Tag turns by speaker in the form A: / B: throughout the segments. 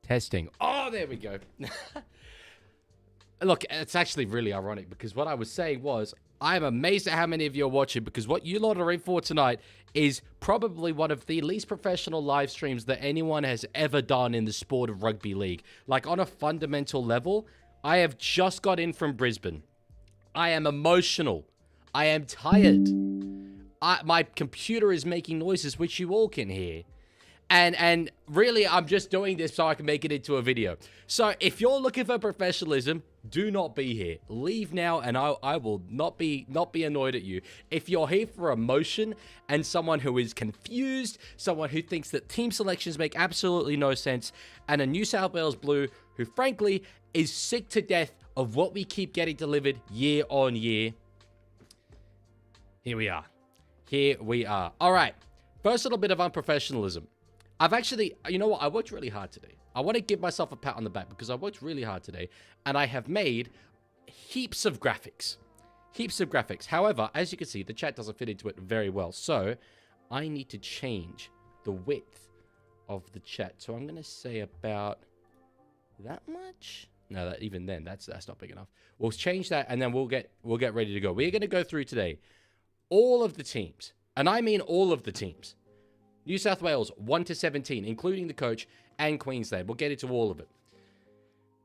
A: Testing. Oh, there we go. Look, it's actually really ironic because what I was saying was, I'm amazed at how many of you are watching because what you lot are in for tonight is probably one of the least professional live streams that anyone has ever done in the sport of rugby league. Like, on a fundamental level, I have just got in from Brisbane. I am emotional. I am tired. My computer is making noises, which you all can hear. And really, I'm just doing this so I can make it into a video. So if you're looking for professionalism, do not be here. Leave now, and I will not be annoyed at you. If you're here for emotion and someone who is confused, someone who thinks that team selections make absolutely no sense, and a New South Wales Blue who, frankly, is sick to death of what we keep getting delivered year on year, here we are. Here we are. All right. First little bit of unprofessionalism. I've actually, you know what? I worked really hard today. I want to give myself a pat on the back because I worked really hard today and I have made heaps of graphics. Heaps of graphics. However, as you can see, the chat doesn't fit into it very well. So I need to change the width of the chat. So I'm going to say about that much. No, that even then, that's not big enough. We'll change that and then we'll get ready to go. We're going to go through today all of the teams, and I mean all of the teams. New South Wales, 1 to 17, including the coach and Queensland. We'll get into all of it.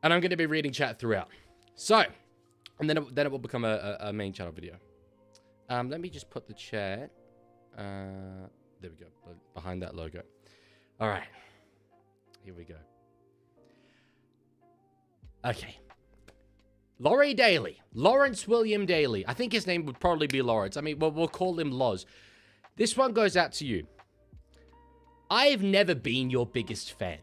A: And I'm going to be reading chat throughout. So, and then it will become a main channel video. Let me just put the chat. There we go. Behind that logo. All right. Here we go. Okay. Laurie Daly. Lawrence William Daly. I think his name would probably be Lawrence. I mean, we'll call him Loz. This one goes out to you. I've never been your biggest fan,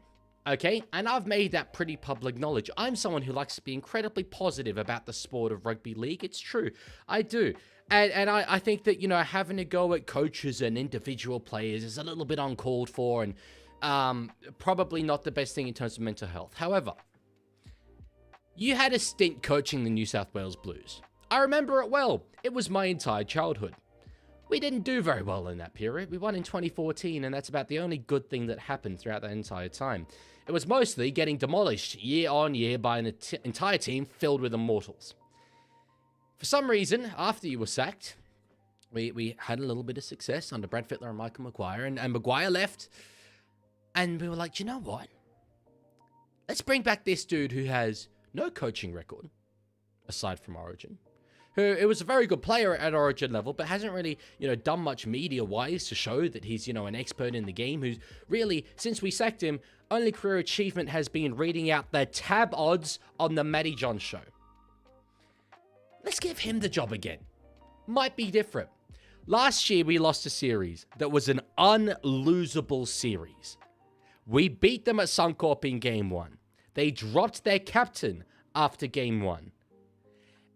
A: okay? And I've made that pretty public knowledge. I'm someone who likes to be incredibly positive about the sport of rugby league. It's true. I do. And I think that, you know, having to go at coaches and individual players is a little bit uncalled for and probably not the best thing in terms of mental health. However, you had a stint coaching the New South Wales Blues. I remember it well. It was my entire childhood. We didn't do very well in that period. We won in 2014, and that's about the only good thing that happened throughout that entire time. It was mostly getting demolished year on year by an entire team filled with immortals. For some reason, after you were sacked, we had a little bit of success under Brad Fittler and Michael Maguire, and Maguire left, and we were like, you know what? Let's bring back this dude who has no coaching record, aside from Origin. Who was a very good player at Origin level, but hasn't really, you know, done much media-wise to show that he's, you know, an expert in the game, who's really, since we sacked him, only career achievement has been reading out the tab odds on the Matty John show. Let's give him the job again. Might be different. Last year, we lost a series that was an unlosable series. We beat them at Suncorp in Game 1. They dropped their captain after Game 1.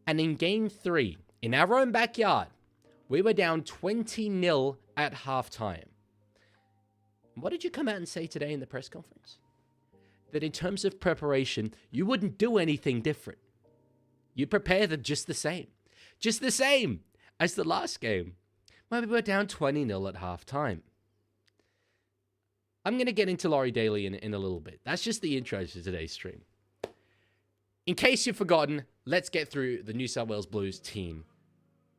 A: And in Game 3, in our own backyard, we were down 20-0 at halftime. What did you come out and say today in the press conference? That in terms of preparation, you wouldn't do anything different. You prepare them just the same. Just the same as the last game, where we were down 20-0 at halftime. I'm going to get into Laurie Daly in a little bit. That's just the intro to today's stream. In case you've forgotten, let's get through the New South Wales Blues team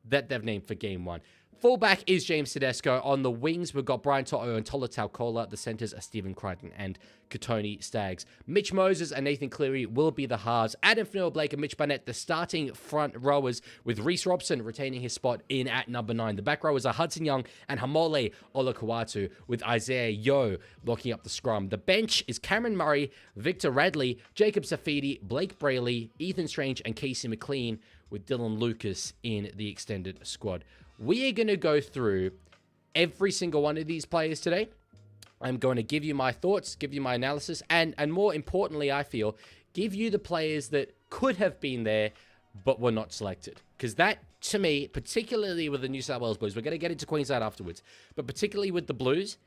A: that they've named for Game 1. Fullback is James Tedesco. On the wings, we've got Brian To'o and Tola Taukola. The centers are Stephen Crichton and Katoni Staggs. Mitch Moses and Nathan Cleary will be the halves. Adam Fanua-Blake and Mitch Barnett, the starting front rowers, with Reece Robson retaining his spot in at number 9. The back rowers are Hudson Young and Hamole Olakau'atu, with Isaiah Yeo locking up the scrum. The bench is Cameron Murray, Victor Radley, Jacob Safidi, Blake Brayley, Ethan Strange, and Casey McLean, with Dylan Lucas in the extended squad. We are going to go through every single one of these players today. I'm going to give you my thoughts, give you my analysis, and more importantly, I feel, give you the players that could have been there but were not selected. Because that, to me, particularly with the New South Wales Blues, we're going to get into Queensland afterwards, but particularly with the Blues,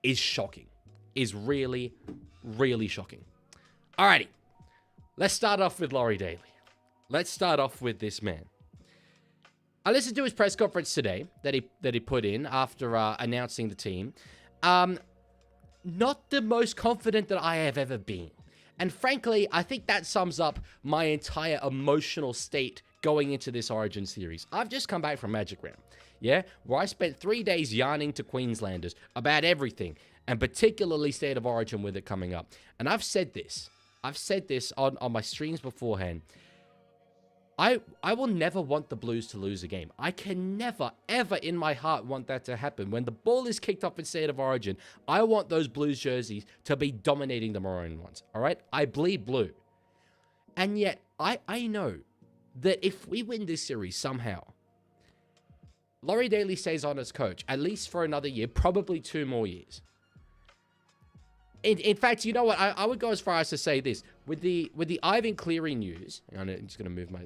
A: is shocking. Is really, really shocking. Alrighty. Let's start off with Laurie Daly. Let's start off with this man. I listened to his press conference today that he put in after announcing the team. not the most confident that I have ever been. And frankly, I think that sums up my entire emotional state going into this Origin series. I've just come back from Magic Round, yeah, where I spent 3 days yarning to Queenslanders about everything, and particularly State of Origin with it coming up. And I've said this on my streams beforehand. I will never want the Blues to lose a game. I can never, ever in my heart want that to happen. When the ball is kicked off in State of Origin, I want those Blues jerseys to be dominating the maroon ones, all right? I bleed blue. And yet, I know that if we win this series somehow, Laurie Daly stays on as coach, at least for another year, probably 2 more years. In fact, you know what? I would go as far as to say this. With the Ivan Cleary news, I'm just going to move my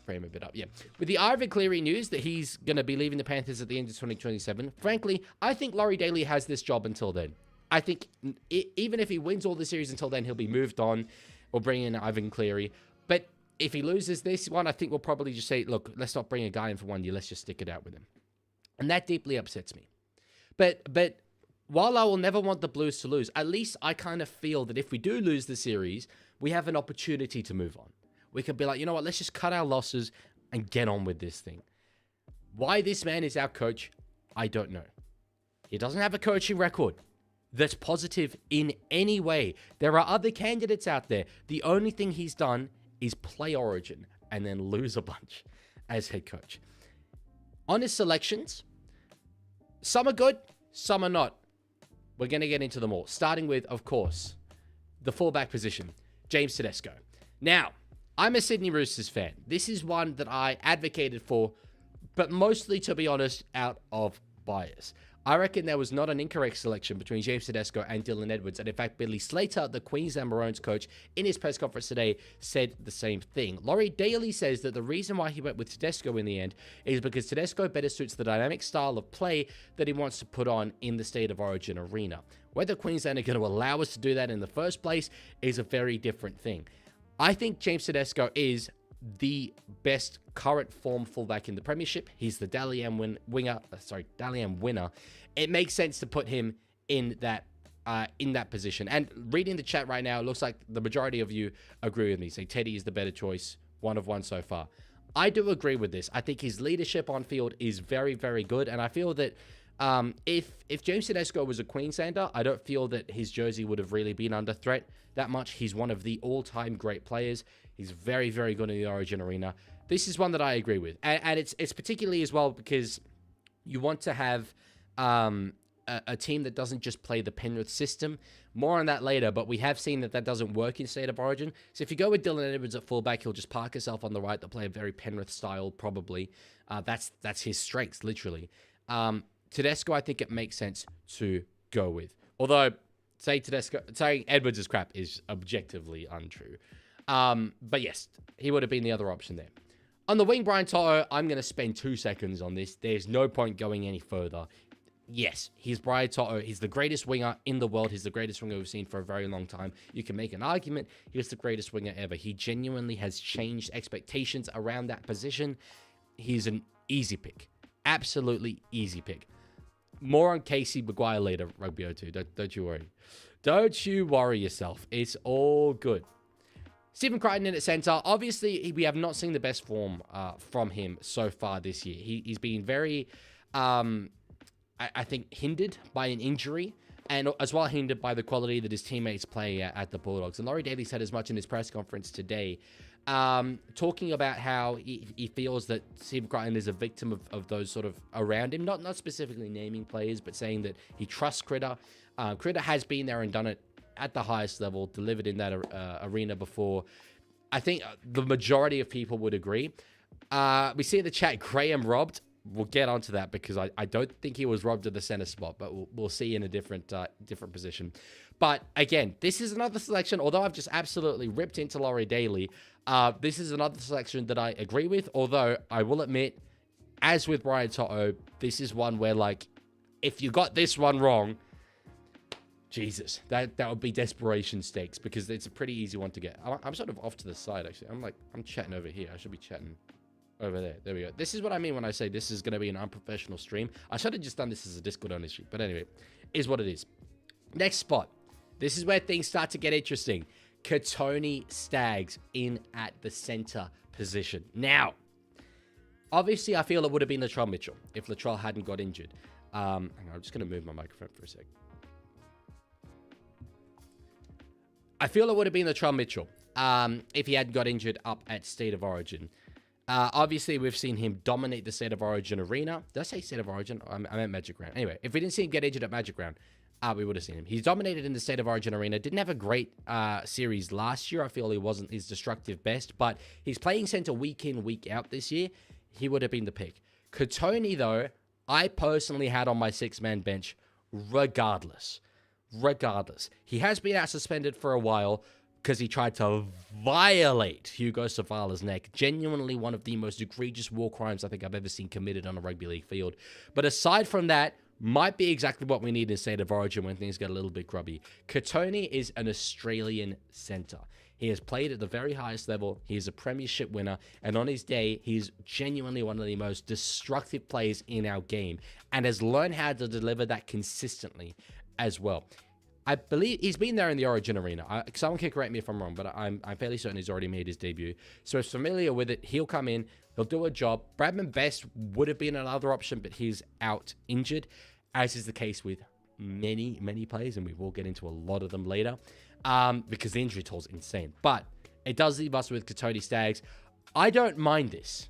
A: frame a bit up. Yeah. With the Ivan Cleary news that he's going to be leaving the Panthers at the end of 2027, frankly, I think Laurie Daly has this job until then. I think even if he wins all the series until then, he'll be moved on or bring in Ivan Cleary. But if he loses this one, I think we'll probably just say, look, let's not bring a guy in for 1 year. Let's just stick it out with him. And that deeply upsets me. But while I will never want the Blues to lose, at least I kind of feel that if we do lose the series, we have an opportunity to move on. We could be like, you know what, let's just cut our losses and get on with this thing. Why this man is our coach, I don't know. He doesn't have a coaching record that's positive in any way. There are other candidates out there. The only thing he's done is play Origin and then lose a bunch as head coach. On his selections, some are good, some are not. We're going to get into them all. Starting with, of course, the fullback position, James Tedesco. Now, I'm a Sydney Roosters fan. This is one that I advocated for, but mostly, to be honest, out of bias. I reckon there was not an incorrect selection between James Tedesco and Dylan Edwards. And in fact, Billy Slater, the Queensland Maroons coach, in his press conference today, said the same thing. Laurie Daly says that the reason why he went with Tedesco in the end is because Tedesco better suits the dynamic style of play that he wants to put on in the State of Origin arena. Whether Queensland are going to allow us to do that in the first place is a very different thing. I think James Tedesco is the best current form fullback in the Premiership. He's the Dally M winner. It makes sense to put him in that position. And reading the chat right now, it looks like the majority of you agree with me. Say Teddy is the better choice, 1 of 1 so far. I do agree with this. I think his leadership on field is very, very good, and I feel that if James Tedesco was a Queenslander, I don't feel that his jersey would have really been under threat that much. He's one of the all-time great players. He's very, very good in the Origin arena. This is one that I agree with. And it's particularly as well because you want to have a team that doesn't just play the Penrith system. More on that later, but we have seen that doesn't work in State of Origin. So if you go with Dylan Edwards at fullback, he'll just park himself on the right. They'll play a very Penrith style, probably. That's his strengths, literally. Tedesco, I think it makes sense to go with. Although, saying Edwards is crap is objectively untrue. But yes, he would have been the other option there. On the wing, Brian Toto, I'm going to spend 2 seconds on this. There's no point going any further. Yes, he's Brian Toto. He's the greatest winger in the world. He's the greatest winger we've seen for a very long time. You can make an argument he's the greatest winger ever. He genuinely has changed expectations around that position. He's an easy pick. Absolutely easy pick. More on Casey Maguire later, Rugby O2. Don't you worry. Don't you worry yourself. It's all good. Stephen Crichton in at centre. Obviously, we have not seen the best form from him so far this year. He's been very, I think, hindered by an injury, and as well hindered by the quality that his teammates play at the Bulldogs. And Laurie Daly said as much in his press conference today, talking about how he feels that Stephen Crichton is a victim of those sort of around him, not specifically naming players, but saying that he trusts Critter. Critter has been there and done it at the highest level, delivered in that arena before. I think the majority of people would agree. We see in the chat, Graham robbed. We'll get onto that because I don't think he was robbed at the center spot, but we'll see in a different position. But again, this is another selection, although I've just absolutely ripped into Laurie Daly, this is another selection that I agree with, although I will admit, as with Brian Toto, this is one where, like, if you got this one wrong, Jesus, that would be desperation stakes because it's a pretty easy one to get. I'm sort of off to the side, actually. I'm chatting over here. I should be chatting over there. There we go. This is what I mean when I say this is going to be an unprofessional stream. I should have just done this as a Discord only stream. But anyway, is what it is. Next spot. This is where things start to get interesting. Kotoni Staggs in at the center position. Now, obviously, I feel it would have been Latrell Mitchell if Latrell hadn't got injured. Hang on, I'm just going to move my microphone for a sec. I feel it would have been Latrell Mitchell if he hadn't got injured up at State of Origin. Obviously, we've seen him dominate the State of Origin arena. Did I say State of Origin? I meant Magic Round. Anyway, if we didn't see him get injured at Magic Round, we would have seen him. He's dominated in the State of Origin arena. Didn't have a great series last year. I feel he wasn't his destructive best, but he's playing center week in, week out this year. He would have been the pick. Kotoni, though, I personally had on my six-man bench regardless. He has been out suspended for a while because he tried to violate Hugo Savala's neck. Genuinely one of the most egregious war crimes I think I've ever seen committed on a rugby league field. But aside from that, might be exactly what we need in State of Origin when things get a little bit grubby. Kotoni is an Australian centre. He has played at the very highest level. He is a premiership winner. And on his day, he's genuinely one of the most destructive players in our game and has learned how to deliver that consistently as well. I believe he's been there in the Origin arena. Someone can correct me if I'm wrong, but I'm fairly certain he's already made his debut. So he's familiar with it. He'll come in. He'll do a job. Bradman Best would have been another option, but he's out injured, as is the case with many, many players, and we will get into a lot of them later, because the injury toll is insane. But it does leave us with Kotoni Staggs. I don't mind this.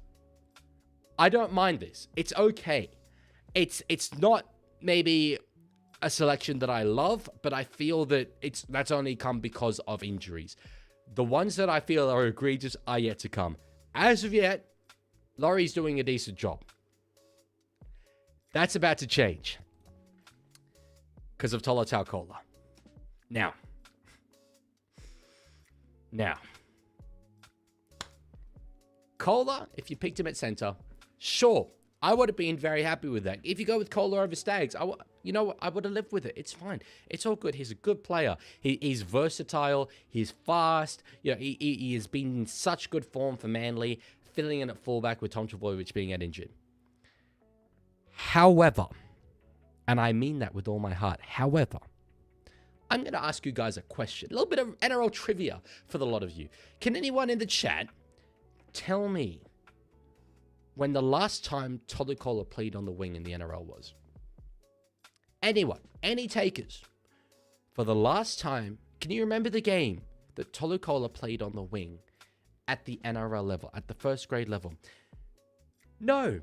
A: It's okay. It's not maybe a selection that I love, but I feel that that's only come because of injuries. The ones that I feel are egregious are yet to come. As of yet, Laurie's doing a decent job. That's about to change because of Tolotau Koula. Now, Koula, if you picked him at center, sure, I would have been very happy with that. If you go with Koula over Staggs, you know what? I would have lived with it. It's fine. It's all good. He's a good player. He's versatile. He's fast. You know, he has been in such good form for Manly, filling in at fullback with Tom Trbojevic being out injured. However, and I mean that with all my heart, however, I'm going to ask you guys a question. A little bit of NRL trivia for the lot of you. Can anyone in the chat tell me when the last time Tolu Koula played on the wing in the NRL was? Anyone? Any takers? For the last time, can you remember the game that Tolu Koula played on the wing at the NRL level, at the first grade level? No,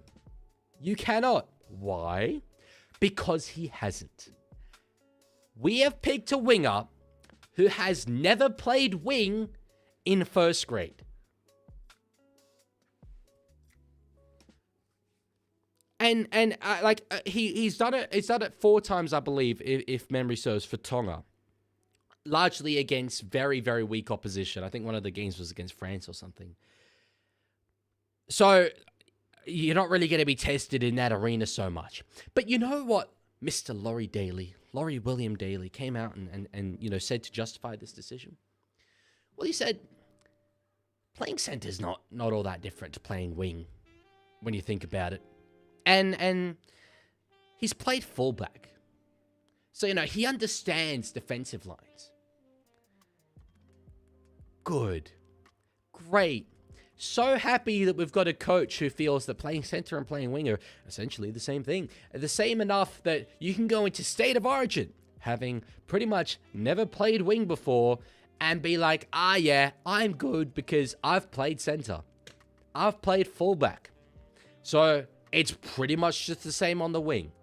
A: you cannot. Why? Because he hasn't. We have picked a winger who has never played wing in first grade. And he's done it. He's done it 4 times, I believe, if memory serves, for Tonga. Largely against very, very weak opposition. I think one of the games was against France or something. So you're not really going to be tested in that arena so much. But you know what, Mr. Laurie William Daly came out and you know, said to justify this decision? Well, he said playing centre is not all that different to playing wing when you think about it. And he's played fullback. So, you know, he understands defensive lines. Good. Great. So happy that we've got a coach who feels that playing center and playing wing are essentially the same thing. The same enough that you can go into State of Origin, having pretty much never played wing before, and be like, yeah, I'm good because I've played center. I've played fullback. So it's pretty much just the same on the wing.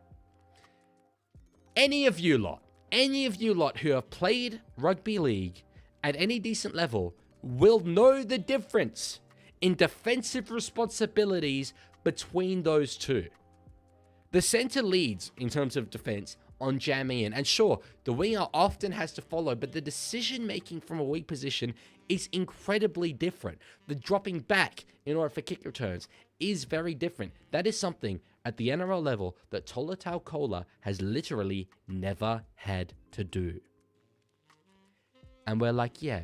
A: Any of you lot who have played rugby league at any decent level will know the difference in defensive responsibilities between those two. The center leads in terms of defense on jamming in. And sure, the winger often has to follow, but the decision-making from a weak position is incredibly different. The dropping back in order for kick returns is very different. That is something at the NRL level that Tolotau Koula has literally never had to do. And we're like, yeah,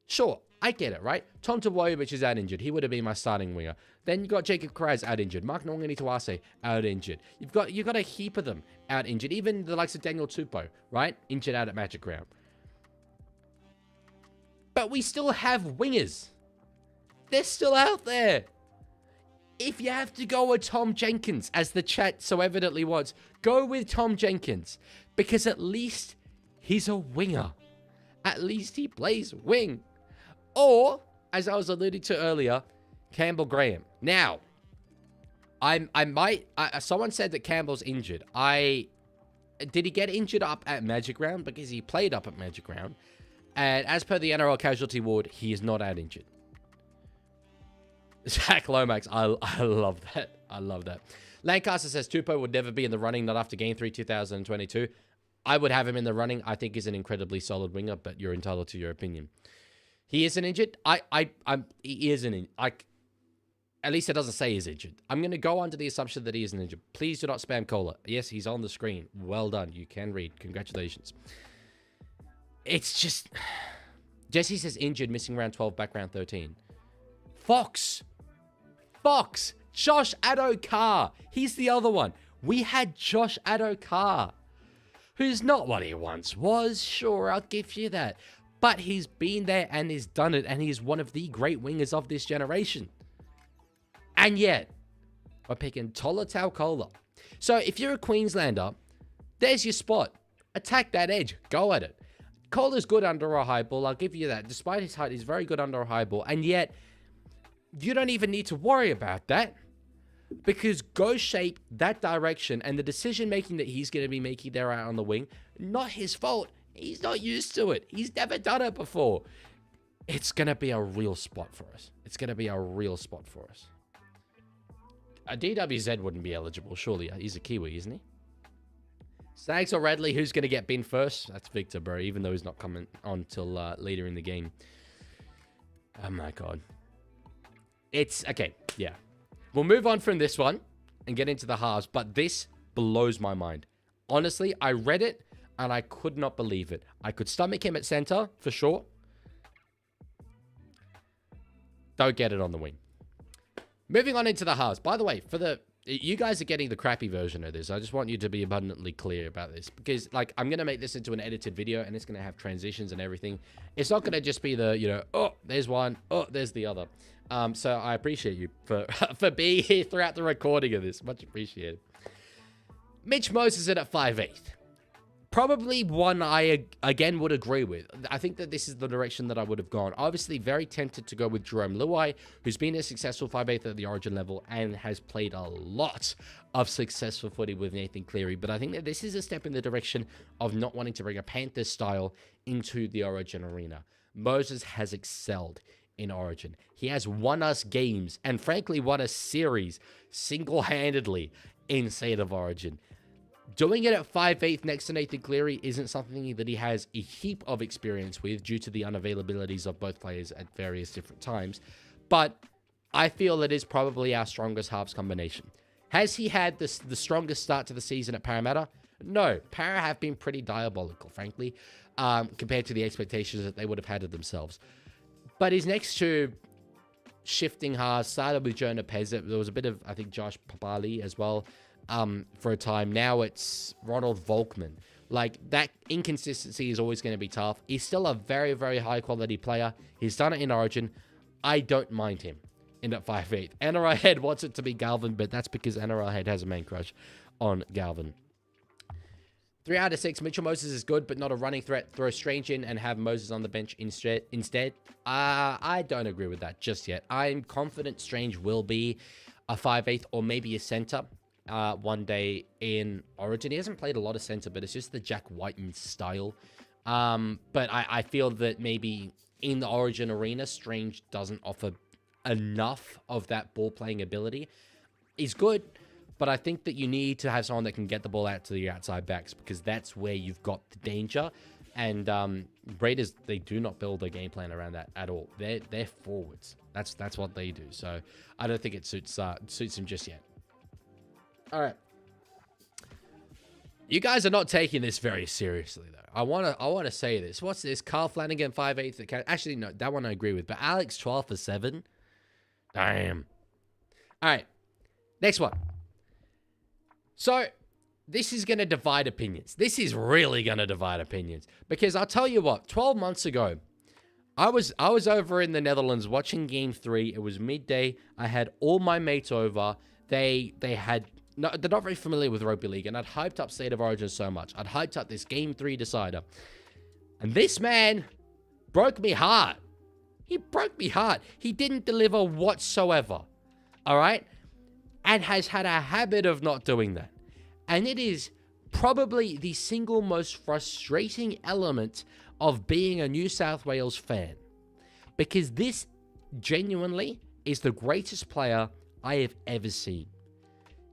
A: sure, I get it, right? Tom Tavoyevich is out injured. He would have been my starting winger. Then you got Jacob Kiraz out injured. Mark Nongani out injured. You've got a heap of them out injured. Even the likes of Daniel Tupou, right? Injured out at Magic Round. But we still have wingers. They're still out there. If you have to go with Tom Jenkins, as the chat so evidently wants, go with Tom Jenkins. Because at least he's a winger. At least he plays wing. Or, as I was alluding to earlier, Campbell Graham. Now, someone said that Campbell's injured. Did he get injured up at Magic Round? Because he played up at Magic Round. And as per the NRL casualty ward, he is not out injured. Zach Lomax, I love that. I love that. Lancaster says Tupou would never be in the running, not after Game 3 2022. I would have him in the running. I think he's an incredibly solid winger, but you're entitled to your opinion. He isn't injured. He isn't. At least it doesn't say he's injured. I'm going to go under the assumption that he isn't injured. Please do not spam Cola. Yes, he's on the screen. Well done. You can read. Congratulations. It's just... Jesse says injured, missing round 12, back round 13. Fox. Josh Addo-Carr. He's the other one. We had Josh Addo-Carr, who's not what he once was. Sure, I'll give you that. But he's been there and he's done it, and he's one of the great wingers of this generation. And yet, we're picking Tola Taukola. So if you're a Queenslander, there's your spot. Attack that edge. Go at it. Cola's good under a high ball. I'll give you that. Despite his height, he's very good under a high ball. And yet, you don't even need to worry about that. Because go shape that direction, and the decision-making that he's going to be making there out on the wing, not his fault. He's not used to it. He's never done it before. It's going to be a real spot for us. It's going to be a real spot for us. A DWZ wouldn't be eligible, surely. He's a Kiwi, isn't he? Stags or Radley, who's going to get bin first? That's Victor, bro, even though he's not coming on till later in the game. Oh, my God. It's... Okay, yeah. We'll move on from this one and get into the halves, but this blows my mind. Honestly, I read it, and I could not believe it. I could stomach him at center, for sure. Don't get it on the wing. Moving on into the halves. By the way, you guys are getting the crappy version of this. I just want you to be abundantly clear about this. Because, like, I'm going to make this into an edited video, and it's going to have transitions and everything. It's not going to just be the, you know, oh, there's one, oh, there's the other. So I appreciate you for being here throughout the recording of this. Much appreciated. Mitch Moses in at 5'8". Probably one I, again, would agree with. I think that this is the direction that I would have gone. Obviously, very tempted to go with Jerome Luai, who's been a successful 5'8" at the Origin level and has played a lot of successful footy with Nathan Cleary. But I think that this is a step in the direction of not wanting to bring a Panthers style into the Origin arena. Moses has excelled in Origin. He has won us games and, frankly, won a series single-handedly in State of Origin. Doing it at 5'8" next to Nathan Cleary isn't something that he has a heap of experience with due to the unavailabilities of both players at various different times. But I feel it is probably our strongest halves combination. Has he had the strongest start to the season at Parramatta? No. Para have been pretty diabolical, frankly, compared to the expectations that they would have had of themselves. But his next two shifting halves started with Jonah Pez. There was a bit of, I think, Josh Papali as well. For a time. Now it's Ronald Volkman. Like, that inconsistency is always going to be tough. He's still a very, very high-quality player. He's done it in Origin. I don't mind him in at 5'8". NRL Head wants it to be Galvin, but that's because NRL Head has a main crush on Galvin. 3 out of 6. Mitchell Moses is good, but not a running threat. Throw Strange in and have Moses on the bench instead. I don't agree with that just yet. I'm confident Strange will be a 5'8" or maybe a center. One day in Origin. He hasn't played a lot of center, but it's just the Jack Whiten style. But I feel that maybe in the Origin arena, Strange doesn't offer enough of that ball-playing ability. He's good, but I think that you need to have someone that can get the ball out to the outside backs, because that's where you've got the danger. And Raiders, they do not build a game plan around that at all. They're forwards. That's what they do. So I don't think it suits him just yet. All right. You guys are not taking this very seriously, though. I wanna say this. What's this? Carl Flanagan, 5/8. Actually, no, that one I agree with. But Alex, 12 for 7. Damn. All right, next one. So this is gonna divide opinions. This is really gonna divide opinions because I'll tell you what. 12 months ago, I was over in the Netherlands watching Game 3. It was midday. I had all my mates over. They're not very familiar with Rugby League, and I'd hyped up State of Origin so much. I'd hyped up this Game 3 decider. And this man broke me hard. He broke me hard. He didn't deliver whatsoever. All right? And has had a habit of not doing that. And it is probably the single most frustrating element of being a New South Wales fan. Because this genuinely is the greatest player I have ever seen.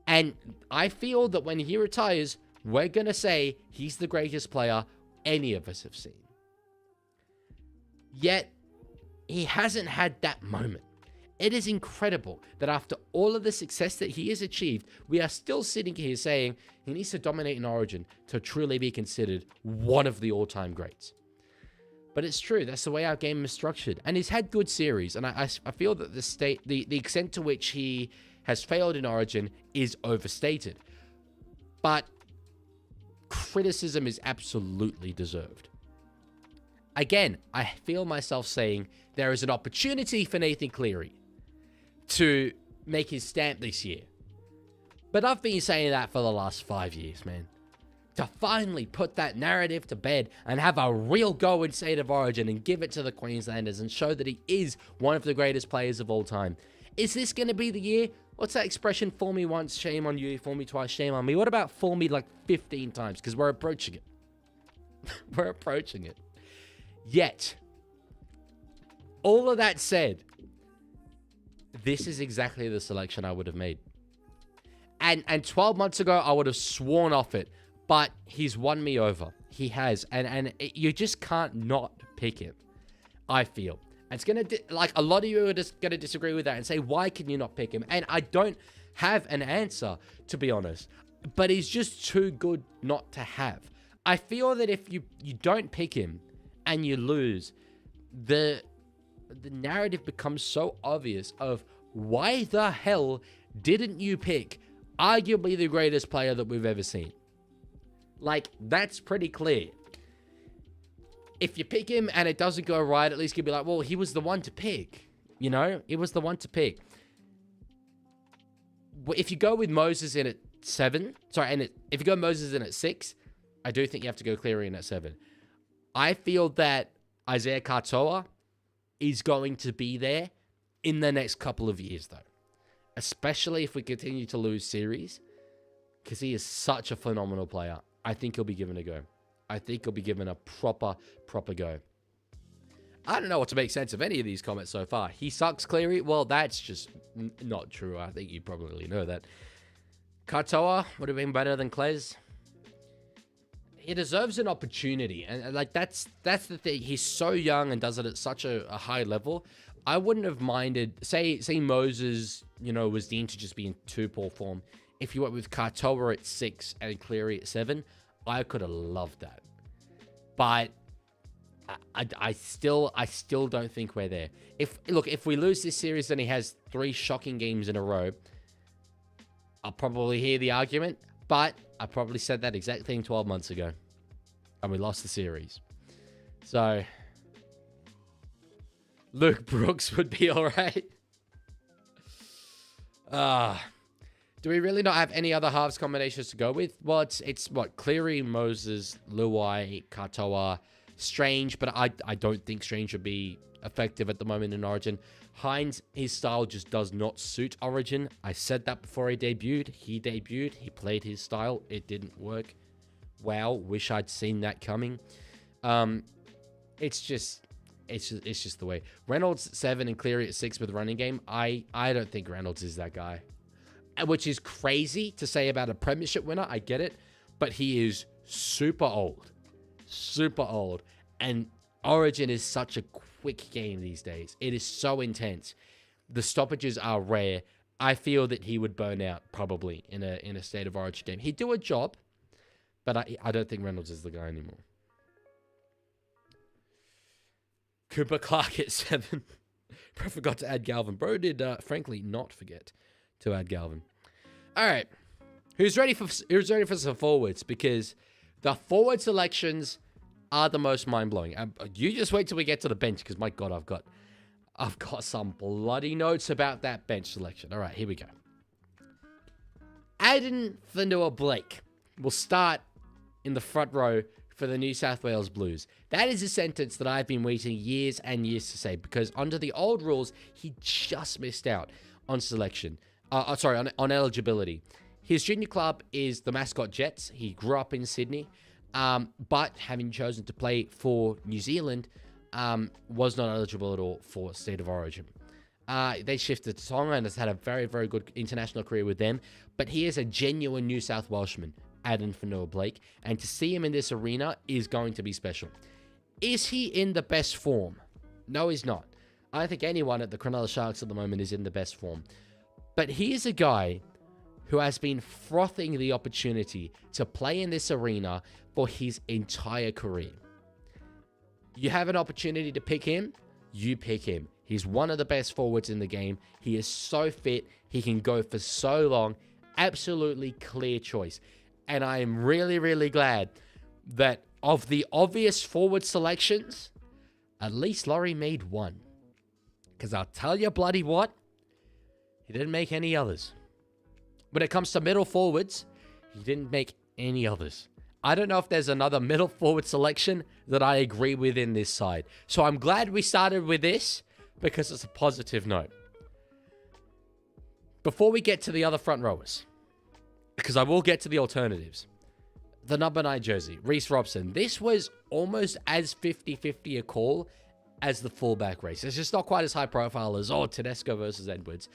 A: And I feel that when he retires, we're going to say he's the greatest player any of us have seen. Yet, he hasn't had that moment. It is incredible that after all of the success that he has achieved, we are still sitting here saying he needs to dominate in Origin to truly be considered one of the all-time greats. But it's true. That's the way our game is structured. And he's had good series. And I feel that the extent to which he has failed in Origin is overstated. But criticism is absolutely deserved. Again, I feel myself saying there is an opportunity for Nathan Cleary to make his stamp this year. But I've been saying that for the last 5 years, man. To finally put that narrative to bed and have a real go in State of Origin and give it to the Queenslanders and show that he is one of the greatest players of all time. Is this going to be the year? What's that expression? Fool me once, shame on you. Fool me twice, shame on me. What about fool me like 15 times? Because we're approaching it. We're approaching it. Yet, all of that said, this is exactly the selection I would have made. And 12 months ago, I would have sworn off it. But he's won me over. He has. And you just can't not pick him, I feel. It's going to, like, a lot of you are just going to disagree with that and say, why can you not pick him? And I don't have an answer, to be honest. But he's just too good not to have. I feel that if you don't pick him and you lose, the narrative becomes so obvious of why the hell didn't you pick arguably the greatest player that we've ever seen? Like, that's pretty clear. If you pick him and it doesn't go right, at least you'll be like, well, he was the one to pick. You know? It was the one to pick. If you go with Moses in at 7, if you go Moses in at 6, I do think you have to go Cleary in at 7. I feel that Isaiah Katoa is going to be there in the next couple of years, though. Especially if we continue to lose series. Because he is such a phenomenal player. I think he'll be given a go. I think he'll be given a proper go. I don't know what to make sense of any of these comments so far. He sucks, Cleary? Well, that's just not true. I think you probably know that. Katoa would have been better than Kles. He deserves an opportunity. And like, that's the thing. He's so young and does it at such a high level. I wouldn't have minded, say Moses, was deemed to just be in too poor form. If you went with Katoa at 6 and Cleary at 7, I could have loved that. But I still don't think we're there. If we lose this series and he has 3 shocking games in a row, I'll probably hear the argument. But I probably said that exact thing 12 months ago. And we lost the series. So Luke Brooks would be alright. Do we really not have any other halves combinations to go with? Well, it's what? Cleary, Moses, Luai, Katoa, Strange, but I don't think Strange would be effective at the moment in Origin. Hines, his style just does not suit Origin. I said that before he debuted. He debuted. He played his style. It didn't work. Wow, wish I'd seen that coming. It's just the way. Reynolds at 7 and Cleary at 6 with running game. I don't think Reynolds is that guy. Which is crazy to say about a premiership winner. I get it. But he is super old. Super old. And Origin is such a quick game these days. It is so intense. The stoppages are rare. I feel that he would burn out probably in a State of Origin game. He'd do a job, But I don't think Reynolds is the guy anymore. Cooper Clark at 7. Bro forgot to add Galvin. Bro did, frankly, not forget to add Galvin. All right. Who's ready for some forwards? Because the forward selections are the most mind-blowing. You just wait till we get to the bench, because my God, I've got some bloody notes about that bench selection. All right, here we go. Aiden Fanua-Blake will start in the front row for the New South Wales Blues. That is a sentence that I've been waiting years and years to say, because under the old rules, he just missed out on selection. On eligibility. His junior club is the Mascot Jets. He grew up in Sydney, but having chosen to play for New Zealand, was not eligible at all for State of Origin. They shifted to Tonga and has had a very, very good international career with them, but he is a genuine New South Welshman, Aiden Fanua-Blake, and to see him in this arena is going to be special. Is he in the best form? No, he's not. I don't think anyone at the Cronulla Sharks at the moment is in the best form. But he is a guy who has been frothing the opportunity to play in this arena for his entire career. You have an opportunity to pick him, you pick him. He's one of the best forwards in the game. He is so fit. He can go for so long. Absolutely clear choice. And I am really, really glad that of the obvious forward selections, at least Laurie made one. Because I'll tell you bloody what, he didn't make any others. When it comes to middle forwards, he didn't make any others. I don't know if there's another middle forward selection that I agree with in this side. So I'm glad we started with this because it's a positive note. Before we get to the other front rowers, because I will get to the alternatives, the number 9 jersey, Reece Robson. This was almost as 50-50 a call as the fullback race. It's just not quite as high profile as, Tedesco versus Edwards.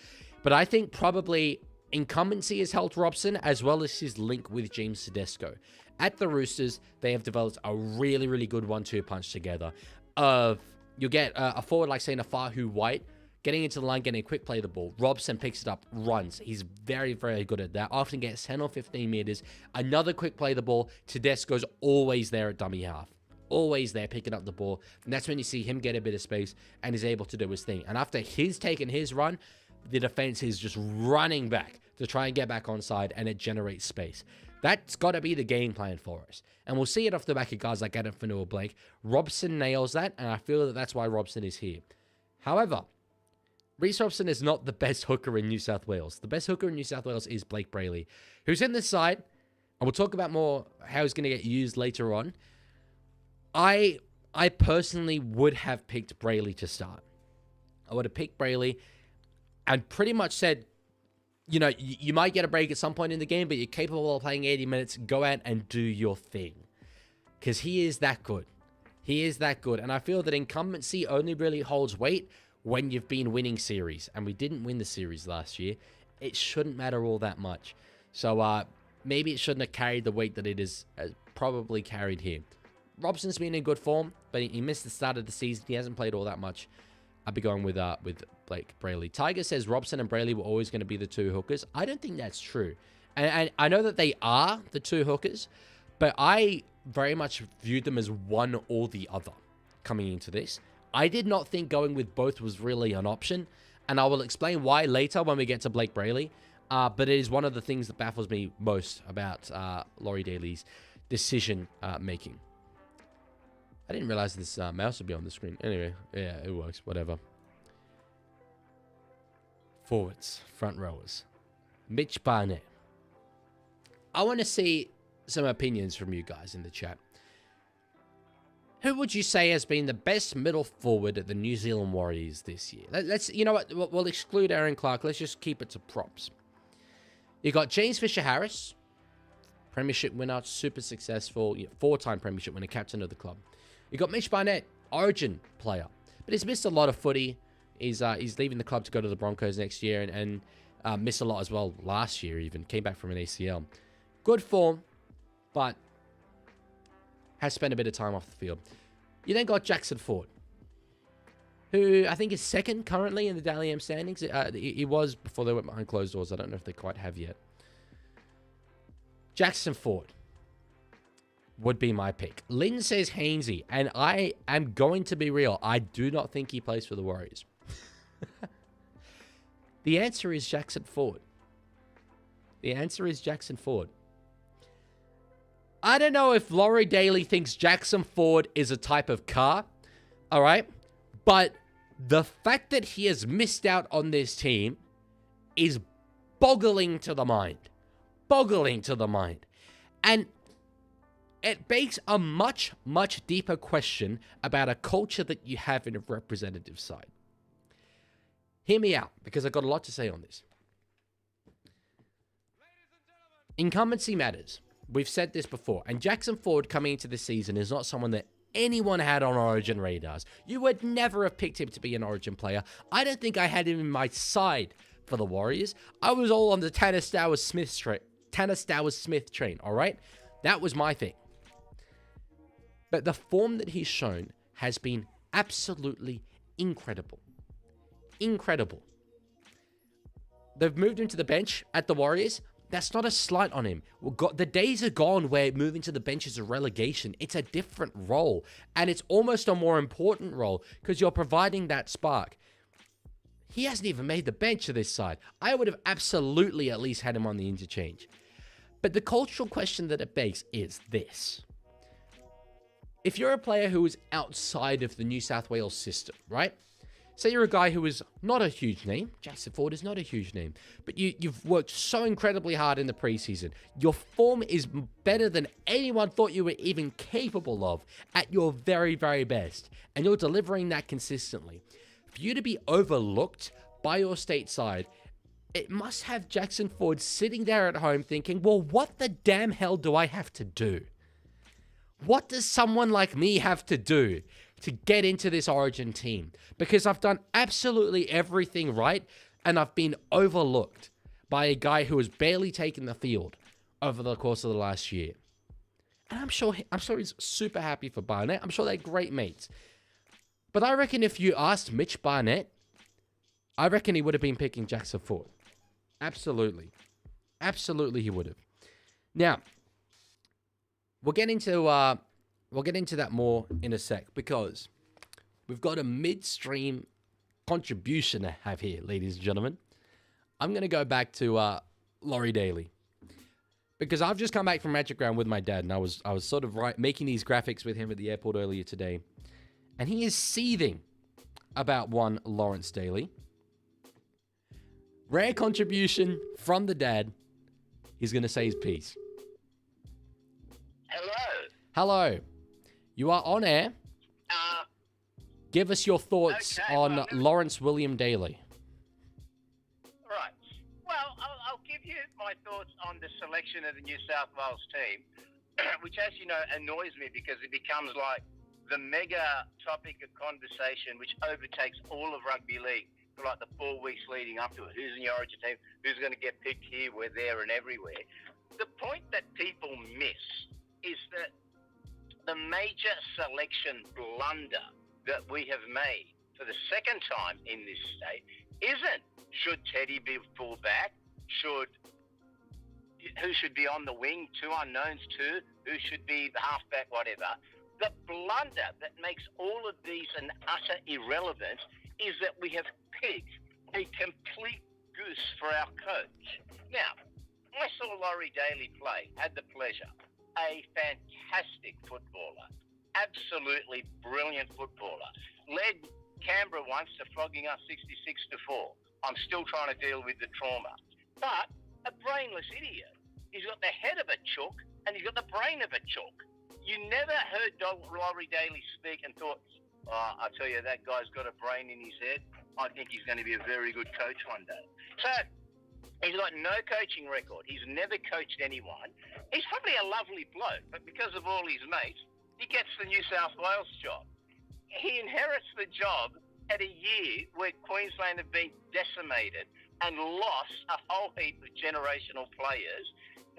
A: But I think probably incumbency has helped Robson, as well as his link with James Tedesco. At the Roosters, they have developed a really, really good 1-2 punch together. You'll get a forward like, say, Nafahu White, getting into the line, getting a quick play of the ball. Robson picks it up, runs. He's very, very good at that. Often gets 10 or 15 meters. Another quick play of the ball. Tedesco's always there at dummy half. Always there picking up the ball. And that's when you see him get a bit of space and is able to do his thing. And after he's taken his run, the defense is just running back to try and get back onside, and it generates space. That's got to be the game plan for us. And we'll see it off the back of guys like Aiden Fanua-Blake. Robson nails that, and I feel that that's why Robson is here. However, Reece Robson is not the best hooker in New South Wales. The best hooker in New South Wales is Blake Brayley, who's in this side, and we'll talk about more how he's going to get used later on. I personally would have picked Brayley to start. I would have picked Brayley and pretty much said, you know, you might get a break at some point in the game, but you're capable of playing 80 minutes. Go out and do your thing. Because he is that good. He is that good. And I feel that incumbency only really holds weight when you've been winning series. And we didn't win the series last year. It shouldn't matter all that much. So maybe it shouldn't have carried the weight that it is probably carried here. Robson's been in good form, but he missed the start of the season. He hasn't played all that much. I'll be going with Blake Brayley. Tiger says Robson and Brayley were always going to be the two hookers. I don't think that's true. And I know that they are the two hookers, but I very much viewed them as one or the other coming into this. I did not think going with both was really an option, and I will explain why later when we get to Blake Brayley. But it is one of the things that baffles me most about Laurie Daly's decision making. I didn't realize this mouse would be on the screen. Anyway, yeah, it works. Whatever. Forwards, front rowers. Mitch Barnett. I want to see some opinions from you guys in the chat. Who would you say has been the best middle forward at the New Zealand Warriors this year? Let's, you know what? We'll exclude Aaron Clark. Let's just keep it to props. You got James Fisher-Harris, premiership winner, super successful, 4-time premiership winner, captain of the club. You got Mitch Barnett, Origin player, but he's missed a lot of footy. He's leaving the club to go to the Broncos next year, and missed a lot as well last year. Even came back from an ACL. Good form, but has spent a bit of time off the field. You then got Jackson Ford, who I think is second currently in the Dally M standings. He was before they went behind closed doors. I don't know if they quite have yet. Jackson Ford. would be my pick. Lynn says Hainsey, and I am going to be real. I do not think he plays for the Warriors. The answer is Jackson Ford. The answer is Jackson Ford. I don't know if Laurie Daly thinks Jackson Ford is a type of car, all right? But the fact that he has missed out on this team is boggling to the mind. Boggling to the mind. And it begs a much, much deeper question about a culture that you have in a representative side. Hear me out, because I've got a lot to say on this. Incumbency matters. We've said this before. And Jackson Ford coming into the season is not someone that anyone had on Origin radars. You would never have picked him to be an Origin player. I don't think I had him in my side for the Warriors. I was all on the Tanner Stowers-Smith train, all right? That was my thing. But the form that he's shown has been absolutely incredible. Incredible. They've moved him to the bench at the Warriors. That's not a slight on him. The days are gone where moving to the bench is a relegation. It's a different role. And it's almost a more important role because you're providing that spark. He hasn't even made the bench of this side. I would have absolutely at least had him on the interchange. But the cultural question that it begs is this. If you're a player who is outside of the New South Wales system, right? Say you're a guy who is not a huge name. Jackson Ford is not a huge name. But you've worked so incredibly hard in the preseason. Your form is better than anyone thought you were even capable of at your very, very best. And you're delivering that consistently. For you to be overlooked by your state side, it must have Jackson Ford sitting there at home thinking, well, what the damn hell do I have to do? What does someone like me have to do to get into this Origin team? Because I've done absolutely everything right, and I've been overlooked by a guy who has barely taken the field over the course of the last year. And I'm sure he's super happy for Barnett. I'm sure they're great mates. But I reckon if you asked Mitch Barnett, I reckon he would have been picking Jackson Ford. Absolutely. Absolutely he would have. Now, we'll get into that more in a sec because we've got a midstream contribution to have here, ladies and gentlemen. I'm going to go back to Laurie Daly because I've just come back from Magic Round with my dad, and I was sort of making these graphics with him at the airport earlier today, and he is seething about one Lawrence Daly. Rare contribution from the dad. He's going to say his piece. Hello. You are on air. Give us your thoughts on Lawrence William Daly.
B: Right. Well, I'll give you my thoughts on the selection of the New South Wales team, which, as you know, annoys me because it becomes like the mega topic of conversation which overtakes all of Rugby League for like the 4 weeks leading up to it. Who's in the Origin team? Who's going to get picked here, where, there, and everywhere? The point that people miss is that the major selection blunder that we have made for the second time in this state isn't should Teddy be fullback, who should be on the wing, 2 unknowns, who should be the halfback, whatever. The blunder that makes all of these an utter irrelevance is that we have picked a complete goose for our coach. Now, I saw Laurie Daly play, had the pleasure. A fantastic footballer, absolutely brilliant footballer. Led Canberra once to flogging us 66-4. I'm still trying to deal with the trauma. But a brainless idiot. He's got the head of a chook and he's got the brain of a chook. You never heard Laurie Daly speak and thought, oh, I tell you, that guy's got a brain in his head. I think he's going to be a very good coach one day. So he's got no coaching record. He's never coached anyone. He's probably a lovely bloke, but because of all his mates, he gets the New South Wales job. He inherits the job at a year where Queensland have been decimated and lost a whole heap of generational players,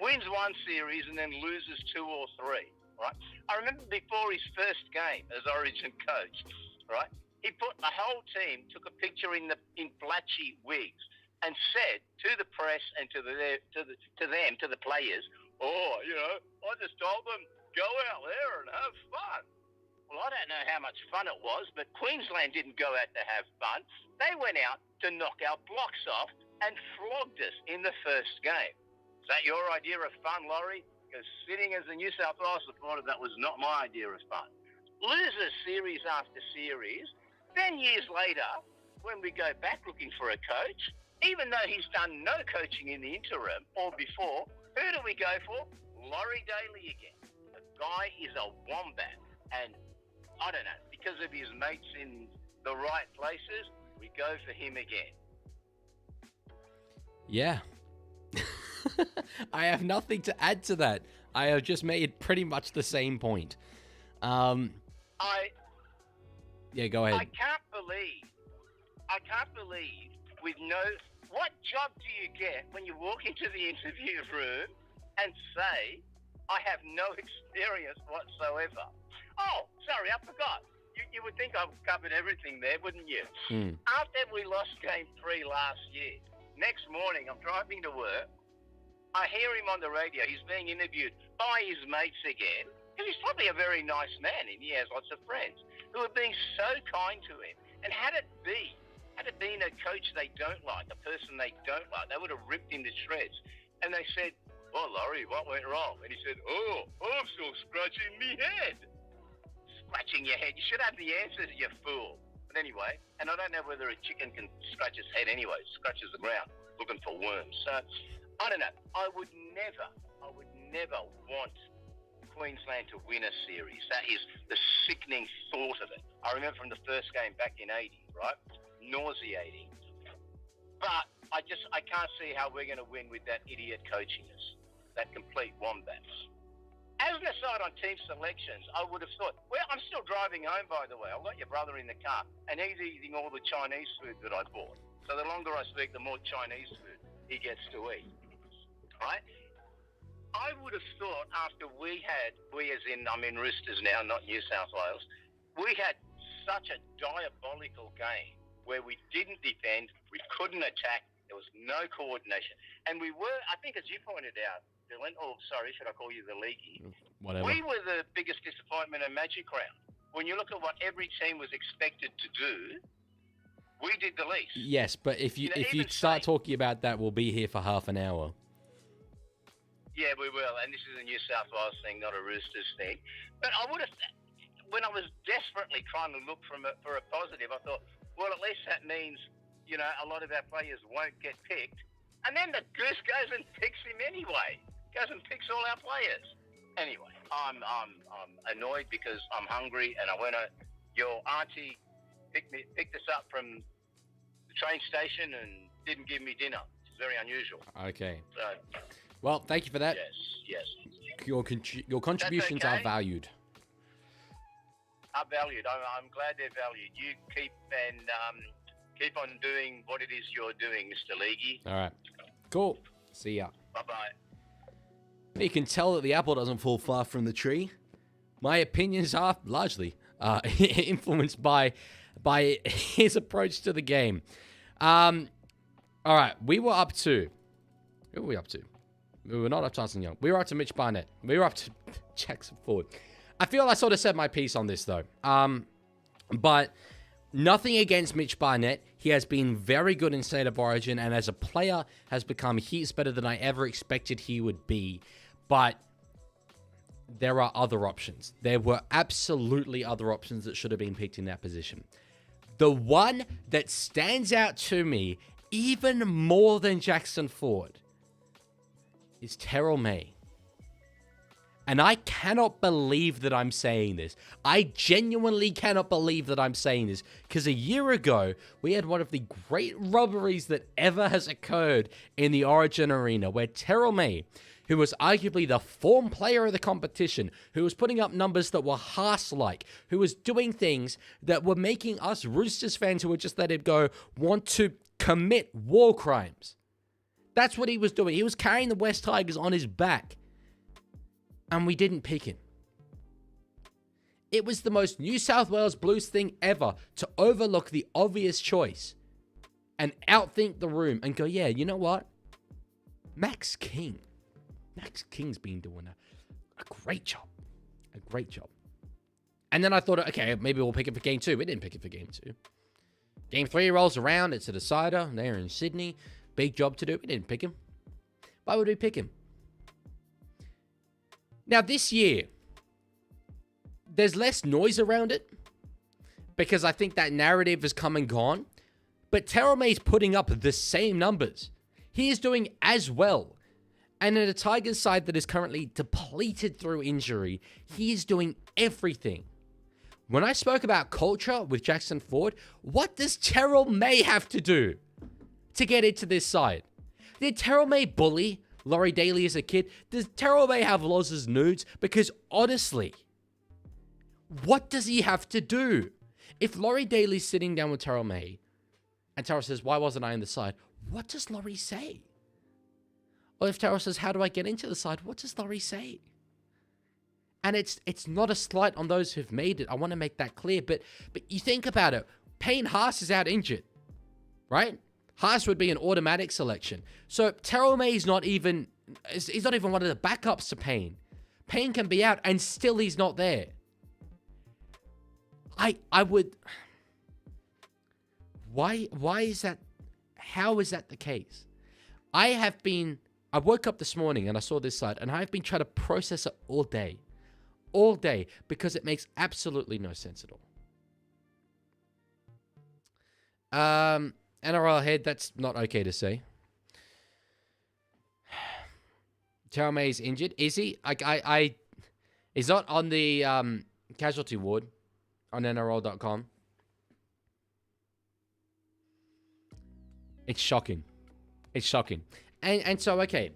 B: wins 1 series and then loses 2 or 3, right? I remember before his first game as Origin coach, right, he put the whole team, took a picture in blatchy wigs, and said to the press and to the players, oh, you know, I just told them go out there and have fun. Well, I don't know how much fun it was, but Queensland didn't go out to have fun. They went out to knock our blocks off and flogged us in the first game. Is that your idea of fun, Laurie? Because sitting as a New South Wales supporter, that was not my idea of fun. Losers series after series. Then years later, when we go back looking for a coach, even though he's done no coaching in the interim or before, who do we go for? Laurie Daly again. The guy is a wombat. And I don't know, because of his mates in the right places, we go for him again.
A: Yeah. I have nothing to add to that. I have just made pretty much the same point. Yeah, go ahead.
B: I can't believe with no... What job do you get when you walk into the interview room and say, I have no experience whatsoever? Oh, sorry, I forgot. You would think I've covered everything there, wouldn't you? After we lost Game 3 last year, next morning I'm driving to work. I hear him on the radio. He's being interviewed by his mates again. Because he's probably a very nice man and he has lots of friends who are being so kind to him. And had it been a coach they don't like, a person they don't like, they would have ripped him to shreds. And they said, well, Laurie, what went wrong? And he said, I'm still scratching me head. Scratching your head. You should have the answers, you fool. But anyway, and I don't know whether a chicken can scratch its head anyway. It scratches the ground looking for worms. So, I don't know. I would never want Queensland to win a series. That is the sickening thought of it. I remember from the first game back in 80, right? Nauseating. But I can't see how we're going to win with that idiot coaching us. That complete wombats. As an aside on team selections, I would have thought, well, I'm still driving home, by the way. I've got your brother in the car, and he's eating all the Chinese food that I bought. So the longer I speak, the more Chinese food he gets to eat. Right? I would have thought after I'm in Roosters now, not New South Wales, we had such a diabolical game where we didn't defend, we couldn't attack, there was no coordination. And we were, I think as you pointed out, Dylan, should I call you the Leaguie?
A: Whatever.
B: We were the biggest disappointment in Magic Round. When you look at what every team was expected to do, we did the least.
A: Yes, but if you start talking about that, we'll be here for half an hour.
B: Yeah, we will. And this is a New South Wales thing, not a Roosters thing. But I would have, when I was desperately trying to look for a positive, I thought, well, at least that means, a lot of our players won't get picked. And then the goose goes and picks him anyway. Goes and picks all our players. Anyway, I'm annoyed because I'm hungry and your auntie picked us up from the train station and didn't give me dinner. It's very unusual.
A: Okay.
B: So,
A: well, thank you for that.
B: Yes.
A: Your contributions are valued.
B: Are valued. I'm glad they're valued. You keep on doing what it is you're doing, Mr. Leaguie.
A: All right. Cool. See ya.
B: Bye-bye.
A: You can tell that the apple doesn't fall far from the tree. My opinions are largely influenced by his approach to the game. All right. We were up to... Who were we up to? We were not up to Tyson Young. We were up to Mitch Barnett. We were up to Jackson Ford. I feel I sort of said my piece on this, though. But nothing against Mitch Barnett. He has been very good in State of Origin, and as a player has become heaps better than I ever expected he would be. But there are other options. There were absolutely other options that should have been picked in that position. The one that stands out to me even more than Jackson Ford is Terrell May. And I cannot believe that I'm saying this. I genuinely cannot believe that I'm saying this. Because a year ago, we had one of the great robberies that ever has occurred in the Origin arena, where Terrell May, who was arguably the form player of the competition, who was putting up numbers that were Haas-like, who was doing things that were making us Roosters fans who would just let him go want to commit war crimes. That's what he was doing. He was carrying the West Tigers on his back. And we didn't pick him. It was the most New South Wales Blues thing ever to overlook the obvious choice and outthink the room and go, yeah, you know what? Max King's been doing a great job. A great job. And then I thought, okay, maybe we'll pick it for game 2. We didn't pick it for game 2. Game 3 rolls around. It's a decider. They're in Sydney. Big job to do. We didn't pick him. Why would we pick him? Now, this year, there's less noise around it because I think that narrative has come and gone. But Terrell May's putting up the same numbers. He is doing as well. And in a Tigers side that is currently depleted through injury, he is doing everything. When I spoke about culture with Jackson Ford, what does Terrell May have to do to get into this side? Did Terrell May bully Laurie Daly as a kid? Does Terrell May have Loz's nudes? Because honestly, what does he have to do? If Laurie Daly's sitting down with Terrell May and Terrell says, why wasn't I in the side? What does Laurie say? Or if Terrell says, how do I get into the side? What does Laurie say? And it's not a slight on those who've made it. I want to make that clear. But you think about it. Payne Haas is out injured, right? Haas would be an automatic selection. So Terrell May is not even... He's not even one of the backups to Payne. Payne can be out and still he's not there. I would... Why is that... How is that the case? I woke up this morning and I saw this side and I've been trying to process it all day. All day, because it makes absolutely no sense at all. NRL head, that's not okay to say. Terrell May's injured. Is he? He's not on the casualty ward on NRL.com. It's shocking. It's shocking. And so, okay,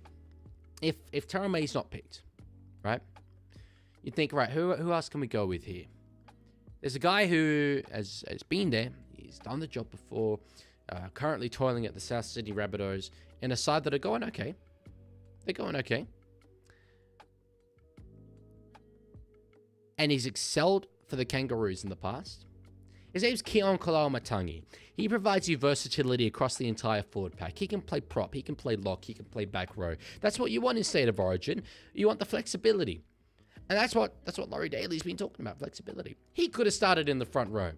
A: if Terrell May's not picked, right? You think, right, who else can we go with here? There's a guy who has been there. He's done the job before. Currently toiling at the South Sydney Rabbitohs in a side that are going okay. They're going okay. And he's excelled for the Kangaroos in the past. His name's Keon Kalamatangi. He provides you versatility across the entire forward pack. He can play prop, he can play lock, he can play back row. That's what you want in State of Origin. You want the flexibility. And that's what Laurie Daly's been talking about, flexibility. He could have started in the front row.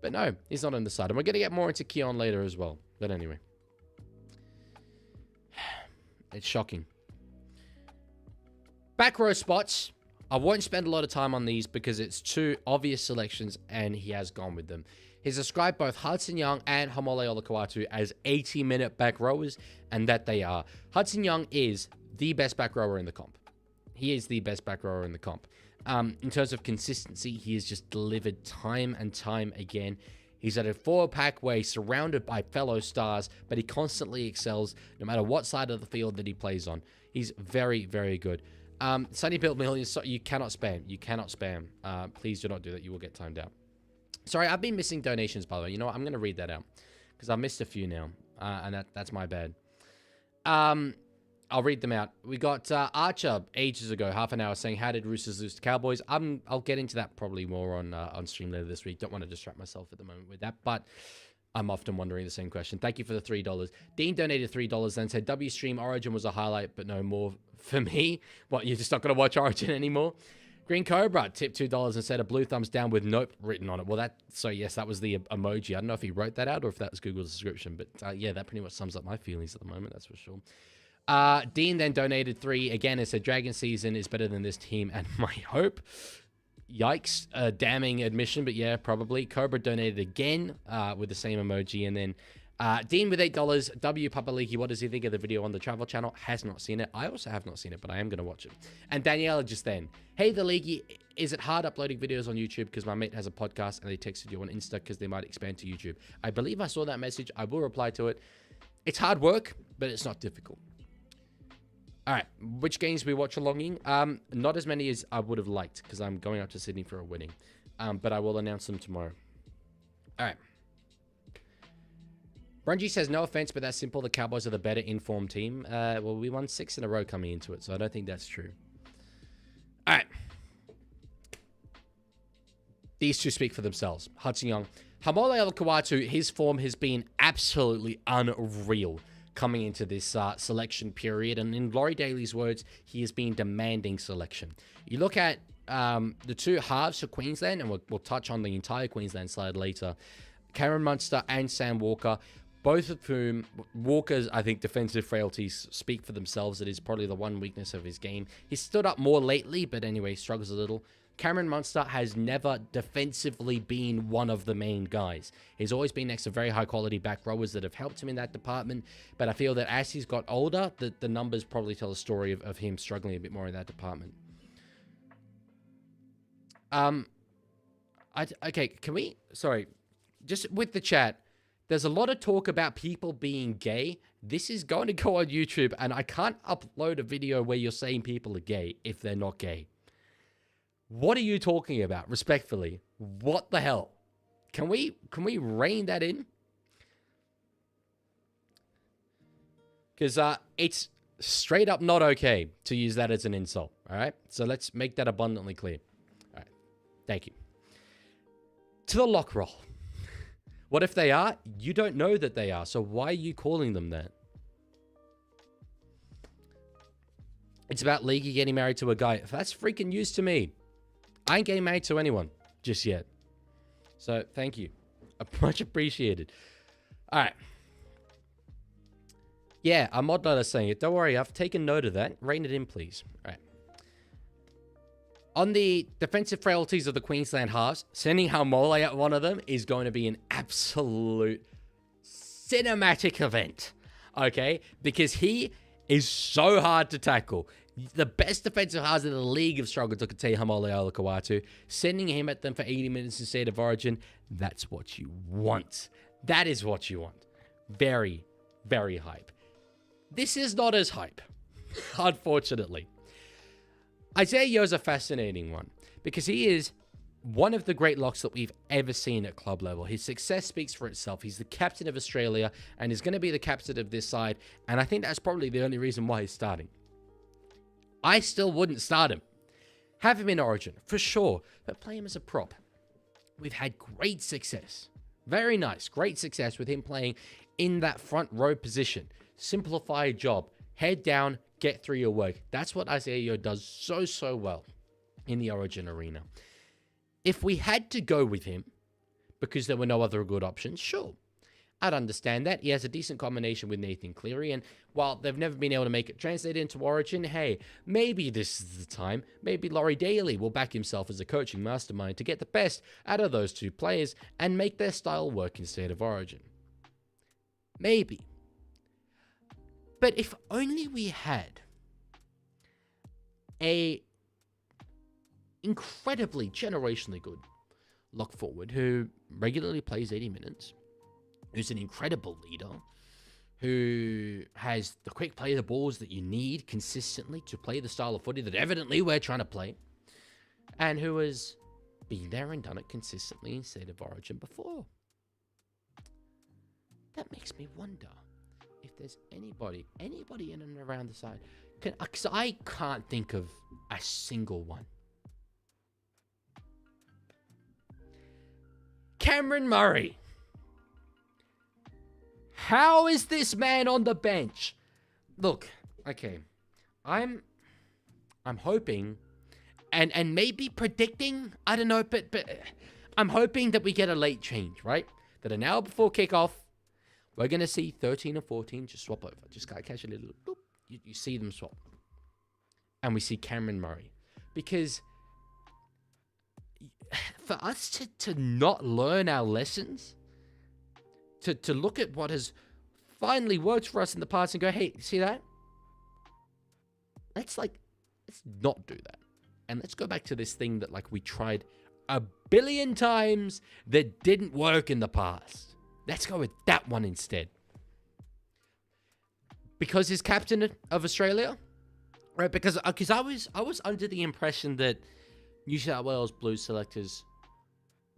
A: But no, he's not on the side. And we're going to get more into Keon later as well. But anyway. It's shocking. Back row spots. I won't spend a lot of time on these because it's two obvious selections and he has gone with them. He's described both Hudson Young and Haumole Olakau'atu as 80-minute back rowers, and that they are. Hudson Young is the best back rower in the comp. He is the best back rower in the comp. In terms of consistency, he has just delivered time and time again. He's at a forward pack where he's surrounded by fellow stars, but he constantly excels no matter what side of the field that he plays on. He's very, very good. Sunny Built Millions, so you cannot spam. You cannot spam. Please do not do that. You will get timed out. Sorry, I've been missing donations, by the way. You know what? I'm going to read that out because I've missed a few now, and that's my bad. I'll read them out. We got Archer ages ago, half an hour, saying, how did Roosters lose to Cowboys? I'll get into that probably more on stream later this week. Don't want to distract myself at the moment with that, but I'm often wondering the same question. Thank you for the $3. Dean donated $3, then said, W Stream Origin was a highlight, but no more for me. What, you're just not going to watch Origin anymore? Green Cobra tipped $2 and said a blue thumbs down with nope written on it. Well, yes, that was the emoji. I don't know if he wrote that out or if that was Google's description, but yeah, that pretty much sums up my feelings at the moment, that's for sure. Dean then donated $3 again and said Dragon season is better than this team and my hope. Yikes, damning admission, but yeah, probably. Cobra donated again with the same emoji. And then Dean with $8. W Papa Leaguie, what does he think of the video on the Travel Channel? Has not seen it. I also have not seen it, but I am going to watch it. And Daniela just then, hey, the Leaguie, is it hard uploading videos on YouTube because my mate has a podcast and they texted you on Insta because they might expand to YouTube? I believe I saw that message. I will reply to it. It's hard work, but it's not difficult. All right, which games we watch alonging? Not as many as I would have liked because I'm going up to Sydney for a wedding. But I will announce them tomorrow. All right. Brunji says, no offense, but that's simple. The Cowboys are the better informed team. Well, we won 6 in a row coming into it, so I don't think that's true. All right. These two speak for themselves. Hudson Young. Haumole Olakau'atu, his form has been absolutely unreal coming into this selection period. And in Laurie Daly's words, he has been demanding selection. You look at the two halves for Queensland, and we'll touch on the entire Queensland side later. Cameron Munster and Sam Walker, both of whom, Walker's, I think, defensive frailties speak for themselves. It is probably the one weakness of his game. He's stood up more lately, but anyway, struggles a little. Cameron Munster has never defensively been one of the main guys. He's always been next to very high-quality back rowers that have helped him in that department, but I feel that as he's got older, the numbers probably tell a story of him struggling a bit more in that department. Okay, can we... Sorry, just with the chat, there's a lot of talk about people being gay. This is going to go on YouTube, and I can't upload a video where you're saying people are gay if they're not gay. What are you talking about, respectfully? What the hell? Can we rein that in? Because it's straight up not okay to use that as an insult, all right? So let's make that abundantly clear. All right, thank you. To the lock roll. What if they are? You don't know that they are, so why are you calling them that? It's about Leaguie getting married to a guy. That's freaking news to me. I ain't getting married to anyone just yet. So, thank you. Much appreciated. All right. Yeah, a mod letter saying it. Don't worry, I've taken note of that. Rein it in, please. All right. On the defensive frailties of the Queensland halves, sending Haumole at one of them is going to be an absolute cinematic event. Okay? Because he is so hard to tackle. The best defensive halves in the league have struggled to contain Haumole Olakau'atu. Sending him at them for 80 minutes in State of Origin, that's what you want. That is what you want. Very, very hype. This is not as hype, unfortunately. Isaiah Yeo's a fascinating one because he is one of the great locks that we've ever seen at club level. His success speaks for itself. He's the captain of Australia and is going to be the captain of this side. And I think that's probably the only reason why he's starting. I still wouldn't start him. Have him in Origin, for sure, but play him as a prop. We've had great success. Very nice, great success with him playing in that front row position. Simplify a job. Head down, get through your work. That's what Isaiah Yeo does so well in the Origin arena. If we had to go with him because there were no other good options, sure. I'd understand that. He has a decent combination with Nathan Cleary, and while they've never been able to make it translate into Origin, hey, maybe this is the time. Maybe Laurie Daly will back himself as a coaching mastermind to get the best out of those two players and make their style work in State of Origin. Maybe. But if only we had a incredibly, generationally good lock forward who regularly plays 80 minutes, who's an incredible leader, who has the quick play of the balls that you need consistently to play the style of footy that evidently we're trying to play, and who has been there and done it consistently in State of Origin before. That makes me wonder if there's anybody in and around the side. Because I can't think of a single one. Cameron Murray. How is this man on the bench? Look, okay. I'm hoping and maybe predicting, I don't know, but I'm hoping that we get a late change, right? That an hour before kickoff, we're going to see 13 and 14 just swap over. Just gotta catch a little, boop, you see them swap. And we see Cameron Murray. Because for us to not learn our lessons, to look at what has finally worked for us in the past and go, hey, see that? Let's not do that. And let's go back to this thing that we tried a billion times that didn't work in the past. Let's go with that one instead. Because he's captain of Australia, right? Because I was under the impression that New South Wales Blues selectors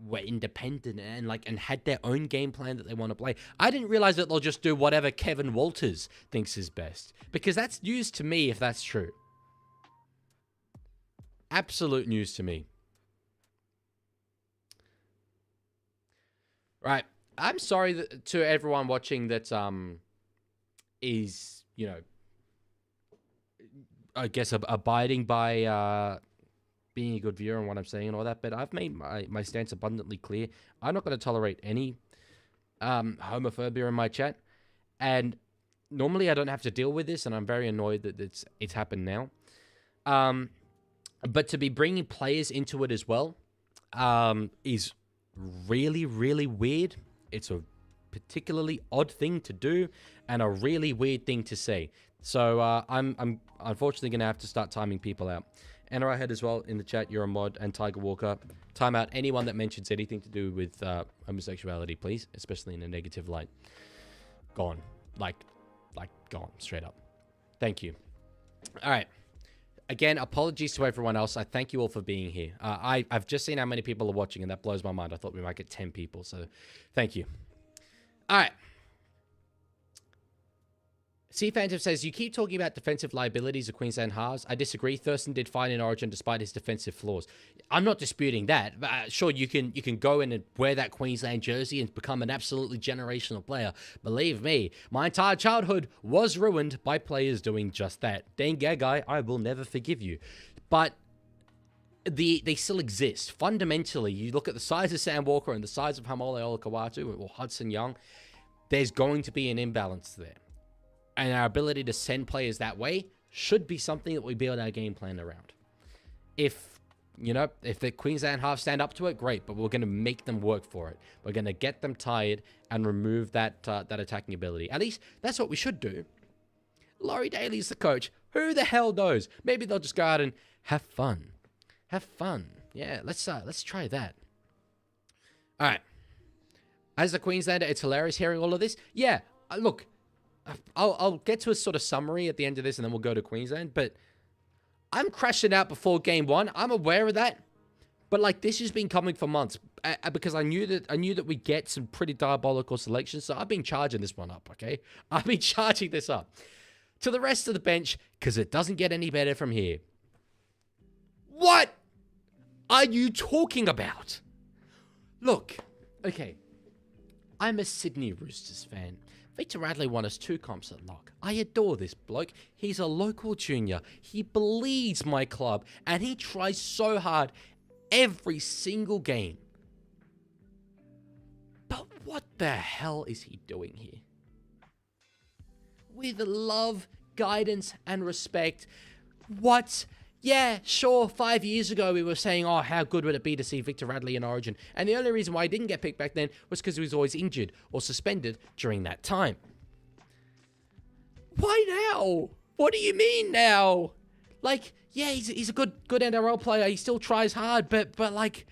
A: were independent and had their own game plan that they want to play. I didn't realize that they'll just do whatever Kevin Walters thinks is best. Because that's news to me if that's true. Absolute news to me. Right. I'm sorry to everyone watching that is, I guess abiding by being a good viewer and what I'm saying and all that, but I've made my stance abundantly clear. I'm not going to tolerate any homophobia in my chat, and normally I don't have to deal with this, and I'm very annoyed that it's happened now. But to be bringing players into it as well is really, really weird. It's a particularly odd thing to do and a really weird thing to say. So I'm unfortunately going to have to start timing people out. And I had as well in the chat, you're a mod, and Tiger Walker. Time out anyone that mentions anything to do with homosexuality, please, especially in a negative light. Gone. Like gone, straight up. Thank you. All right. Again, apologies to everyone else. I thank you all for being here. I've just seen how many people are watching, and that blows my mind. I thought we might get 10 people, so thank you. All right. C Phantom says, you keep talking about defensive liabilities of Queensland halves. I disagree. Thurston did fine in Origin despite his defensive flaws. I'm not disputing that. But, sure, you can go in and wear that Queensland jersey and become an absolutely generational player. Believe me, my entire childhood was ruined by players doing just that. Dang guy, I will never forgive you. But they still exist. Fundamentally, you look at the size of Sam Walker and the size of Hamole Olakawatu or Hudson Young, there's going to be an imbalance there. And our ability to send players that way should be something that we build our game plan around. If the Queensland half stand up to it, great, but we're going to make them work for it. We're going to get them tired and remove that attacking ability. At least that's what we should do. Laurie Daly's the coach. Who the hell knows? Maybe they'll just go out and have fun. Have fun. Yeah, let's try that. All right. As a Queenslander, it's hilarious hearing all of this. Yeah, look, I'll get to a sort of summary at the end of this, and then we'll go to Queensland. But I'm crashing out before game one. I'm aware of that. But like, this has been coming for months because I knew that we get some pretty diabolical selections. So I've been charging this one up. Okay, I've been charging this up to the rest of the bench because it doesn't get any better from here. What are you talking about? Look, okay, I'm a Sydney Roosters fan. Victor Radley won us 2 comps at lock. I adore this bloke. He's a local junior. He bleeds my club, and he tries so hard every single game. But what the hell is he doing here? With love, guidance, and respect, what? Yeah, sure, 5 years ago we were saying, oh, how good would it be to see Victor Radley in Origin? And the only reason why he didn't get picked back then was because he was always injured or suspended during that time. Why now? What do you mean now? Like, yeah, he's a good NRL player. He still tries hard, but like,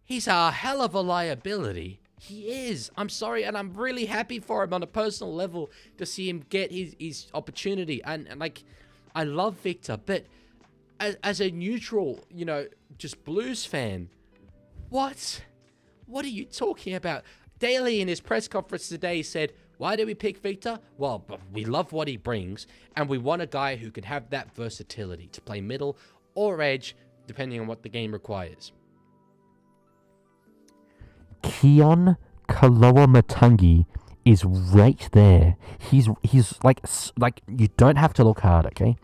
A: he's a hell of a liability. He is. I'm sorry, and I'm really happy for him on a personal level to see him get his opportunity. And like, I love Victor, but as a neutral, just Blues fan, what are you talking about? Daly in his press conference today said, why do we pick Victor? Well, we love what he brings, and we want a guy who can have that versatility to play middle or edge, depending on what the game requires.
C: Keon Kaloa-Matangi is right there. He's like you don't have to look hard, okay?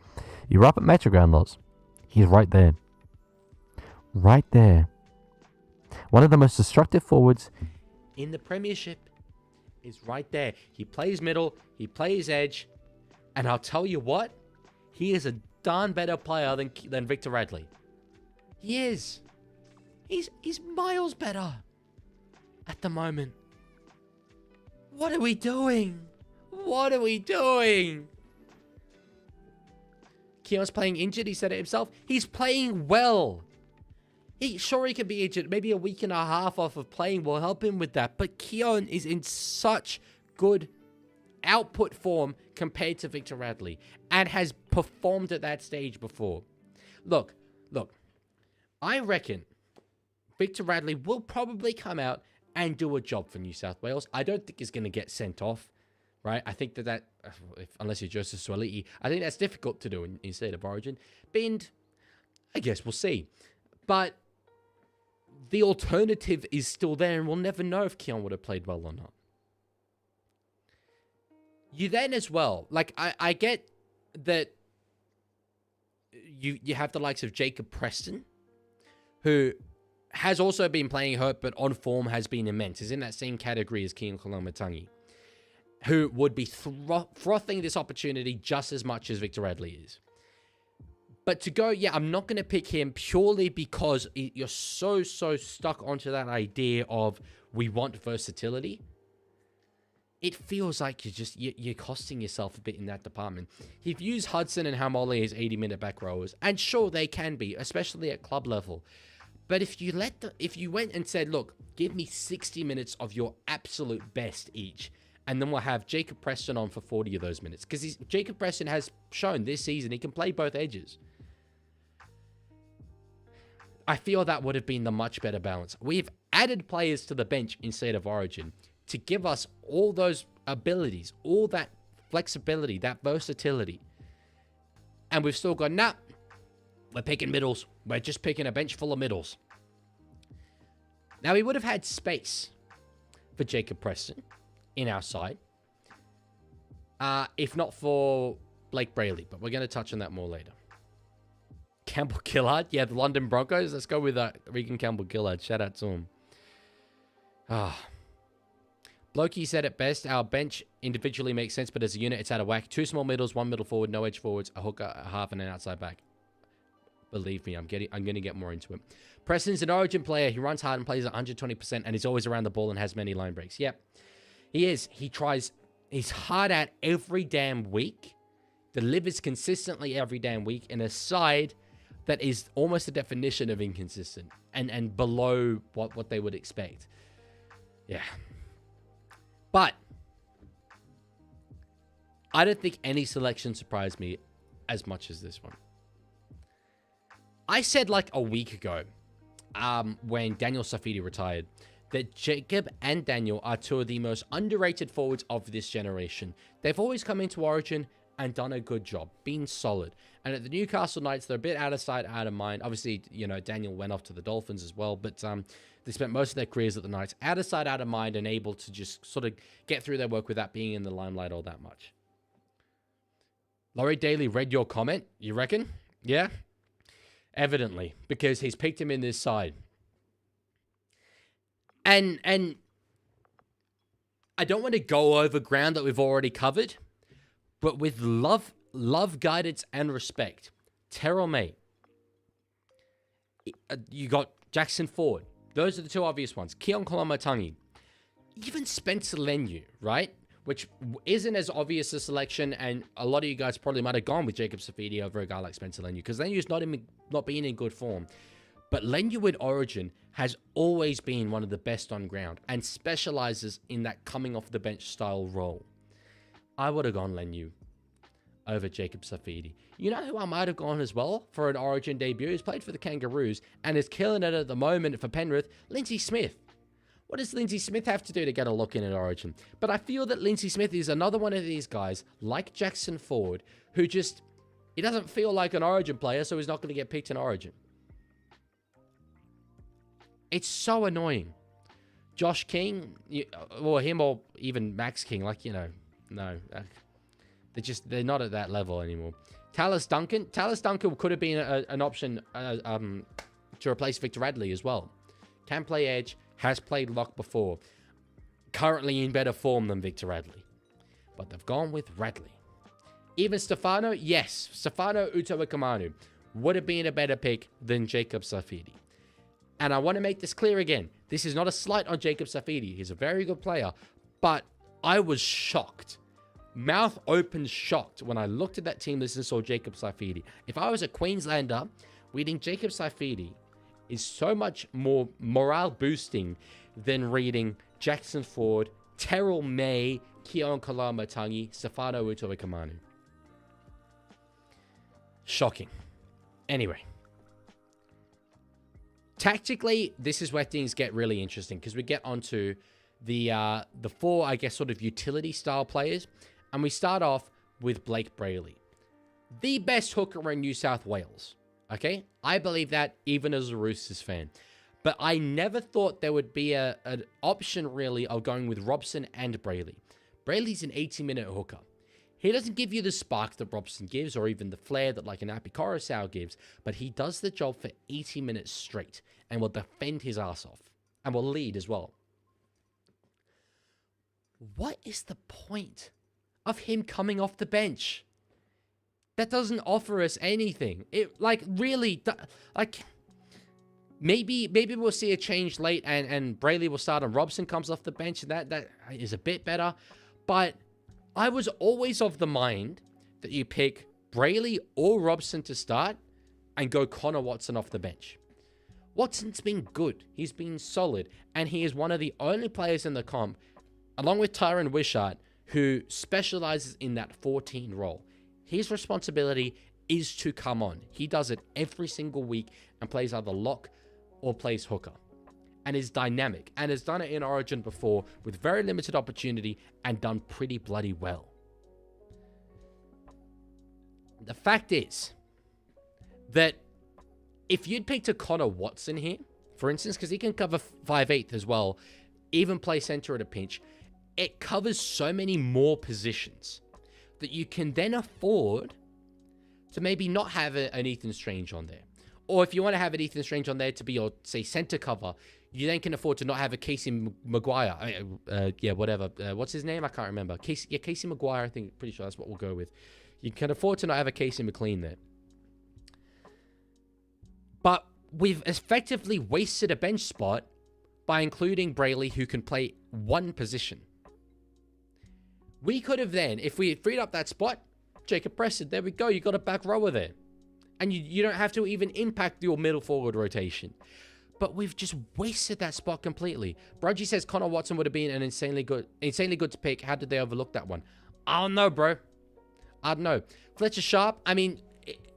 C: You're up at Metroground, Loz. He's right there. Right there. One of the most destructive forwards
A: in the Premiership is right there. He plays middle, he plays edge, and I'll tell you what, he is a darn better player than Victor Radley. He is. He's miles better at the moment. What are we doing? What are we doing? Keon's playing injured, he said it himself. He's playing well. He can be injured. Maybe a week and a half off of playing will help him with that. But Keon is in such good output form compared to Victor Radley and has performed at that stage before. Look. I reckon Victor Radley will probably come out and do a job for New South Wales. I don't think he's going to get sent off. Right, I think that unless you're Joseph Suaalii, I think that's difficult to do in State of Origin. Bend, I guess we'll see. But the alternative is still there, and we'll never know if Keon would have played well or not. You then as well, like, I get that you have the likes of Jacob Preston, who has also been playing hurt, but on form has been immense, is in that same category as Keon Kalamatangi, who would be frothing this opportunity just as much as Victor Radley is. But to go, yeah, I'm not going to pick him purely because you're so stuck onto that idea of we want versatility. It feels like you're costing yourself a bit in that department. He views Hudson and Hamole as 80-minute back rowers, and sure, they can be, especially at club level. But if you went and said, look, give me 60 minutes of your absolute best each, and then we'll have Jacob Preston on for 40 of those minutes. Because Jacob Preston has shown this season he can play both edges. I feel that would have been the much better balance. We've added players to the bench instead of Origin to give us all those abilities, all that flexibility, that versatility. And we've still gone, nah, we're picking middles. We're just picking a bench full of middles. Now, we would have had space for Jacob Preston in our side, if not for Blake Brayley, but we're going to touch on that more later. Campbell Gillard, yeah, the London Broncos. Let's go with Regan Campbell Gillard. Shout out to him. Blokey said it best. Our bench individually makes sense, but as a unit, it's out of whack. 2 small middles, 1 middle forward, no edge forwards, a hooker, a half, and an outside back. Believe me, I'm going to get more into it. Preston's an Origin player. He runs hard and plays at 120%, and he's always around the ball and has many line breaks. Yep, he is. He tries. He's hard at every damn week. Delivers consistently every damn week in a side that is almost the definition of inconsistent and below what they would expect. Yeah. But I don't think any selection surprised me as much as this one. I said like a week ago, when Daniel Safidi retired, that Jacob and Daniel are 2 of the most underrated forwards of this generation. They've always come into Origin and done a good job, been solid. And at the Newcastle Knights, they're a bit out of sight, out of mind. Obviously, you know, Daniel went off to the Dolphins as well, but they spent most of their careers at the Knights, out of sight, out of mind, and able to just sort of get through their work without being in the limelight all that much. Laurie Daly read your comment, you reckon? Yeah? Evidently, because he's picked him in this side. And I don't want to go over ground that we've already covered, but with love, guidance, and respect, Terrell May. You got Jackson Ford. Those are the 2 obvious ones. Keon Kalamatangi. Even Spencer Leniu, right? Which isn't as obvious a selection, and a lot of you guys probably might have gone with Jacob Safidi over a guy like Spencer Leniu, because Lenu's not being in good form. But Leniu with Origin has always been one of the best on ground, and specializes in that coming off the bench style role. I would have gone Leniu over Jacob Safidi. You know who I might have gone as well for an Origin debut? He's played for the Kangaroos and is killing it at the moment for Penrith, Lindsay Smith. What does Lindsay Smith have to do to get a look in at Origin? But I feel that Lindsay Smith is another one of these guys, like Jackson Ford, who just, he doesn't feel like an Origin player, so he's not going to get picked in Origin. It's so annoying. Josh King, or him, or even Max King, like, you know, no. They're not at that level anymore. Tallis Duncan could have been an option to replace Victor Radley as well. Can play edge, has played lock before. Currently in better form than Victor Radley. But they've gone with Radley. Even Stefano, yes. Stefano Utoikamanu would have been a better pick than Jacob Safidi. And I want to make this clear again. This is not a slight on Jacob Safidi. He's a very good player. But I was shocked. Mouth open shocked when I looked at that team list and saw Jacob Safidi. If I was a Queenslander, reading Jacob Safidi is so much more morale boosting than reading Jackson Ford, Terrell May, Keon Kalamatangi, Stefano Utoikamanu. Shocking. Anyway. Tactically, this is where things get really interesting because we get onto the 4, I guess, sort of utility style players. And we start off with Blake Brayley. The best hooker in New South Wales. Okay? I believe that even as a Roosters fan. But I never thought there would be an option, really, of going with Robson and Brayley. Brayley's an 80-minute hooker. He doesn't give you the spark that Robson gives or even the flair that like an Api Coruscant gives, but he does the job for 80 minutes straight and will defend his ass off and will lead as well. What is the point of him coming off the bench? That doesn't offer us anything. It, like, really, like, maybe we'll see a change late and Brayley will start and Robson comes off the bench and that is a bit better. But I was always of the mind that you pick Brayley or Robson to start and go Connor Watson off the bench. Watson's been good. He's been solid. And he is one of the only players in the comp, along with Tyron Wishart, who specializes in that 14 role. His responsibility is to come on. He does it every single week and plays either lock or plays hooker. And is dynamic and has done it in Origin before with very limited opportunity and done pretty bloody well. The fact is that if you'd picked a Connor Watson here, for instance, because he can cover 5/8 as well, even play center at a pinch, it covers so many more positions that you can then afford to maybe not have an Ethan Strange on there. Or if you want to have an Ethan Strange on there to be your, say, center cover, you then can afford to not have a Casey Maguire. Whatever. What's his name? I can't remember. Casey Maguire, I think, pretty sure that's what we'll go with. You can afford to not have a Casey McLean there. But we've effectively wasted a bench spot by including Brayley, who can play one position. We could have then, if we had freed up that spot, Jacob Preston, there we go. You got a back rower there. And you don't have to even impact your middle forward rotation. But we've just wasted that spot completely. Brudgy says Connor Watson would have been an insanely good to pick. How did they overlook that one? I don't know, bro. I don't know. Fletcher Sharp, I mean,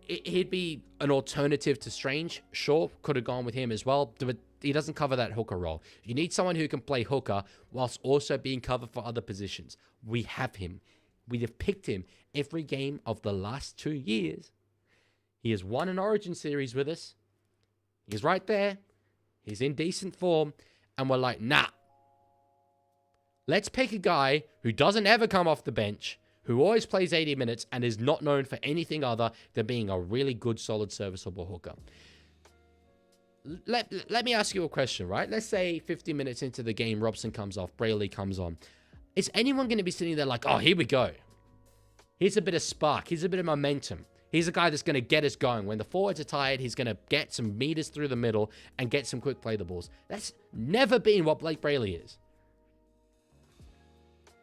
A: he'd be an alternative to Strange. Sure, could have gone with him as well. But he doesn't cover that hooker role. You need someone who can play hooker whilst also being covered for other positions. We have him. We have picked him every game of the last 2 years. He has won an Origin series with us. He's right there. He's in decent form. And we're like, nah. Let's pick a guy who doesn't ever come off the bench, who always plays 80 minutes and is not known for anything other than being a really good, solid, serviceable hooker. Let me ask you a question, right? Let's say 50 minutes into the game, Robson comes off, Brayley comes on. Is anyone going to be sitting there like, oh, here we go. Here's a bit of spark. Here's a bit of momentum. He's a guy that's going to get us going. When the forwards are tired, he's going to get some meters through the middle and get some quick play the balls. That's never been what Blake Brayley is.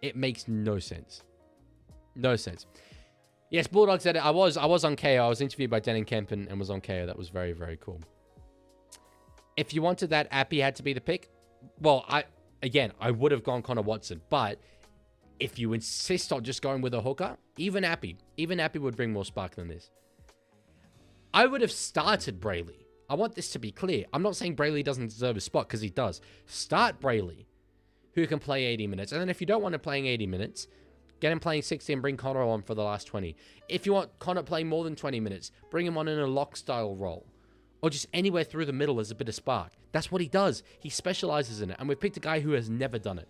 A: It makes no sense. No sense. Yes, Bulldog said it. I was on KO. I was interviewed by Denon Kemp and was on KO. That was very, very cool. If you wanted that, Appy had to be the pick. Well, I would have gone Connor Watson. But if you insist on just going with a hooker, even Appy would bring more spark than this. I would have started Brayley. I want this to be clear. I'm not saying Brayley doesn't deserve a spot, because he does. Start Brayley, who can play 80 minutes. And then if you don't want him playing 80 minutes, get him playing 60 and bring Connor on for the last 20. If you want Connor playing more than 20 minutes, bring him on in a lock-style role. Or just anywhere through the middle as a bit of spark. That's what he does. He specializes in it. And we've picked a guy who has never done it.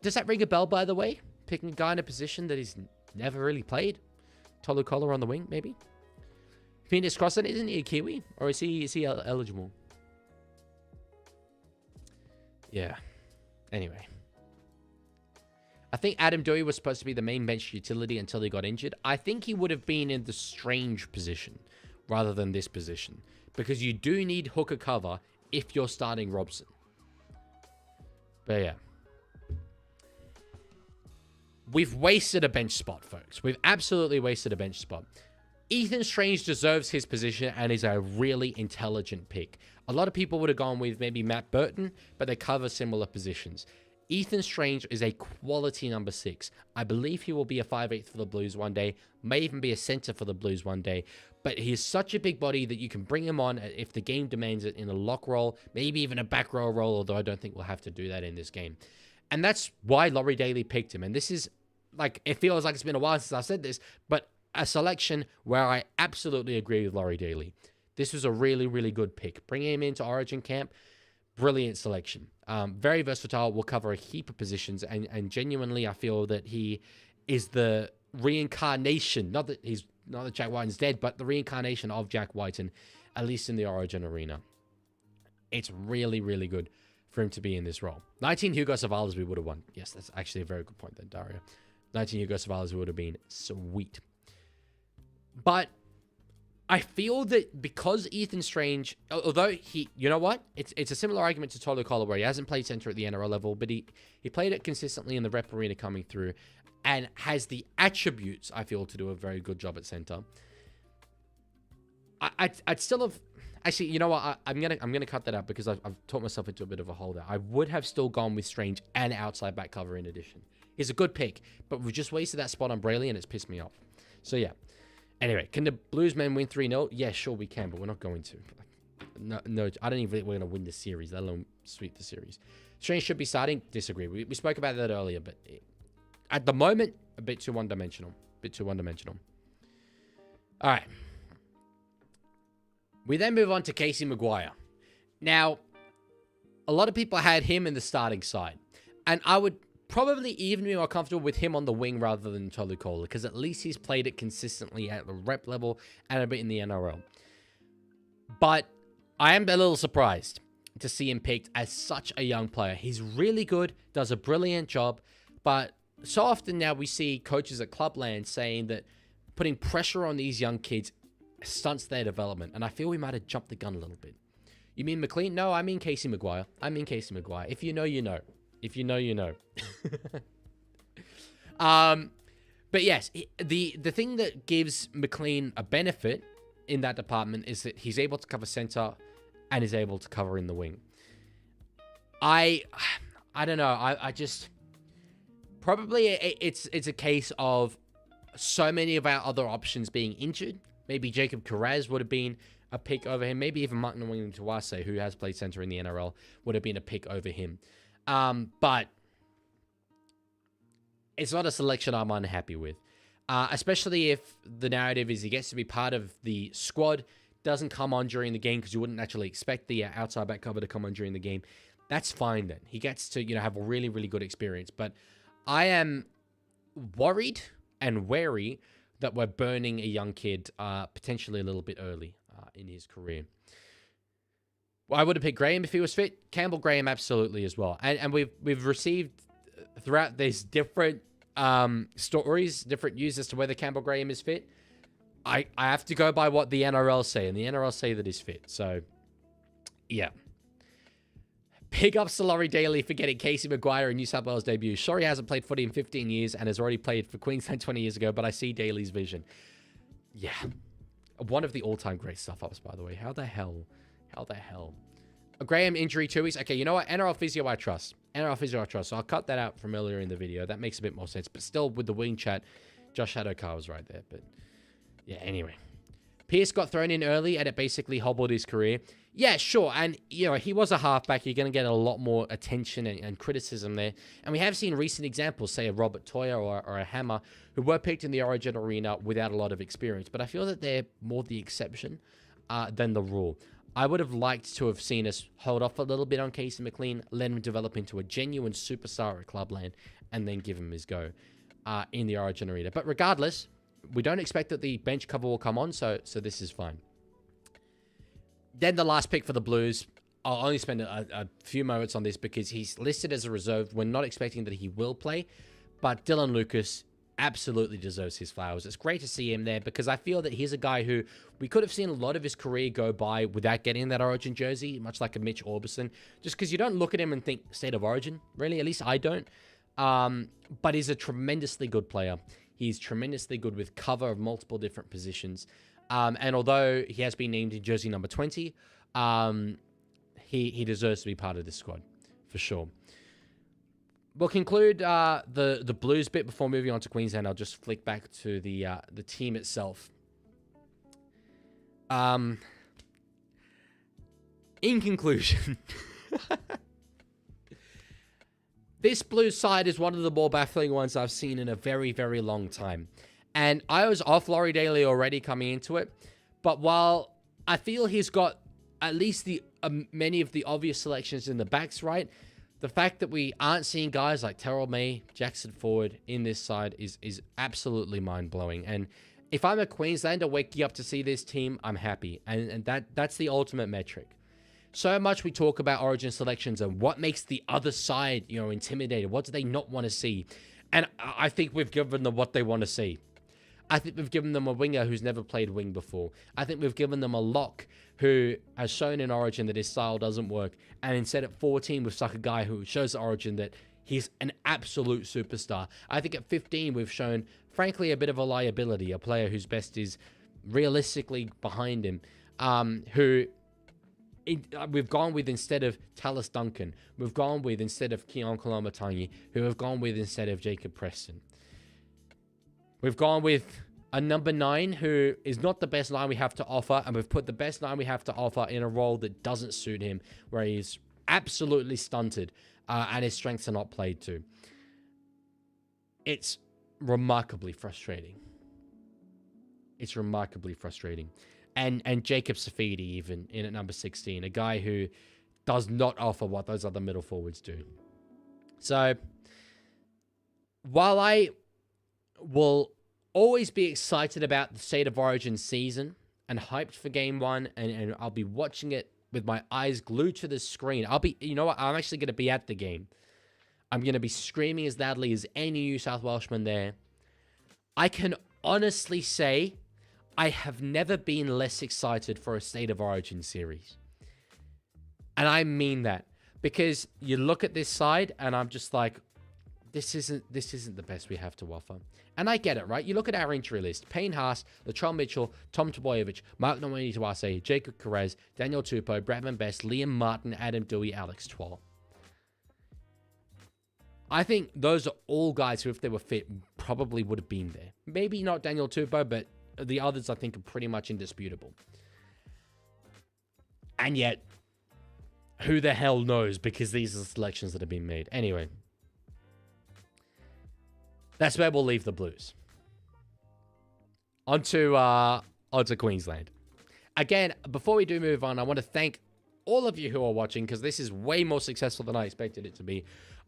A: Does that ring a bell, by the way? Picking a guy in a position that he's never really played? Tolu Kola on the wing, maybe? Phoenix Crossan, isn't he a Kiwi? Or is he eligible? Yeah. Anyway. I think Adam Dewey was supposed to be the main bench utility until he got injured. I think he would have been in the Strange position rather than this position. Because you do need hooker cover if you're starting Robson. But yeah. We've wasted a bench spot, folks. We've absolutely wasted a bench spot. Ethan Strange deserves his position and is a really intelligent pick. A lot of people would have gone with maybe Matt Burton, but they cover similar positions. Ethan Strange is a quality number 6. I believe he will be a 5/8 for the Blues one day, may even be a center for the Blues one day, but he is such a big body that you can bring him on if the game demands it in a lock role, maybe even a back row role, although I don't think we'll have to do that in this game. And that's why Laurie Daly picked him. And this is, like, it feels like it's been a while since I said this, but a selection where I absolutely agree with Laurie Daly. This was a really, really good pick. Bringing him into Origin camp, brilliant selection. Very versatile, will cover a heap of positions, and genuinely I feel that he is the reincarnation. Not that Jack Whiten's dead, but the reincarnation of Jack Whiten, at least in the Origin arena. It's really, really good for him to be in this role. 19 Hugo Savalas, we would have won. Yes, that's actually a very good point then, Dario. 19 Hugo Savalas would have been sweet. But I feel that because Ethan Strange, although you know what? It's a similar argument to Tolu Kola, where he hasn't played center at the NRL level, but he played it consistently in the rep arena coming through and has the attributes, I feel, to do a very good job at center. I'd still have... Actually, you know what? I'm gonna cut that out because I've taught myself into a bit of a hole there. I would have still gone with Strange and outside back cover in addition. He's a good pick, but we've just wasted that spot on Brayley and it's pissed me off. So yeah. Anyway, can the Blues men win 3-0? Yeah, sure we can, but we're not going to. No, I don't even think we're going to win the series, let alone sweep the series. Strange should be starting. Disagree. We spoke about that earlier, but at the moment, a bit too one-dimensional. All right. We then move on to Casey Maguire. Now, a lot of people had him in the starting side. And I would probably even be more comfortable with him on the wing rather than Tolu Kola, because at least he's played it consistently at the rep level and a bit in the NRL. But I am a little surprised to see him picked as such a young player. He's really good, does a brilliant job, but so often now we see coaches at Clubland saying that putting pressure on these young kids stunts their development, and I feel we might have jumped the gun a little bit. You mean McLean? No, I mean Casey Maguire. If you know, you know. If you know, you know. But yes, the thing that gives McLean a benefit in that department is that he's able to cover center and is able to cover in the wing. I don't know. I just probably it's a case of so many of our other options being injured. Maybe Jacob Carraz would have been a pick over him. Maybe even Martin Wington-Tuase, who has played center in the NRL, would have been a pick over him. But it's not a selection I'm unhappy with. Especially if the narrative is he gets to be part of the squad, doesn't come on during the game because you wouldn't actually expect the outside back cover to come on during the game. That's fine then. He gets to, have a really, really good experience. But I am worried and wary that we're burning a young kid potentially a little bit early in his career. Well, I would have picked Graham if he was fit. Campbell Graham absolutely as well. And we've received throughout these different stories, different news as to whether Campbell Graham is fit. I have to go by what the NRL say, and the NRL say that he's fit. So, yeah. Big ups to Laurie Daly for getting Casey Maguire in New South Wales debut. Sure, he hasn't played footy in 15 years and has already played for Queensland 20 years ago, but I see Daly's vision. Yeah. One of the all-time great stuff-ups, by the way. How the hell? A Graham injury 2 weeks. Okay, you know what? NRL Physio I trust. So I'll cut that out from earlier in the video. That makes a bit more sense. But still, with the wing chat, Josh Hadokar was right there. But yeah, anyway. Pierce got thrown in early and it basically hobbled his career. Yeah, sure. And, he was a halfback. You're going to get a lot more attention and criticism there. And we have seen recent examples, say a Robert Toya or a Hammer, who were picked in the Origin arena without a lot of experience. But I feel that they're more the exception than the rule. I would have liked to have seen us hold off a little bit on Casey McLean, let him develop into a genuine superstar at Clubland, and then give him his go in the Origin arena. But regardless, we don't expect that the bench cover will come on, so this is fine. Then the last pick for the Blues, I'll only spend a few moments on this because he's listed as a reserve. We're not expecting that he will play, but Dylan Lucas absolutely deserves his flowers. It's great to see him there because I feel that he's a guy who we could have seen a lot of his career go by without getting that Origin jersey, much like a Mitch Orbison, just because you don't look at him and think State of Origin, really. At least I don't. But he's a tremendously good player. He's tremendously good with cover of multiple different positions. And although he has been named in jersey number 20, he deserves to be part of this squad, for sure. We'll conclude the Blues bit before moving on to Queensland. I'll just flick back to the team itself. In conclusion, this Blues side is one of the more baffling ones I've seen in a very, very long time. And I was off Laurie Daly already coming into it. But while I feel he's got at least the many of the obvious selections in the backs right, The fact that we aren't seeing guys like Terrell May, Jackson Ford in this side is absolutely mind-blowing. And if I'm a Queenslander waking up to see this team, I'm happy. And that's the ultimate metric. So much we talk about origin selections and what makes the other side, intimidated. What do they not want to see? And I think we've given them what they want to see. I think we've given them a winger who's never played wing before. I think we've given them a lock who has shown in Origin that his style doesn't work. And instead at 14, we've stuck a guy who shows the Origin that he's an absolute superstar. I think at 15, we've shown, frankly, a bit of a liability. A player whose best is realistically behind him. We've gone with instead of Tallis Duncan. We've gone with instead of Keon Koloamatangi, who have gone with instead of Jacob Preston. We've gone with a number 9 who is not the best 9 we have to offer, and we've put the best 9 we have to offer in a role that doesn't suit him, where he's absolutely stunted and his strengths are not played to. It's remarkably frustrating. It's remarkably frustrating. And Jacob Safidi even in at number 16, a guy who does not offer what those other middle forwards do. So, while I will always be excited about the State of Origin season and hyped for Game 1, and I'll be watching it with my eyes glued to the screen. You know what? I'm actually going to be at the game. I'm going to be screaming as loudly as any New South Welshman there. I can honestly say I have never been less excited for a State of Origin series. And I mean that. Because you look at this side and I'm just like, this isn't the best we have to offer. And I get it, right? You look at our injury list. Payne Haas, Latrell Mitchell, Tom Teboyevich, Mark Nwani-Tuase, Jacob Carrez, Daniel Tupou, Bradman Best, Liam Martin, Adam Dewey, Alex Twal. I think those are all guys who, if they were fit, probably would have been there. Maybe not Daniel Tupou, but the others I think are pretty much indisputable. And yet, who the hell knows? Because these are the selections that have been made. Anyway. That's where we'll leave the Blues. Onto Queensland. Again, before we do move on, I want to thank all of you who are watching, because this is way more successful than I expected it to be.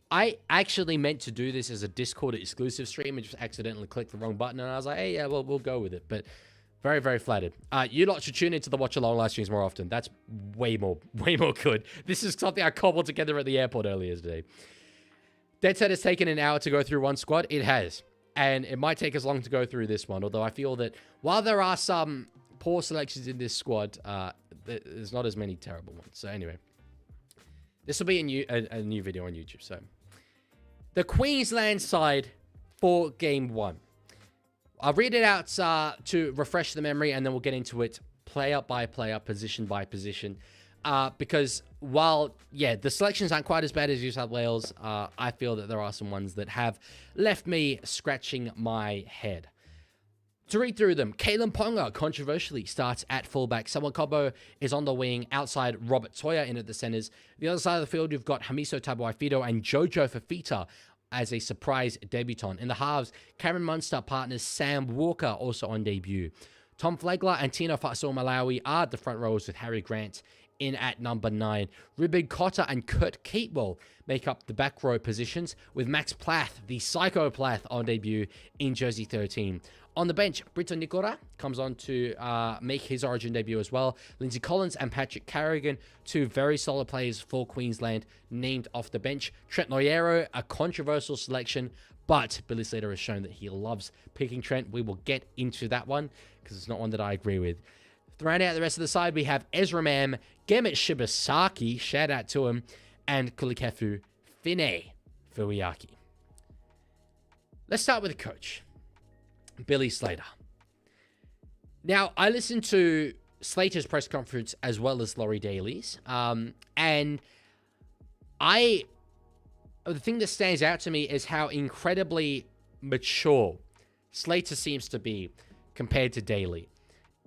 A: I actually meant to do this as a Discord exclusive stream and just accidentally clicked the wrong button, and I was like, hey, yeah, well, we'll go with it. But very, very flattered. You lot should tune into the Watch Along live streams more often. That's way more good. This is something I cobbled together at the airport earlier today. Dead Set has taken an hour to go through one squad. It has. And it might take as long to go through this one. Although I feel that while there are some poor selections in this squad, there's not as many terrible ones. So anyway. This will be a new video on YouTube. So the Queensland side for Game 1. I'll read it out to refresh the memory, and then we'll get into it player by player, position by position. Because while, yeah, the selections aren't quite as bad as New South Wales, I feel that there are some ones that have left me scratching my head. To read through them, Kalen Ponga controversially starts at fullback. Samuel Cobo is on the wing outside Robert Toya in at the centers. The other side of the field, you've got Hamiso Tabuai-Fidow and Jojo Fafita as a surprise debutant. In the halves, Cameron Munster partners Sam Walker also on debut. Tom Flagler and Tino Fa'asuamaleaui are the front rows with Harry Grant in at number 9. Ruben Cotter and Kurt Keatwell make up the back row positions, with Max Plath, the Psycho Plath, on debut in jersey 13. On the bench, Brito Nikora comes on to make his Origin debut as well. Lindsay Collins and Patrick Carrigan, two very solid players for Queensland, named off the bench. Trent Loiero, a controversial selection, but Billy Slater has shown that he loves picking Trent. We will get into that one, because it's not one that I agree with. Round out the rest of the side, we have Ezra Mam, Gemmet Shibasaki, shout out to him, and Kulikefu Fine Fuiaki. Let's start with the coach, Billy Slater. Now, I listened to Slater's press conference as well as Laurie Daly's, and the thing that stands out to me is how incredibly mature Slater seems to be compared to Daly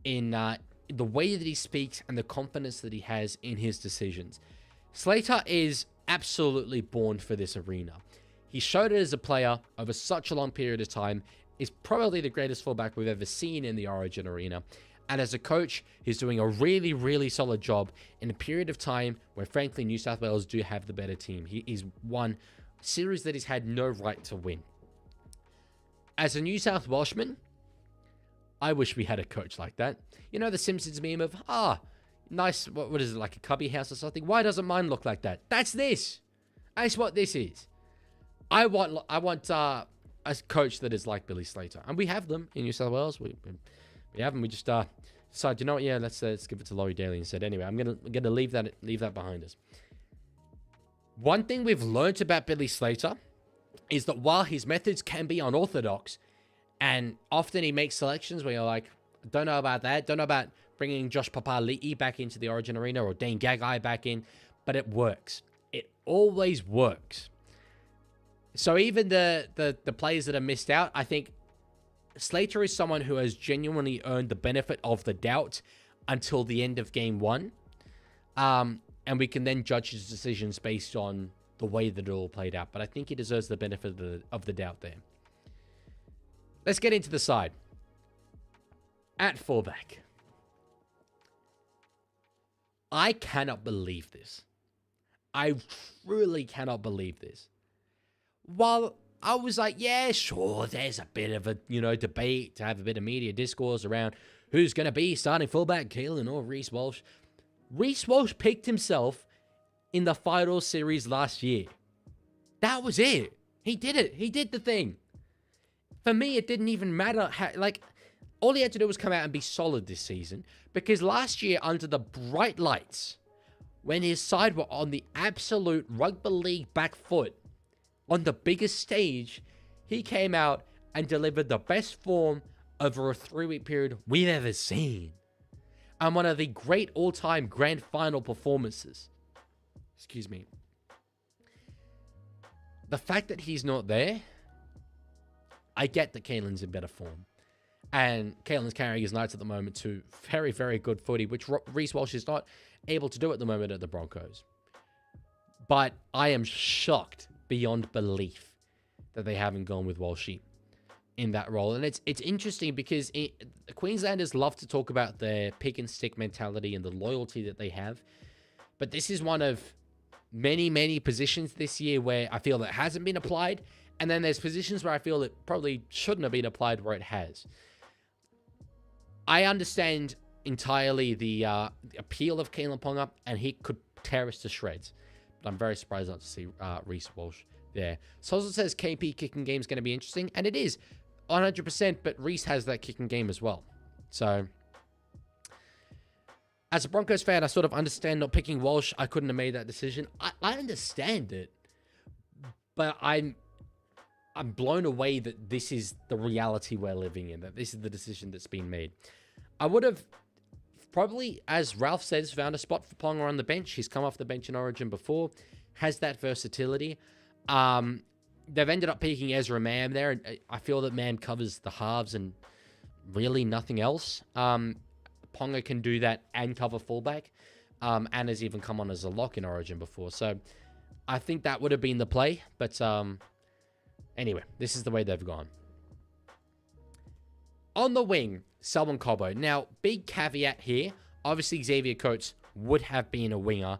A: in the way that he speaks and the confidence that he has in his decisions. Slater is absolutely born for this arena. He showed it as a player over such a long period of time, is probably the greatest fullback we've ever seen in the Origin arena, And as a coach, he's doing a really, really solid job in a period of time where, frankly, New South Wales do have the better team. He's won series that he's had no right to win. As a New South Welshman, I wish we had a coach like that. You know the Simpsons meme of, nice, what is it, like a cubby house or something? Why doesn't mine look like that? That's this. That's what this is. I want a coach that is like Billy Slater. And we have them in New South Wales. We have them. We just decided, you know what? Yeah, let's give it to Laurie Daly instead. Anyway, I'm gonna leave that behind us. One thing we've learned about Billy Slater is that while his methods can be unorthodox, and often he makes selections where you're like, don't know about that, don't know about bringing Josh Papali'i back into the Origin arena or Dane Gagai back in, but it works. It always works. So even the players that are missed out, I think Slater is someone who has genuinely earned the benefit of the doubt until the end of game one. And we can then judge his decisions based on the way that it all played out. But I think he deserves the benefit of the doubt there. Let's get into the side. At fullback. I cannot believe this. I truly cannot believe this. While I was like, yeah, sure, there's a bit of a, debate to have a bit of media discourse around who's going to be starting fullback, Keelan or Reece Walsh. Reece Walsh picked himself in the final series last year. That was it. He did it. He did the thing. For me, it didn't even matter how, all he had to do was come out and be solid this season, because last year, under the bright lights, when his side were on the absolute Rugby League back foot, on the biggest stage, he came out and delivered the best form over a 3-week period we've ever seen. And one of the great all-time grand final performances. Excuse me. The fact that he's not there, I get that Caelan's in better form. And Caelan's carrying his Knights at the moment to very, very good footy, which Reece Walsh is not able to do at the moment at the Broncos. But I am shocked beyond belief that they haven't gone with Walshy in that role. And it's interesting because Queenslanders love to talk about their pick and stick mentality and the loyalty that they have. But this is one of many, many positions this year where I feel that hasn't been applied. And then there's positions where I feel it probably shouldn't have been applied where it has. I understand entirely the appeal of Keelan Ponga, and he could tear us to shreds. But I'm very surprised not to see Reece Walsh there. Sozzle says KP kicking game is going to be interesting, and it is 100%, but Reece has that kicking game as well. So, as a Broncos fan, I sort of understand not picking Walsh. I couldn't have made that decision. I understand it, but I'm blown away that this is the reality we're living in, that this is the decision that's been made. I would have probably, as Ralph says, found a spot for Ponga on the bench. He's come off the bench in Origin before, has that versatility. They've ended up picking Ezra Mam there, and I feel that Mam covers the halves and really nothing else. Ponga can do that and cover fullback, and has even come on as a lock in Origin before. So I think that would have been the play, but anyway, this is the way they've gone. On the wing, Selwyn Cobbo. Now, big caveat here. Obviously, Xavier Coates would have been a winger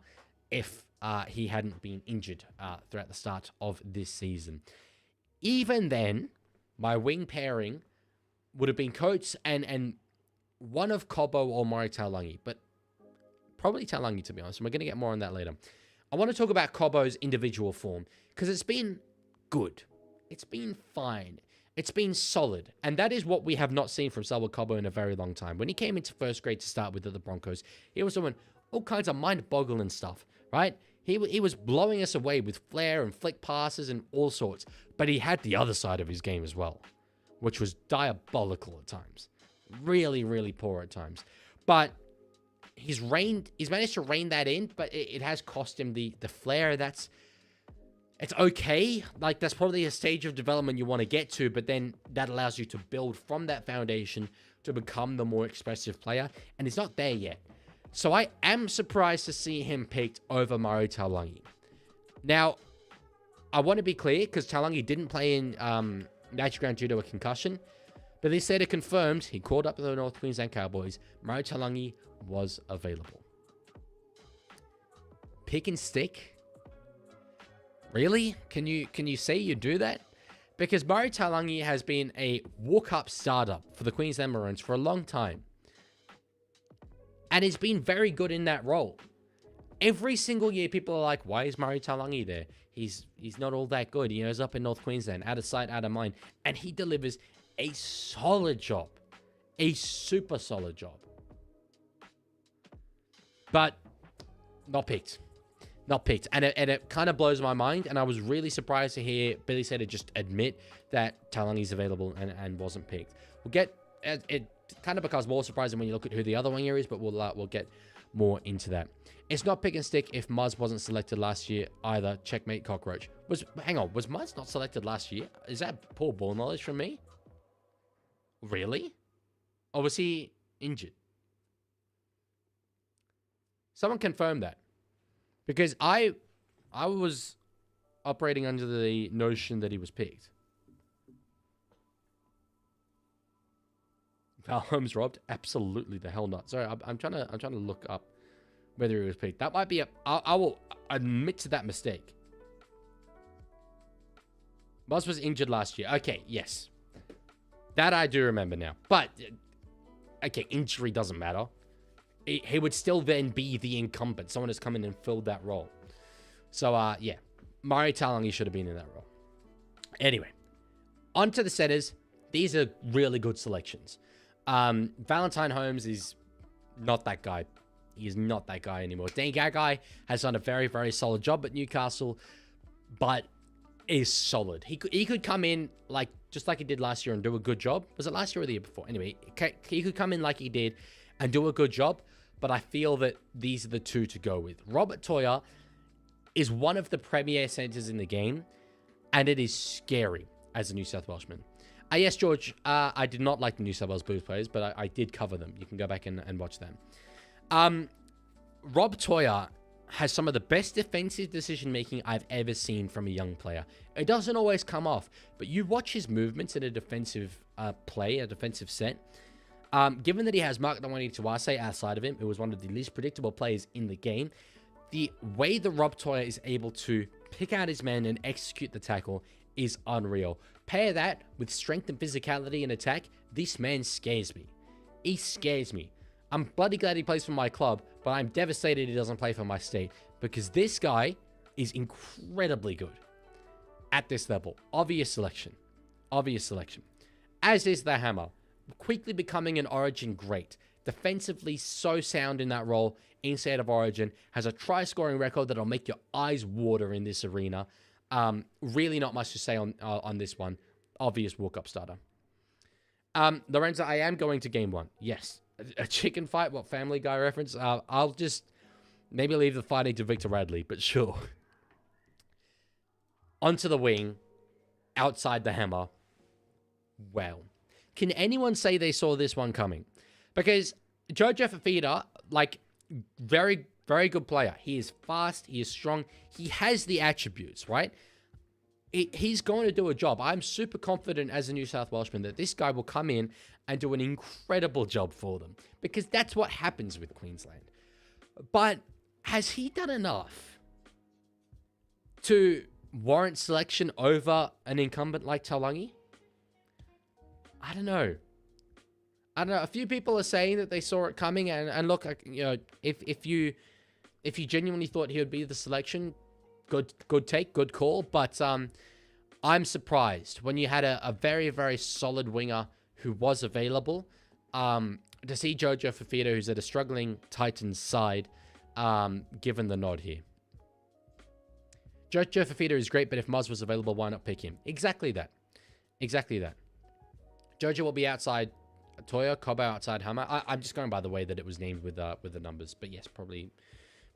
A: if he hadn't been injured throughout the start of this season. Even then, my wing pairing would have been Coates and one of Cobbo or Murray Taulagi, but probably Taulagi, to be honest. And we're going to get more on that later. I want to talk about Cobbo's individual form because it's been good. It's been fine. It's been solid. And that is what we have not seen from Selwyn Cobbo in a very long time. When he came into first grade to start with at the Broncos, he was doing all kinds of mind-boggling stuff, right? He was blowing us away with flair and flick passes and all sorts. But he had the other side of his game as well, which was diabolical at times. Really, really poor at times. But he's managed to rein that in, but it has cost him the flair. It's okay. Like, that's probably a stage of development you want to get to, but then that allows you to build from that foundation to become the more expressive player, and he's not there yet. So I am surprised to see him picked over Murray Taulagi. Now, I want to be clear, because Taulagi didn't play in Magic Round due to a concussion, Billy Slater confirmed he called up the North Queensland Cowboys. Murray Taulagi was available. Pick and stick? Really? Can you say you do that? Because Murray Taulagi has been a walk-up starter for the Queensland Maroons for a long time. And he's been very good in that role. Every single year, people are like, why is Murray Taulagi there? He's not all that good. You know, he's up in North Queensland, out of sight, out of mind. And he delivers a solid job. A super solid job. But not picked. Not picked. And it kind of blows my mind. And I was really surprised to hear Billy Slater just admit that Taulagi's available and wasn't picked. We'll get... It kind of becomes more surprising when you look at who the other winger is, but we'll get more into that. It's not pick and stick if Muzz wasn't selected last year either. Checkmate, cockroach. Hang on, was Muzz not selected last year? Is that poor ball knowledge from me? Really? Or was he injured? Someone confirm that. Because I was operating under the notion that he was picked. Val Holmes robbed? Absolutely the hell not. Sorry, I'm trying to look up whether he was picked. That might be I will admit to that mistake. Muzz was injured last year. Okay, yes. That I do remember now. But, okay, injury doesn't matter. He would still then be the incumbent. Someone has come in and filled that role. So, yeah. Murray Taulagi should have been in that role. Anyway. On to the setters. These are really good selections. Valentine Holmes is not that guy. He is not that guy anymore. Dane Gagai has done a very, very solid job at Newcastle, but is solid. He could come in just like he did last year and do a good job. Was it last year or the year before? Anyway, he could come in like he did and do a good job, but I feel that these are the two to go with. Robert Toya is one of the premier centers in the game, and it is scary as a New South Welshman. Yes, George, I did not like the New South Wales Blues players, but I did cover them. You can go back and watch them. Rob Toya has some of the best defensive decision-making I've ever seen from a young player. It doesn't always come off, but you watch his movements in a defensive play, a defensive set. Given that he has Mark Nawani Tuwase outside of him, who was one of the least predictable players in the game, the way that Rob Toya is able to pick out his men and execute the tackle is unreal. Pair that with strength and physicality in attack, this man scares me. He scares me. I'm bloody glad he plays for my club, but I'm devastated he doesn't play for my state, because this guy is incredibly good at this level. Obvious selection. Obvious selection. As is the Hammer. Quickly becoming an Origin great. Defensively so sound in that role inside of Origin. Has a try-scoring record that'll make your eyes water in this arena. Really not much to say on this one. Obvious walk-up starter. Lorenzo, I am going to game one. Yes. A chicken fight? What, Family Guy reference? I'll just maybe leave the fighting to Victor Radley, but sure. Onto the wing. Outside the Hammer. Well. Can anyone say they saw this one coming? Because Jojo Fafita, very, very good player. He is fast. He is strong. He has the attributes, right? He's going to do a job. I'm super confident as a New South Welshman that this guy will come in and do an incredible job for them. Because that's what happens with Queensland. But has he done enough to warrant selection over an incumbent like Taulagi? I don't know. A few people are saying that they saw it coming, and look, if you genuinely thought he would be the selection, good take, good call. But I'm surprised when you had a very, very solid winger who was available. To see Jojo Fafita, who's at a struggling Titans side, given the nod here. Jojo Fafita is great, but if Muzz was available, why not pick him? Exactly that. Exactly that. Jojo will be outside Toya, Cobo outside Hammer. I'm just going by the way that it was named with the numbers. But yes, probably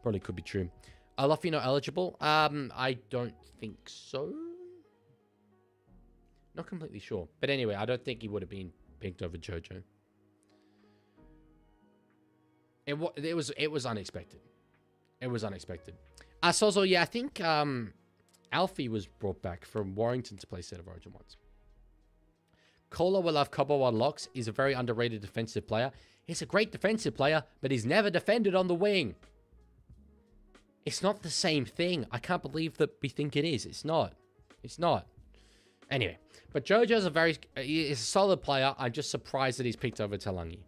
A: could be true. Luffy not eligible? I don't think so. Not completely sure. But anyway, I don't think he would have been picked over Jojo. It was unexpected. It was unexpected. Sozo, yeah, I think Alfie was brought back from Warrington to play State of Origin once. Kola will have Cobo on locks. He's a very underrated defensive player. He's a great defensive player, but he's never defended on the wing. It's not the same thing. I can't believe that we think it is. It's not. It's not. Anyway, but Jojo's he's a solid player. I'm just surprised that he's picked over Talangi.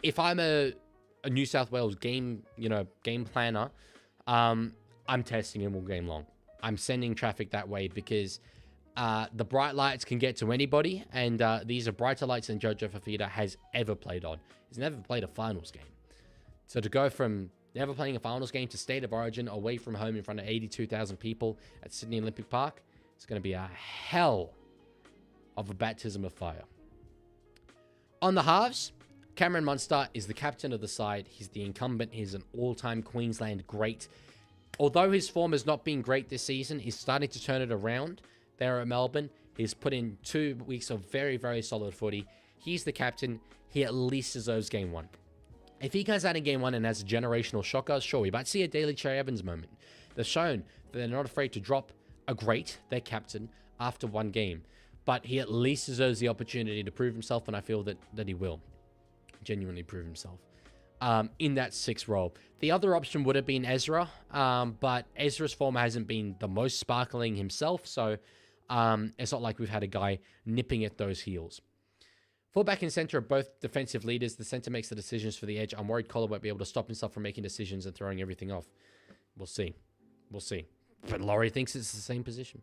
A: If I'm a New South Wales game planner, I'm testing him all game long. I'm sending traffic that way because the bright lights can get to anybody, and these are brighter lights than Jojo Fafita has ever played on. He's never played a finals game. So to go from never playing a finals game to State of Origin, away from home in front of 82,000 people at Sydney Olympic Park, it's going to be a hell of a baptism of fire. On the halves, Cameron Munster is the captain of the side. He's the incumbent. He's an all-time Queensland great. Although his form has not been great this season, he's starting to turn it around there at Melbourne. He's put in 2 weeks of very, very solid footy. He's the captain. He at least deserves game 1. If he goes out in game 1 and has a generational shocker, sure, we might see a Daly Cherry Evans moment. They've shown that they're not afraid to drop their captain, after 1 game. But he at least deserves the opportunity to prove himself, and I feel that he will genuinely prove himself in that 6th role. The other option would have been Ezra, but Ezra's form hasn't been the most sparkling himself, so it's not like we've had a guy nipping at those heels. Fullback and centre are both defensive leaders. The centre makes the decisions for the edge. I'm worried Collar won't be able to stop himself from making decisions and throwing everything off. We'll see. We'll see. But Laurie thinks it's the same position.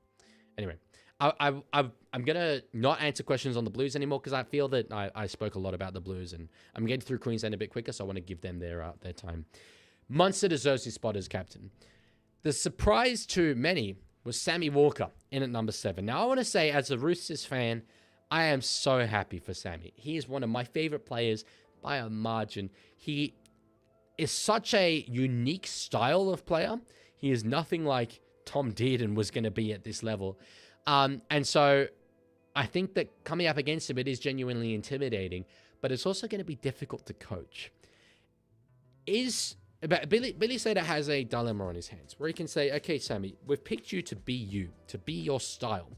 A: Anyway, I'm going to not answer questions on the Blues anymore because I feel that I spoke a lot about the Blues, and I'm getting through Queensland a bit quicker, so I want to give them their time. Munster deserves his spot as captain. The surprise to many was Sammy Walker in at number 7. Now, I want to say, as a Roosters fan, I am so happy for Sammy. He is one of my favorite players by a margin. He is such a unique style of player. He is nothing like Tom Dearden was going to be at this level. And so I think that coming up against him, it is genuinely intimidating, but it's also going to be difficult to coach. Billy Slater has a dilemma on his hands where he can say, okay, Sammy, we've picked you, to be your style.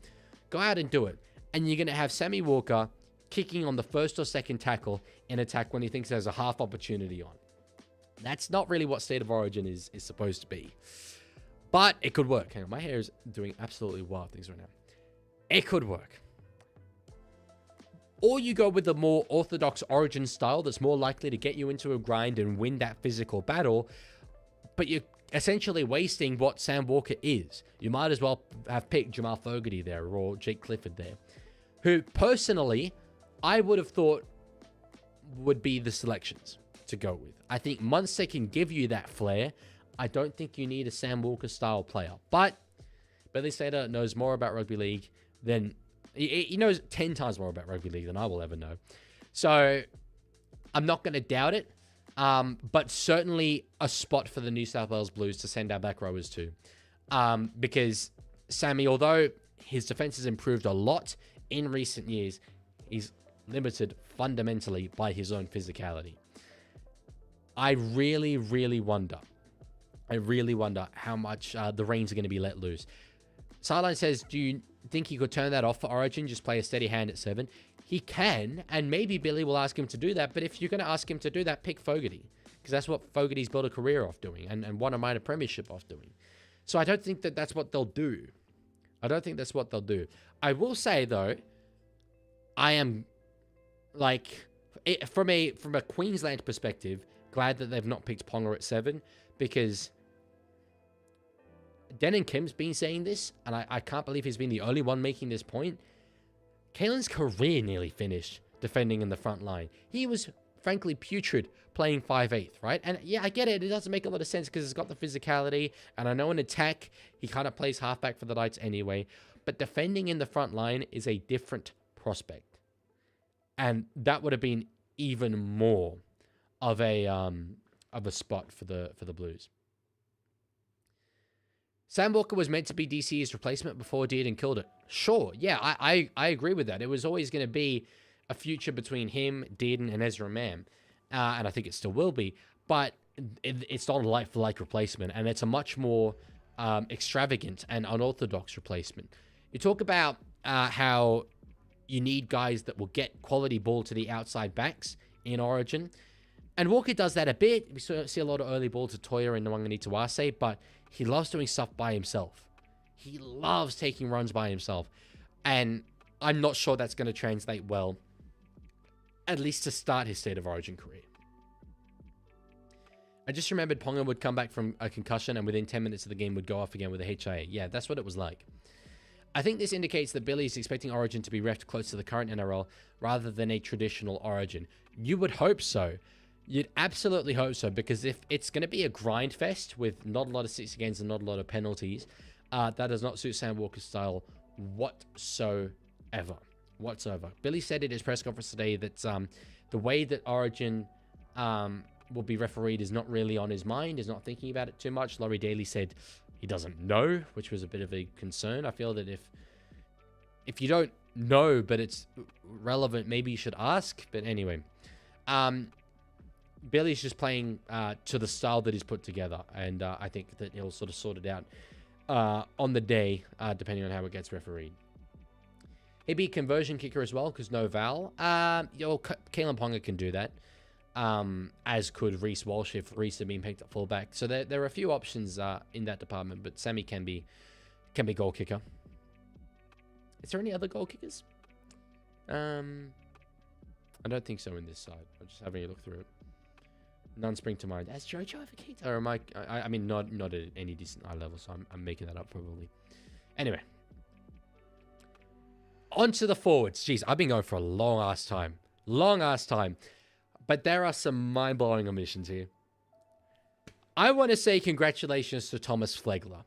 A: Go out and do it. And you're going to have Sammy Walker kicking on the 1st or 2nd tackle in attack when he thinks there's a half opportunity on. That's not really what State of Origin is supposed to be. But it could work. Hang on, my hair is doing absolutely wild things right now. It could work. Or you go with the more orthodox Origin style that's more likely to get you into a grind and win that physical battle, but you're essentially wasting what Sam Walker is. You might as well have picked Jamal Fogarty there or Jake Clifford there, who personally I would have thought would be the selections to go with. I think Munster can give you that flair. I don't think you need a Sam Walker style player, but Billy Slater knows more about rugby league than he knows 10 times more about rugby league than I will ever know. So I'm not going to doubt it, but certainly a spot for the New South Wales Blues to send our back rowers to, because Sammy, although his defense has improved a lot in recent years, he's limited fundamentally by his own physicality. I really, really wonder how much the reins are going to be let loose. Sideline says, do you think he could turn that off for Origin, just play a steady hand at 7? He can, and maybe Billy will ask him to do that, but if you're going to ask him to do that, pick Fogarty, because that's what Fogarty's built a career off doing, and won a minor premiership off doing. So I don't think that that's what they'll do. I will say, though, I am, like, from a Queensland perspective, glad that they've not picked Ponga at 7, because Denon Kim's been saying this, and I can't believe he's been the only one making this point. Kalen's career nearly finished defending in the front line. He was, frankly, putrid playing 5'8", right? And yeah, I get it. It doesn't make a lot of sense because he's got the physicality, and I know in attack, he kind of plays halfback for the Knights anyway. But defending in the front line is a different prospect. And that would have been even more of a spot for the Blues. Sam Walker was meant to be DC's replacement before Dearden killed it. Sure, yeah, I agree with that. It was always going to be a future between him, Dearden, and Ezra Mam. And I think it still will be. But it's not a like-for-like replacement, and it's a much more extravagant and unorthodox replacement. You talk about how you need guys that will get quality ball to the outside backs in Origin. And Walker does that a bit. We see a lot of early ball to Toya and Nwangani Tuase, but he loves doing stuff by himself. He loves taking runs by himself. And I'm not sure that's going to translate well, at least to start his State of Origin career. I just remembered Ponga would come back from a concussion and within 10 minutes of the game would go off again with a HIA. Yeah, that's what it was like. I think this indicates that Billy is expecting Origin to be refed close to the current NRL rather than a traditional Origin. You would hope so. You'd absolutely hope so, because if it's going to be a grind fest with not a lot of 6 against and not a lot of penalties, that does not suit Sam Walker's style whatsoever. Billy said in his press conference today that the way that Origin will be refereed is not really on his mind, is not thinking about it too much. Laurie Daly said he doesn't know, which was a bit of a concern. I feel that if you don't know but it's relevant, maybe you should ask. But anyway, Billy's just playing to the style that he's put together, and I think that he'll sort of sort it out on the day, depending on how it gets refereed. He'd be a conversion kicker as well, because no Val. Kalen Ponga can do that, as could Reece Walsh if Reece had been picked up fullback. So there are a few options in that department, but Sammy can be goal kicker. Is there any other goal kickers? I don't think so in this side. I'm just having a look through it. None spring to mind. Has Jojo ever kicked? Or am I mean, not at any decent eye level, so I'm making that up probably. Anyway. On to the forwards. Jeez, I've been going for a long ass time. But there are some mind-blowing omissions here. I want to say congratulations to Thomas Flegler,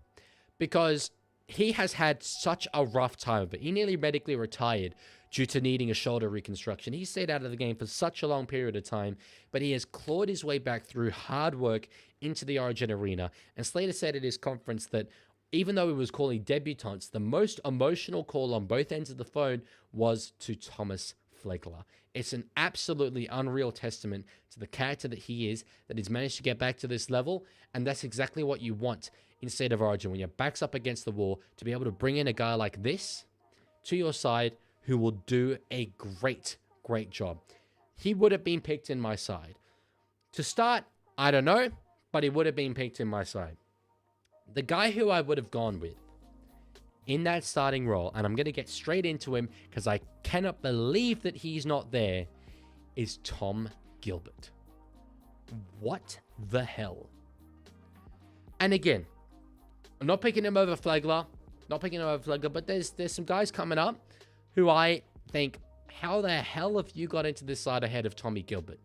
A: because he has had such a rough time of it. He nearly medically retired due to needing a shoulder reconstruction. He stayed out of the game for such a long period of time, but he has clawed his way back through hard work into the Origin arena. And Slater said at his conference that even though he was calling debutants, the most emotional call on both ends of the phone was to Thomas Flegler. It's an absolutely unreal testament to the character that he is, that he's managed to get back to this level, and that's exactly what you want in State of Origin, when your back's up against the wall, to be able to bring in a guy like this to your side who will do a great job. He would have been picked in my side. To start, I don't know, but he would have been picked in my side. The guy who I would have gone with in that starting role, and I'm going to get straight into him because I cannot believe that he's not there, is Tom Gilbert. What the hell? And again, I'm not picking him over Flegler, but there's some guys coming up who I think, how the hell have you got into this side ahead of Tommy Gilbert?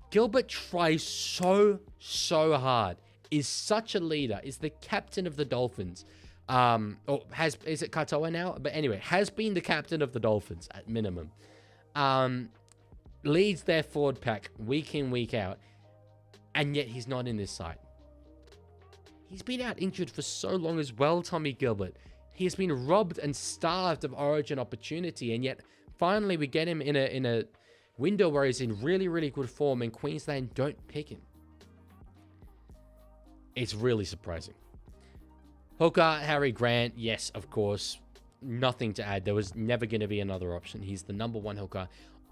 A: Gilbert tries so hard, is such a leader, is the captain of the Dolphins. Is it Katoa now? But anyway, has been the captain of the Dolphins at minimum. Leads their forward pack week in, week out, and yet he's not in this side. He's been out injured for so long as well, Tommy Gilbert. He has been robbed and starved of Origin opportunity, and yet finally we get him in a window where he's in really good form, and Queensland don't pick him. It's really surprising. Hooker, Harry Grant, yes, of course. Nothing to add. There was never going to be another option. He's the number one hooker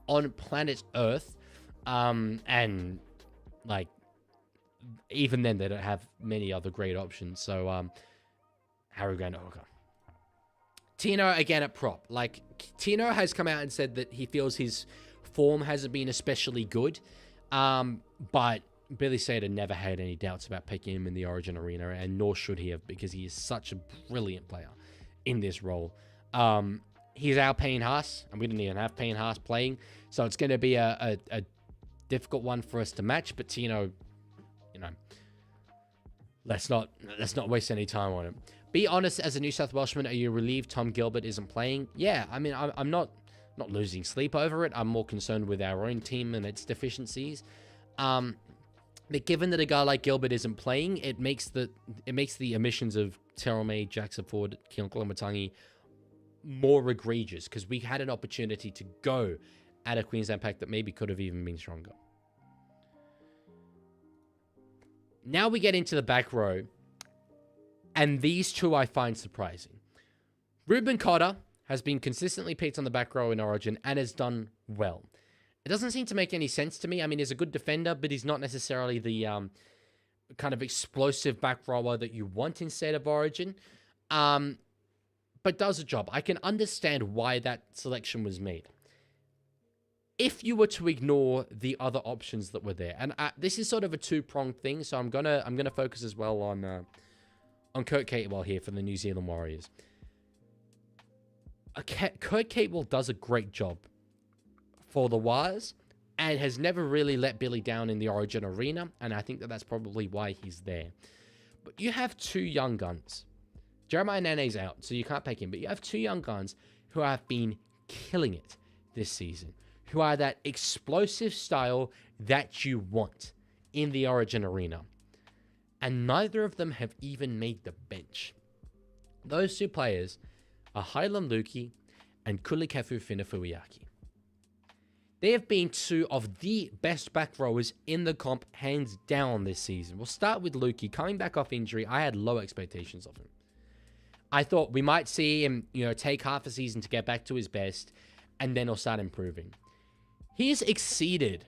A: on planet Earth. And, like, even then, they don't have many other great options. So, Harry Grant at hooker. Tino, again, at prop. Like, Tino has come out and said that he feels his form hasn't been especially good. But Billy Slater never had any doubts about picking him in the Origin arena, and nor should he have, because he is such a brilliant player in this role. He's our Payne Haas, and we didn't even have Payne Haas playing, so it's going to be a difficult one for us to match. But Tino, you know, let's not waste any time on him. Be honest, as a New South Welshman, are you relieved Tom Gilbert isn't playing? Yeah, I mean, I'm not losing sleep over it. I'm more concerned with our own team and its deficiencies. But given that a guy like Gilbert isn't playing, it makes the omissions of Terrell May, Jackson Ford, Keelan Koloamatangi more egregious, because we had an opportunity to go at a Queensland pack that maybe could have even been stronger. Now we get into the back row, and these two I find surprising. Ruben Cotter has been consistently picked on the back row in Origin and has done well. It doesn't seem to make any sense to me. I mean, he's a good defender, but he's not necessarily the kind of explosive back rower that you want in State of Origin. But does a job. I can understand why that selection was made. If you were to ignore the other options that were there, and this is sort of a two-pronged thing, so I'm gonna focus as well on Kurt Catewell here for the New Zealand Warriors. Kurt Catewell does a great job for the Wars and has never really let Billy down in the Origin arena, and I think that that's probably why he's there. But you have two young guns. Jeremiah Nene's out, so you can't pick him, but you have two young guns who have been killing it this season, who are that explosive style that you want in the Origin arena. And neither of them have even made the bench. Those two players are Highland Leaguie and Kulikefu Finafuiaki. They have been two of the best back rowers in the comp, hands down, this season. We'll start with Leaguie. Coming back off injury, I had low expectations of him. I thought we might see him, take half a season to get back to his best, and then he'll start improving. He's exceeded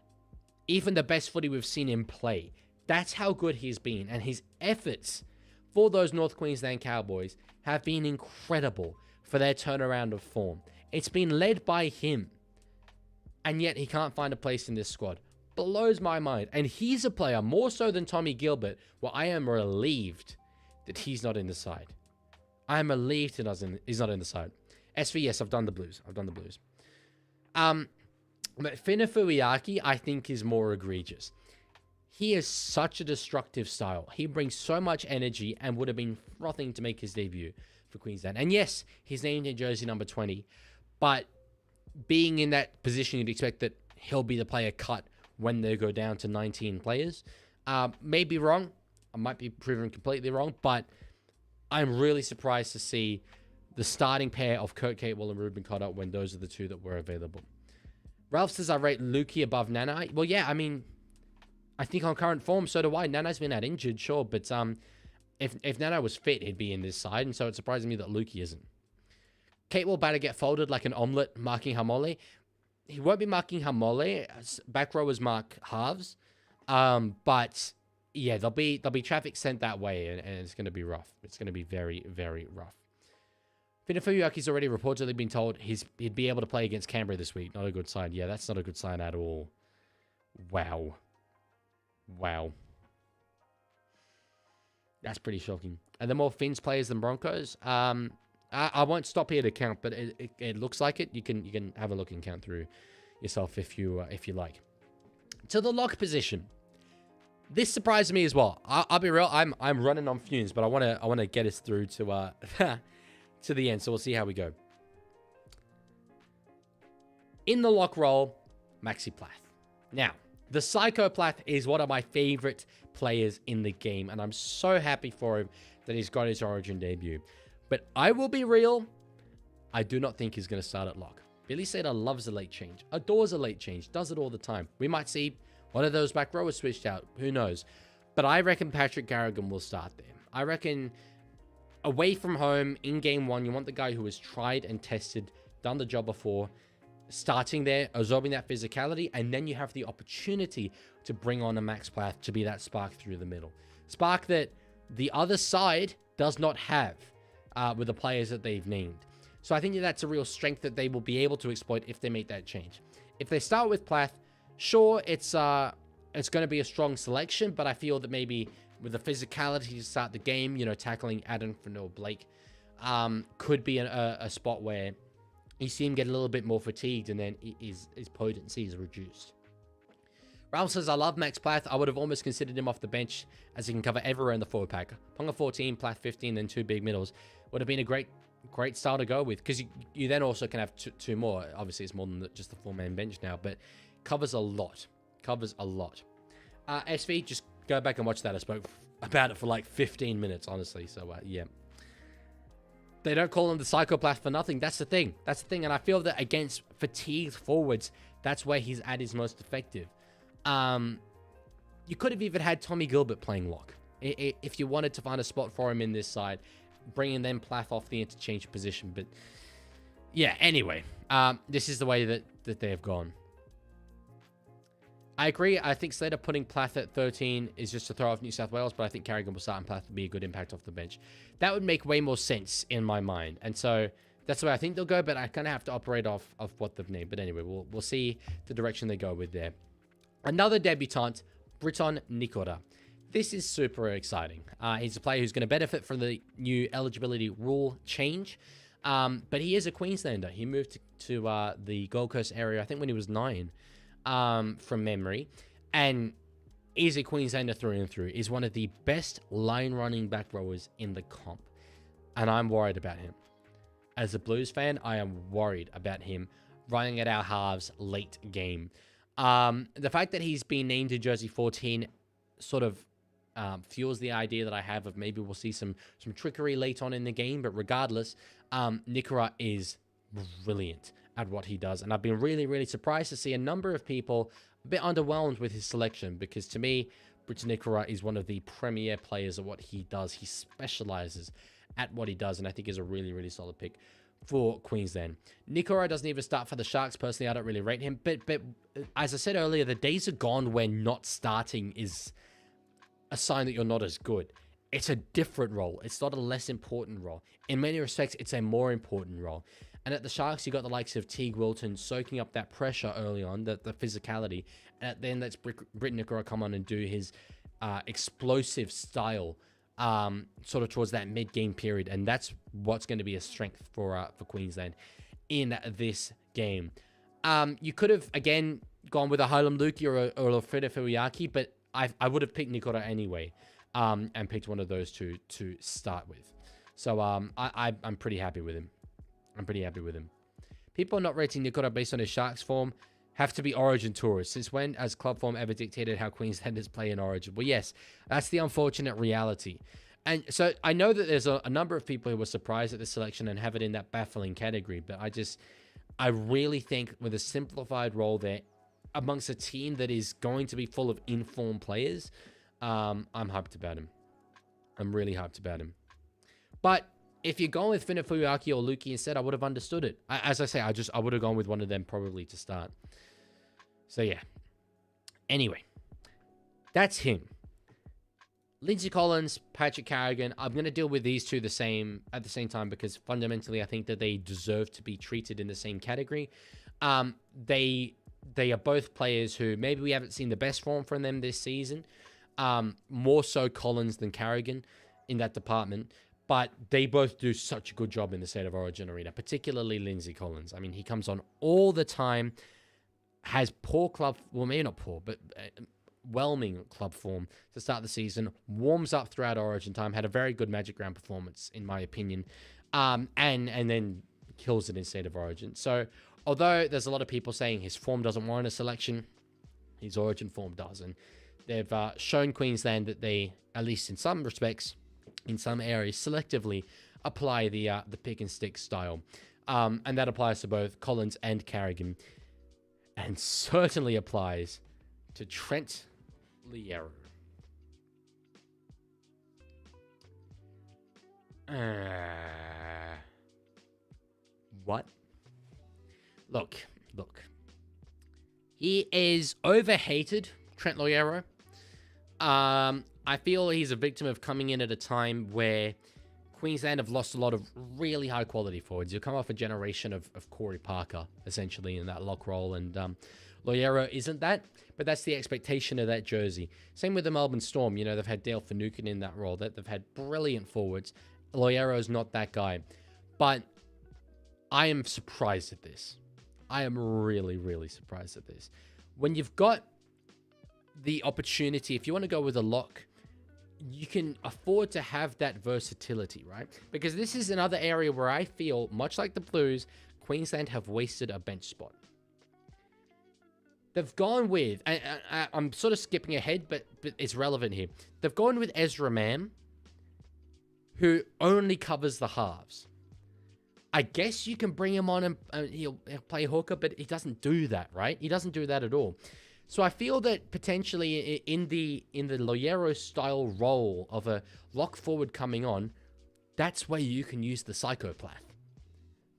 A: even the best footy we've seen him play. That's how good he's been, and his efforts for those North Queensland Cowboys have been incredible for their turnaround of form. It's been led by him, and yet he can't find a place in this squad. Blows my mind. And he's a player, more so than Tommy Gilbert, where I am relieved that he's not in the side. I am relieved he's not in the side. SV, yes, I've done the Blues. But Finafuiaki, I think, is more egregious. He is such a destructive style. He brings so much energy and would have been frothing to make his debut for Queensland. And yes, he's named in jersey number 20, but being in that position, you'd expect that he'll be the player cut when they go down to 19 players. May be wrong. I might be proven completely wrong, but I'm really surprised to see the starting pair of Kurt Catewell and Ruben Cotter when those are the two that were available. Ralph says I rate Leaguie above Nana. Well, yeah, I mean, I think on current form, so do I. Nana's been out injured, sure, but if Nana was fit, he'd be in this side, and so it surprises me that Leaguie isn't. Catewell better get folded like an omelette marking Hamole. He won't be marking Hamole. Back rowers mark halves. But yeah, there'll be traffic sent that way, and it's going to be rough. It's going to be very, very rough. Finafuiaki's already reportedly been told he'd be able to play against Canberra this week. Not a good sign. Yeah, that's not a good sign at all. Wow. That's pretty shocking. Are there more Finns players than Broncos? I won't stop here to count, but it looks like it. You can have a look and count through yourself if you like. To the lock position. This surprised me as well. I'll be real. I'm running on fumes, but I want to get us through to to the end. So we'll see how we go. In the lock role, Maxi Plath. Now, the Psycho Plath is one of my favorite players in the game, and I'm so happy for him that he's got his Origin debut. But I will be real, I do not think he's going to start at lock. Billy Sater loves a late change, adores a late change, does it all the time. We might see one of those back rowers switched out, who knows. But I reckon Patrick Garrigan will start there. I reckon away from home, in game one, you want the guy who has tried and tested, done the job before, starting there, absorbing that physicality, and then you have the opportunity to bring on a Max Plath to be that spark through the middle. Spark that the other side does not have with the players that they've named. So I think that's a real strength that they will be able to exploit if they make that change. If they start with Plath, sure, it's going to be a strong selection, but I feel that maybe with the physicality to start the game, tackling Adam Fernell Blake could be a spot where you see him get a little bit more fatigued and then his potency is reduced. Ralph says, I love Max Plath. I would have almost considered him off the bench as he can cover everywhere in the forward pack. Ponga 14, Plath 15, then two big middles. Would have been a great style to go with, because you then also can have two more. Obviously, it's more than just the four-man bench now, but covers a lot. SV, just go back and watch that. I spoke about it for like 15 minutes, honestly. So, yeah. They don't call him the Psychopath for nothing. That's the thing. And I feel that against fatigued forwards, that's where he's at his most effective. You could have even had Tommy Gilbert playing lock. If you wanted to find a spot for him in this side, bringing them Plath off the interchange position. But Yeah, anyway. This is the way that they have gone. I agree. I think Slater putting Plath at 13 is just to throw off New South Wales, but I think Carrigan will start and Plath will be a good impact off the bench. That would make way more sense in my mind. And so that's the way I think they'll go, but I kind of have to operate off of what they've named. But anyway, we'll see the direction they go with there. Another debutant, Briton Nikora. This is super exciting. He's a player who's going to benefit from the new eligibility rule change. But he is a Queenslander. He moved to the Gold Coast area, I think when he was 9. From memory, and is a Queenslander through and through. Is one of the best line running back rowers in the comp, and I'm worried about him. As a Blues fan, I am worried about him running at our halves late game. The fact that he's been named in jersey 14 sort of fuels the idea that I have of maybe we'll see some trickery late on in the game, but regardless, Nikora is brilliant at what he does, and I've been really, really surprised to see a number of people a bit underwhelmed with his selection, because to me, Briton Nikora is one of the premier players at what he does. He specializes at what he does, and I think is a really, really solid pick for Queensland. Nikora doesn't even start for the Sharks. Personally, I don't really rate him, but as I said earlier, the days are gone when not starting is a sign that you're not as good. It's a different role. It's not a less important role. In many respects, it's a more important role. And at the Sharks, you got the likes of Teague Wilton soaking up that pressure early on, the physicality. And then let's Briton Nikora come on and do his explosive style sort of towards that mid-game period. And that's what's going to be a strength for Queensland in this game. You could have, again, gone with a Harlem Lukey or a Lofreda Fuyaki, but I would have picked Nikora anyway and picked one of those two to start with. So I'm pretty happy with him. People not rating Nikora based on his Sharks form have to be Origin tourists. Since when has club form ever dictated how Queenslanders play in Origin? Well, yes, that's the unfortunate reality. And so I know that there's a number of people who were surprised at this selection and have it in that baffling category. But I really think with a simplified role there amongst a team that is going to be full of informed players, I'm hyped about him. I'm really hyped about him. But if you're going with Fina Fuyaki or Lukey instead, I would have understood it. As I say, I would have gone with one of them probably to start. So yeah. Anyway, that's him. Lindsay Collins, Patrick Carrigan. I'm going to deal with these two at the same time because fundamentally I think that they deserve to be treated in the same category. They are both players who maybe we haven't seen the best form from them this season. More so Collins than Carrigan in that department. But they both do such a good job in the State of Origin arena, particularly Lindsay Collins. I mean, he comes on all the time, has poor club, well, maybe not poor, but whelming club form to start the season, warms up throughout Origin time, had a very good Magic Round performance, in my opinion, and then kills it in State of Origin. So, although there's a lot of people saying his form doesn't warrant a selection, his Origin form does. And they've shown Queensland that they, at least in some respects, in some areas, selectively apply the pick and stick style. And that applies to both Collins and Carrigan. And certainly applies to Trent Loiero. What? Look. He is overhated, Trent Loiero. I feel he's a victim of coming in at a time where Queensland have lost a lot of really high quality forwards. You come off a generation of Corey Parker, essentially, in that lock role, and Loiero isn't that, but that's the expectation of that jersey. Same with the Melbourne Storm. You know, they've had Dale Finucane in that role. They've had brilliant forwards. Loiero's not that guy. But I am surprised at this. I am really, really surprised at this. When you've got the opportunity, if you want to go with a lock, you can afford to have that versatility, right? Because this is another area where I feel, much like the Blues, Queensland have wasted a bench spot. They've gone with, I'm sort of skipping ahead, but it's relevant here. They've gone with Ezra Mam, who only covers the halves. I guess you can bring him on and he'll play hooker, but he doesn't do that, right? He doesn't do that at all. So I feel that potentially in the Loiero style role of a lock forward coming on, that's where you can use the psychopath.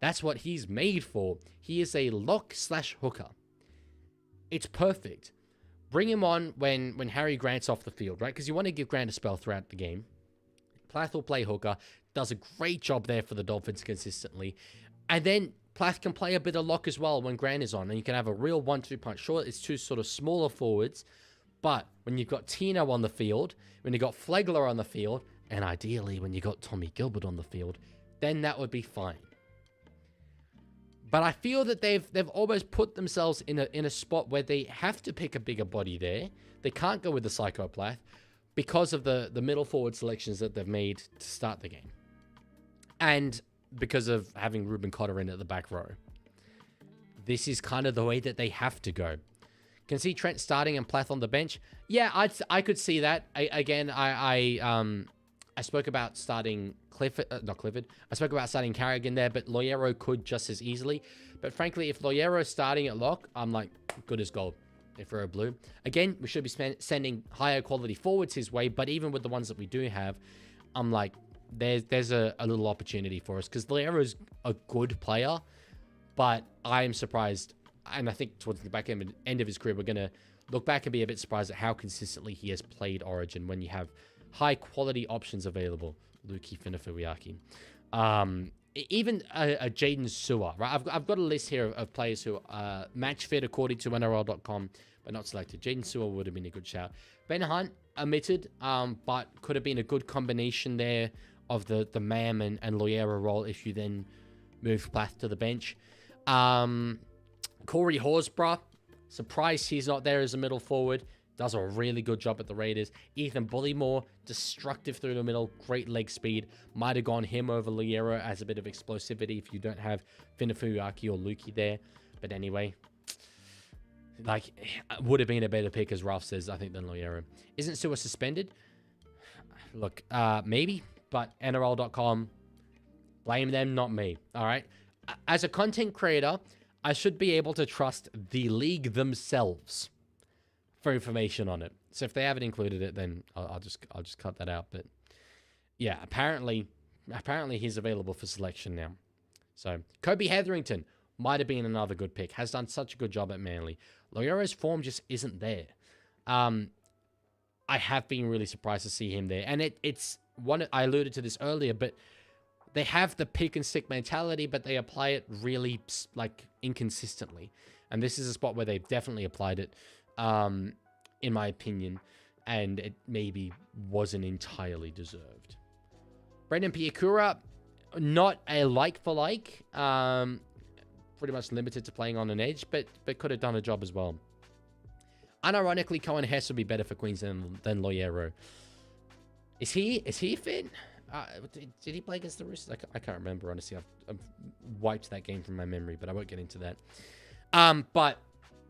A: That's what he's made for. He is a lock/hooker. It's perfect. Bring him on when Harry Grant's off the field, right? Because you want to give Grant a spell throughout the game. Plath will play hooker. Does a great job there for the Dolphins consistently. And then Plath can play a bit of lock as well when Grant is on. And you can have a real 1-2 punch. Sure, it's two sort of smaller forwards. But when you've got Tino on the field, when you've got Flegler on the field, and ideally when you've got Tommy Gilbert on the field, then that would be fine. But I feel that they've almost put themselves in a spot where they have to pick a bigger body there. They can't go with the Psychoplath because of the middle forward selections that they've made to start the game. And because of having Ruben Cotter in at the back row. This is kind of the way that they have to go. Can see Trent starting and Plath on the bench. Yeah, I could see that. I spoke about starting not Clifford. I spoke about starting Carrigan there, but Loiero could just as easily. But frankly, if Loiero's starting at lock, I'm like, good as gold if we're a blue. Again, we should be sending higher quality forwards his way, but even with the ones that we do have, I'm like, there's a little opportunity for us because Loiero's a good player, but I am surprised, and I think towards the back end of his career, we're going to look back and be a bit surprised at how consistently he has played Origin when you have high quality options available. Luki Finafuiaki. Even a Jaden Sewer, right? I've got a list here of players who are match fit according to NRL.com, but not selected. Jaden Sewer would have been a good shout. Ben Hunt omitted, but could have been a good combination there of the Mam and Loiero role if you then move Plath to the bench. Corey Horsburgh, surprised he's not there as a middle forward. Does a really good job at the Raiders. Ethan Bullymore, destructive through the middle, great leg speed. Might have gone him over Loiero as a bit of explosivity if you don't have Finafuiaki or Luki there. But anyway, like, would have been a better pick, as Ralph says, I think, than Loiero. Isn't Sewer suspended? Look, maybe, but NRL.com, blame them, not me, all right? As a content creator, I should be able to trust the league themselves for information on it. So if they haven't included it, then I'll just cut that out. But yeah, apparently he's available for selection now. So Kobe Hetherington might have been another good pick. Has done such a good job at Manly. Loiero's form just isn't there. I have been really surprised to see him there. And it's one, I alluded to this earlier, but they have the pick and stick mentality, but they apply it really like inconsistently. And this is a spot where they've definitely applied it. In my opinion, and it maybe wasn't entirely deserved. Brendan Piakura, not a like for like, pretty much limited to playing on an edge, but could have done a job as well. Unironically, Cohen Hess would be better for Queensland than Loiero. Is he fit? Did he play against the Roosters? I can't remember, honestly. I've wiped that game from my memory, but I won't get into that. But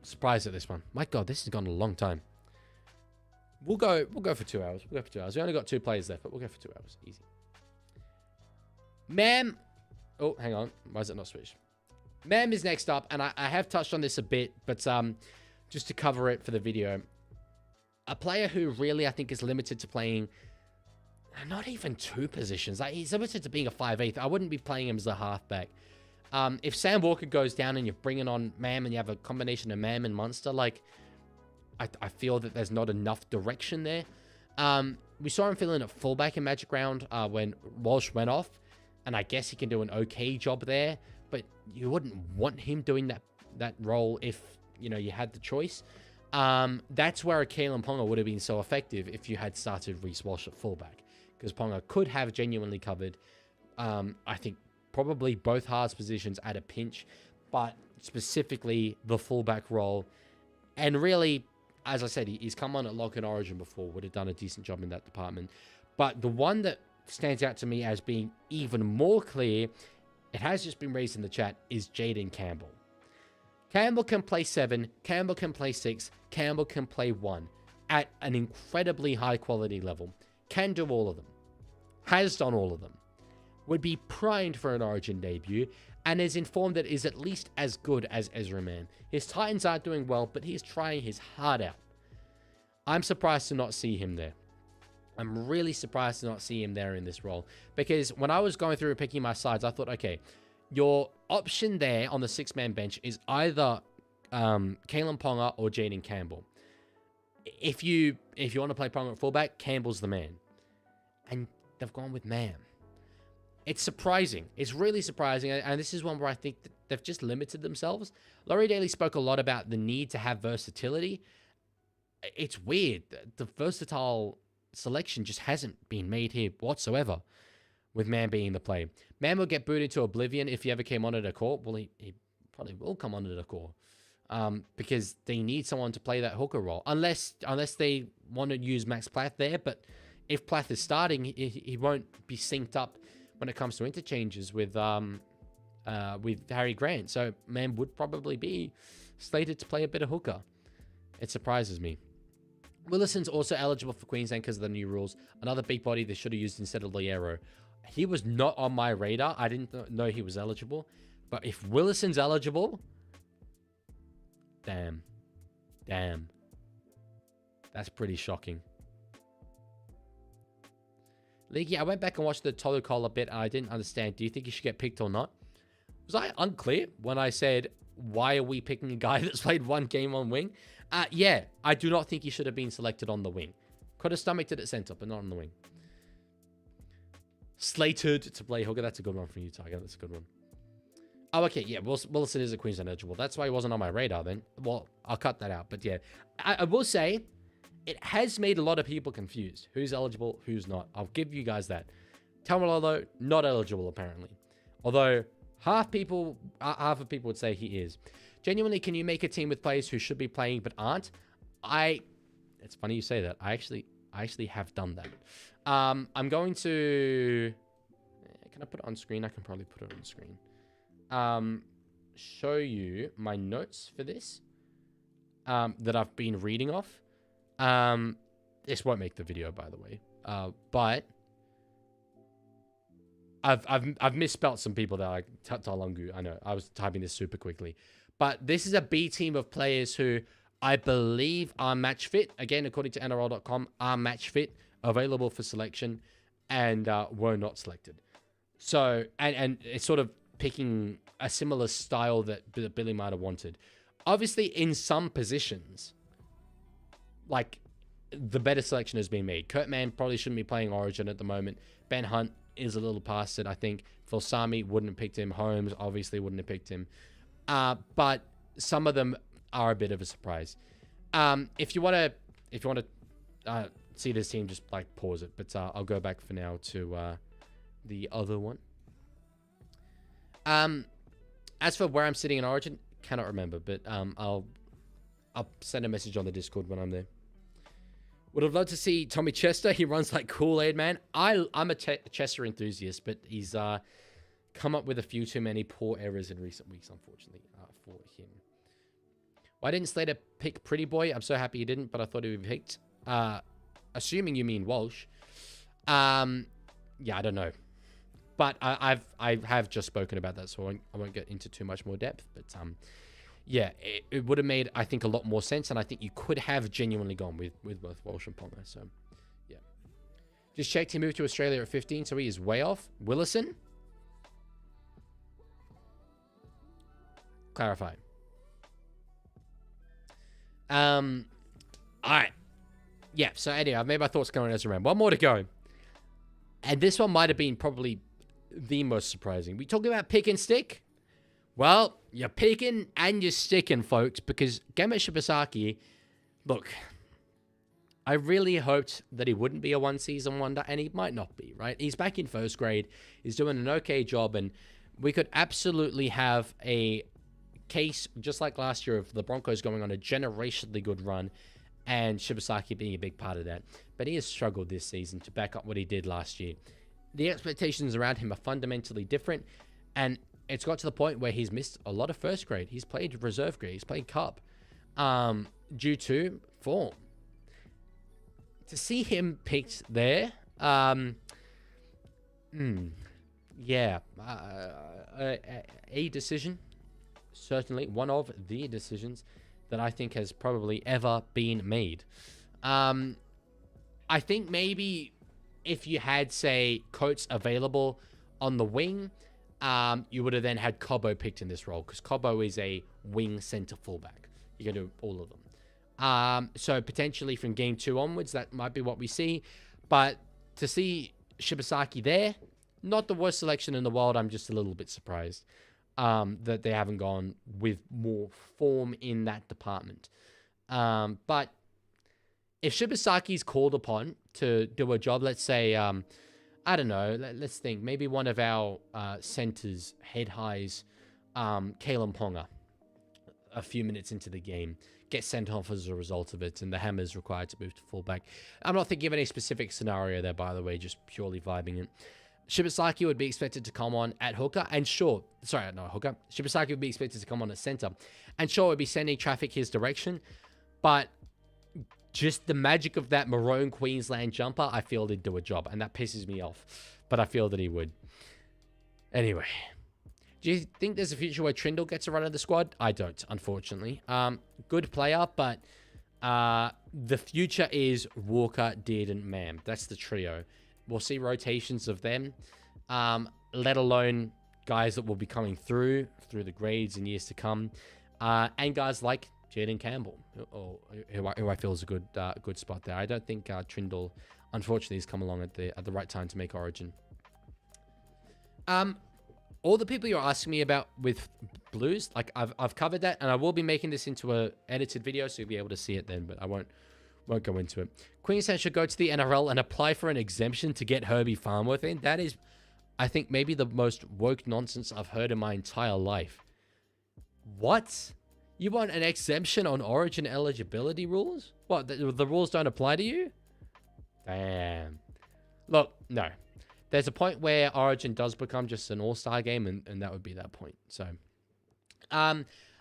A: surprised at this one. My God, this has gone a long time. We'll go for 2 hours. We'll go for 2 hours. We only got 2 players left, but we'll go for 2 hours. Easy. Mam. Oh, hang on. Why is it not switched? Mam is next up, and I have touched on this a bit, but just to cover it for the video. A player who really, I think, is limited to playing not even 2 positions. Like, he's limited to being a 5'8". I wouldn't be playing him as a halfback. If Sam Walker goes down and you're bringing on Mam and you have a combination of Mam and Munster, like, I feel that there's not enough direction there. We saw him fill in at fullback in Magic Round when Walsh went off, and I guess he can do an okay job there, but you wouldn't want him doing that role if, you know, you had the choice. That's where a Kalen Ponga would have been so effective if you had started Reece Walsh at fullback, because Ponga could have genuinely covered, I think, probably both halves positions at a pinch, but specifically the fullback role. And really, as I said, he's come on at lock and origin before, would have done a decent job in that department. But the one that stands out to me as being even more clear, it has just been raised in the chat, is Jaden Campbell. Campbell can play 7, Campbell can play 6, Campbell can play 1 at an incredibly high quality level. Can do all of them. Has done all of them. Would be primed for an Origin debut, and is informed that is at least as good as Ezra Mam. His Titans aren't doing well, but he's trying his heart out. I'm surprised to not see him there. I'm really surprised to not see him there in this role, because when I was going through and picking my sides, I thought, okay, your option there on the 6-man bench is either Kalen Ponga or Jaden Campbell. If you want to play Ponga at fullback, Campbell's the man. And they've gone with Mam. It's surprising. It's really surprising. And this is one where I think that they've just limited themselves. Laurie Daly spoke a lot about the need to have versatility. It's weird. The versatile selection just hasn't been made here whatsoever, with Mam being the play. Mam will get booted into oblivion if he ever came onto the court. Well, he probably will come onto the court. Because they need someone to play that hooker role. Unless they want to use Max Plath there. But if Plath is starting, he won't be synced up when it comes to interchanges with Harry Grant. So Mam would probably be slated to play a bit of hooker. It surprises me. Willison's also eligible for Queensland because of the new rules. Another big body they should have used instead of Liero. He was not on my radar. I didn't know he was eligible. But if Willison's eligible... Damn. That's pretty shocking. Leaguie, I went back and watched the Tolu Cole a bit and I didn't understand. Do you think he should get picked or not? Was I unclear when I said, why are we picking a guy that's played one game on wing? Yeah, I do not think he should have been selected on the wing. Could have stomached it at center, but not on the wing. Slated to play hooker. That's a good one from you, Tiger. That's a good one. Oh, okay. Yeah, Willison is a Queensland eligible. That's why he wasn't on my radar then. Well, I'll cut that out. But yeah, I will say it has made a lot of people confused. Who's eligible, who's not. I'll give you guys that. Tamalolo, not eligible apparently. Although half of people would say he is. Genuinely, can you make a team with players who should be playing but aren't? It's funny you say that. I actually have done that. I'm going to... Can I put it on screen? I can probably put it on screen. Show you my notes for this that I've been reading off. This won't make the video, by the way. But I've misspelt some people that like Talangu. I know I was typing this super quickly, but this is a B team of players who I believe are match fit. Again, according to NRL.com, are match fit, available for selection, and were not selected. So and it's sort of picking a similar style that Billy might have wanted. Obviously, in some positions, like, the better selection has been made. Kurt Mann probably shouldn't be playing Origin at the moment. Ben Hunt is a little past it, I think. Filsami wouldn't have picked him. Holmes obviously wouldn't have picked him. But some of them are a bit of a surprise. If you want to see this team, just like pause it. But I'll go back for now to the other one. As for where I'm sitting in Origin, cannot remember, but I'll send a message on the Discord when I'm there. Would have loved to see Tommy Chester. He runs like Kool-Aid, man. I'm a Chester enthusiast, but he's come up with a few too many poor errors in recent weeks, unfortunately, for him. Why didn't Slater pick Pretty Boy? I'm so happy he didn't, but I thought he would be picked. Assuming you mean Walsh. Yeah, I don't know. But I have just spoken about that, so I won't get into too much more depth. But yeah, it would have made, I think, a lot more sense, and I think you could have genuinely gone with both Walsh and Ponga. So yeah, just checked. He moved to Australia at 15, so he is way off. Willison, clarify. All right. Yeah. So anyway, I've made my thoughts going as around. One more to go, and this one might have been probably the most surprising. We talk about pick and stick. Well, you're picking and you're sticking, folks, because Gemma Shibasaki, look, I really hoped that he wouldn't be a one-season wonder, and he might not be, right? He's back in first grade. He's doing an okay job, and we could absolutely have a case, just like last year, of the Broncos going on a generationally good run and Shibasaki being a big part of that. But he has struggled this season to back up what he did last year. The expectations around him are fundamentally different, and it's got to the point where he's missed a lot of first grade. He's played reserve grade. He's played cup due to form. To see him picked there, yeah, a decision, certainly one of the decisions that I think has probably ever been made. I think maybe if you had, say, Coates available on the wing, you would have then had Cobbo picked in this role because Cobbo is a wing center fullback. You can do all of them. So potentially from game 2 onwards, that might be what we see. But to see Shibasaki there, not the worst selection in the world. I'm just a little bit surprised that they haven't gone with more form in that department. But if Shibasaki's called upon to do a job, let's say, I don't know, let's think, maybe one of our centers, head highs, Kalen Ponga, a few minutes into the game, get sent off as a result of it, and the Hammer's required to move to fullback. I'm not thinking of any specific scenario there, by the way, just purely vibing it. Shibasaki would be expected to come on at hooker, and sure, sorry, not hooker. Shibasaki would be expected to come on at center, and sure, would be sending traffic his direction, but just the magic of that maroon Queensland jumper, I feel he'd do a job, and that pisses me off, but I feel that he would. Anyway, do you think there's a future where Trindle gets a run of the squad? I don't, unfortunately. Good player, but the future is Walker, Deard, and Mam. That's the trio. We'll see rotations of them, let alone guys that will be coming through the grades in years to come, and guys like Jaden Campbell, who I feel is a good spot there. I don't think Trindle, unfortunately, has come along at the right time to make Origin. All the people you're asking me about with Blues, like I've covered that, and I will be making this into a edited video, so you'll be able to see it then, but I won't go into it. Queensland should go to the NRL and apply for an exemption to get Herbie Farnworth in. That is, I think, maybe the most woke nonsense I've heard in my entire life. What? You want an exemption on Origin eligibility rules? What, the rules don't apply to you? Damn. Look, no. There's a point where Origin does become just an all-star game, and that would be that point. So,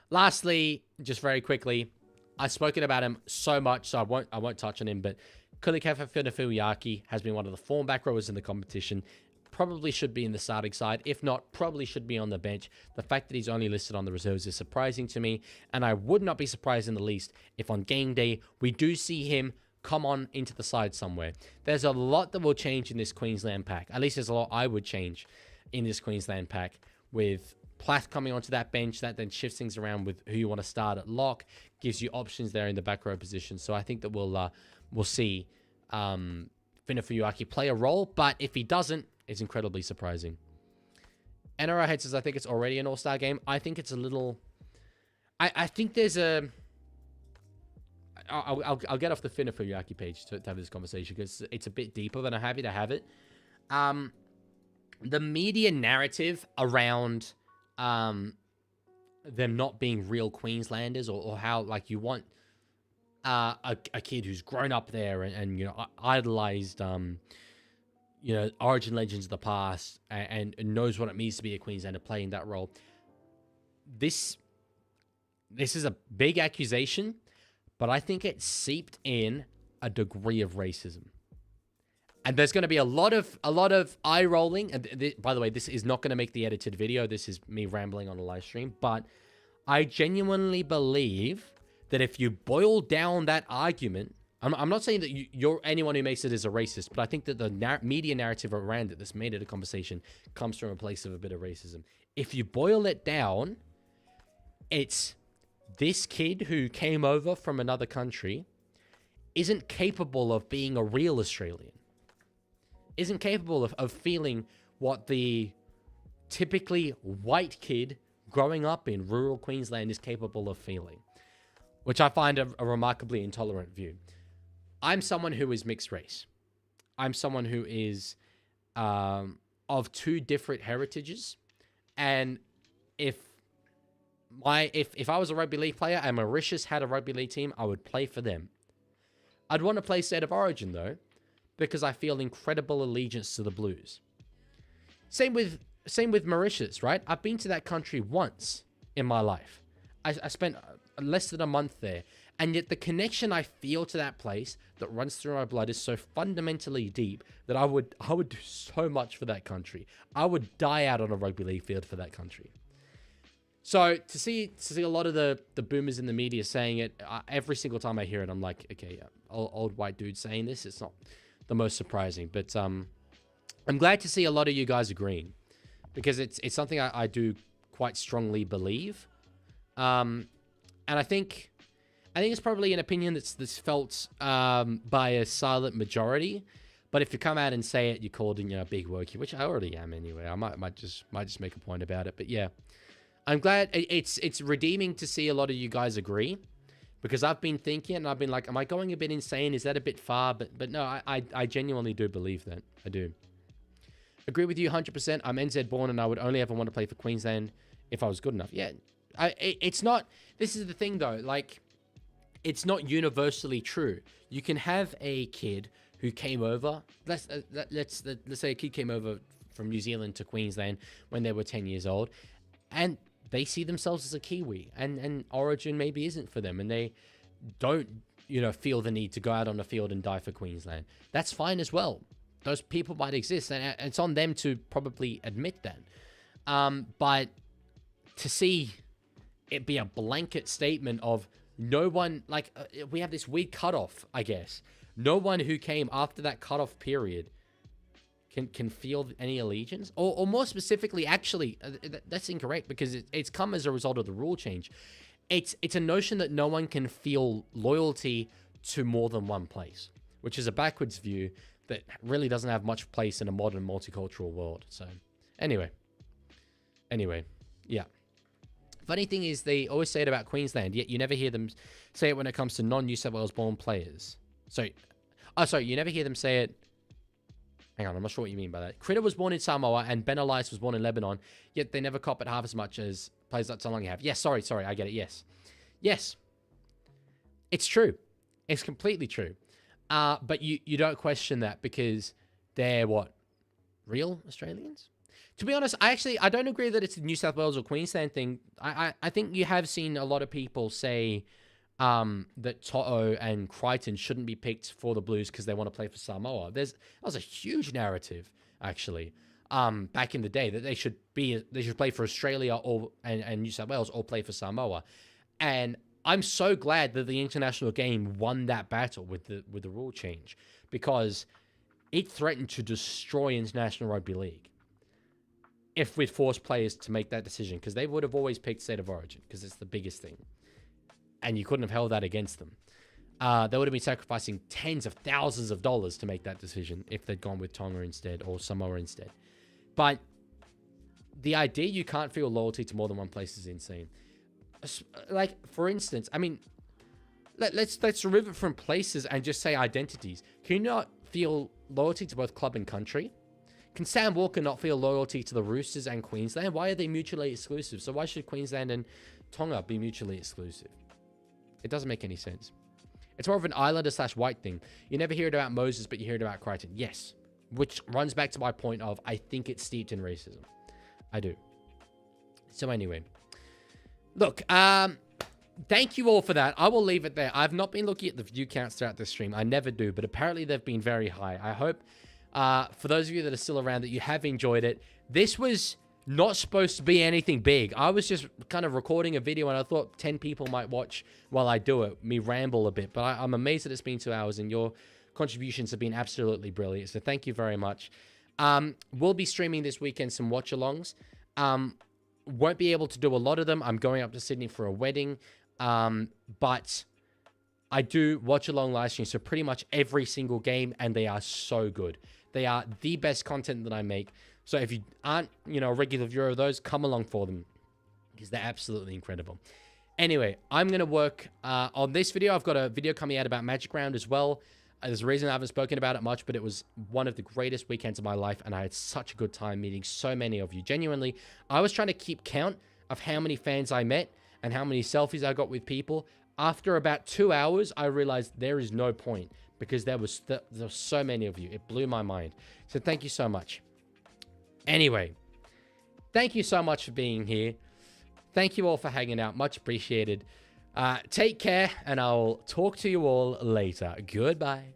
A: lastly, just very quickly, I've spoken about him so much, so I won't touch on him, but Kulikefa Finafiliaki has been one of the form back rowers in the competition. Probably should be in the starting side. If not, probably should be on the bench. The fact that he's only listed on the reserves is surprising to me, and I would not be surprised in the least if on game day we do see him come on into the side somewhere. There's a lot that will change in this Queensland pack. At least there's a lot I would change in this Queensland pack, with Plath coming onto that bench. That then shifts things around with who you want to start at lock, gives you options there in the back row position. So I think that we'll see Finafiliaki play a role, but if he doesn't, it's incredibly surprising. NRL Head says, I think it's already an all-star game. I think it's a little... I think there's a... I'll get off the Finafiliaki page to have this conversation, because it's a bit deeper, but I'm happy to have it. The media narrative around them not being real Queenslanders, or how, like, you want a kid who's grown up there and you know, idolized you know, Origin legends of the past, and knows what it means to be a Queenslander playing that role. This is a big accusation, but I think it seeped in a degree of racism. And there's going to be a lot of eye rolling. And by the way, this is not going to make the edited video. This is me rambling on a live stream. But I genuinely believe that if you boil down that argument, I'm not saying that you're anyone who makes it is a racist, but I think that the media narrative around it that's made it a conversation comes from a place of a bit of racism. If you boil it down, it's this kid who came over from another country isn't capable of being a real Australian. Isn't capable of feeling what the typically white kid growing up in rural Queensland is capable of feeling, which I find a remarkably intolerant view. I'm someone who is mixed race. I'm someone who is of two different heritages, and if I was a rugby league player and Mauritius had a rugby league team, I would play for them. I'd want to play State of Origin though, because I feel incredible allegiance to the Blues. Same with Mauritius, right? I've been to that country once in my life. I spent less than a month there, and yet the connection I feel to that place that runs through my blood is so fundamentally deep that I would do so much for that country. I would die out on a rugby league field for that country. So to see a lot of the boomers in the media saying it, every single time I hear it, I'm like, okay, yeah, old white dude saying this, it's not the most surprising. But I'm glad to see a lot of you guys agreeing. because it's something I do quite strongly believe. And I think it's probably an opinion that's felt by a silent majority. But if you come out and say it, you're called a big wokey, which I already am anyway. I might just make a point about it. But yeah, I'm glad it's redeeming to see a lot of you guys agree, because I've been thinking and I've been like, am I going a bit insane? Is that a bit far? But no, I genuinely do believe that. I do. Agree with you 100%. I'm NZ born and I would only ever want to play for Queensland if I was good enough. Yeah, it's not. This is the thing though. Like, it's not universally true. You can have a kid who came over. Let's say a kid came over from New Zealand to Queensland when they were 10 years old, and they see themselves as a Kiwi, and Origin maybe isn't for them, and they don't, feel the need to go out on the field and die for Queensland. That's fine as well. Those people might exist, and it's on them to probably admit that. But to see it be a blanket statement of no one, like, we have this weird cutoff, I guess. No one who came after that cutoff period can feel any allegiance, or more specifically, actually, that's incorrect, because it's come as a result of the rule change. It's a notion that no one can feel loyalty to more than one place, which is a backwards view that really doesn't have much place in a modern multicultural world. So anyway, yeah. Funny thing is, they always say it about Queensland, yet you never hear them say it when it comes to non-New South Wales born players. Sorry, you never hear them say it. Hang on, I'm not sure what you mean by that. Critter was born in Samoa and Ben Elias was born in Lebanon, yet they never cop it half as much as players like Talangi have. Yes, sorry, I get it, yes. Yes. It's true. It's completely true. But you don't question that because they're what? Real Australians? To be honest, I don't agree that it's a New South Wales or Queensland thing. I think you have seen a lot of people say that To'o and Crichton shouldn't be picked for the Blues because they want to play for Samoa. That was a huge narrative, actually, back in the day, that they should play for Australia and New South Wales, or play for Samoa. And I'm so glad that the international game won that battle with the rule change, because it threatened to destroy international rugby league if we'd forced players to make that decision, because they would have always picked state of origin because it's the biggest thing. And you couldn't have held that against them. They would have been sacrificing tens of thousands of dollars to make that decision if they'd gone with Tonga instead or Samoa instead. But the idea you can't feel loyalty to more than one place is insane. Like, for instance, I mean, let's remove it from places and just say identities. Can you not feel loyalty to both club and country? Can Sam Walker not feel loyalty to the Roosters and Queensland? Why are they mutually exclusive? So why should Queensland and Tonga be mutually exclusive? It doesn't make any sense. It's more of an Islander/white thing. You never hear it about Moses, but you hear it about Crichton. Yes. Which runs back to my point of, I think it's steeped in racism. I do. So anyway. Look, thank you all for that. I will leave it there. I've not been looking at the view counts throughout the stream. I never do, but apparently they've been very high. I hope, for those of you that are still around, that you have enjoyed it. This was not supposed to be anything big. I was just kind of recording a video and I thought 10 people might watch while I do it, me ramble a bit. But I'm amazed that it's been 2 hours and your contributions have been absolutely brilliant. So thank you very much. We'll be streaming this weekend some watch-alongs. Won't be able to do a lot of them. I'm going up to Sydney for a wedding. But I do watch-along live streams, so pretty much every single game, and they are so good. They are the best content that I make. So if you aren't, a regular viewer of those, come along for them, because they're absolutely incredible. Anyway, I'm going to work on this video. I've got a video coming out about Magic Round as well. There's a reason I haven't spoken about it much, but it was one of the greatest weekends of my life, and I had such a good time meeting so many of you. Genuinely, I was trying to keep count of how many fans I met and how many selfies I got with people. After about 2 hours, I realized there is no point, because there was so many of you. It blew my mind. So thank you so much. Anyway, thank you so much for being here. Thank you all for hanging out. Much appreciated. Take care, and I'll talk to you all later. Goodbye.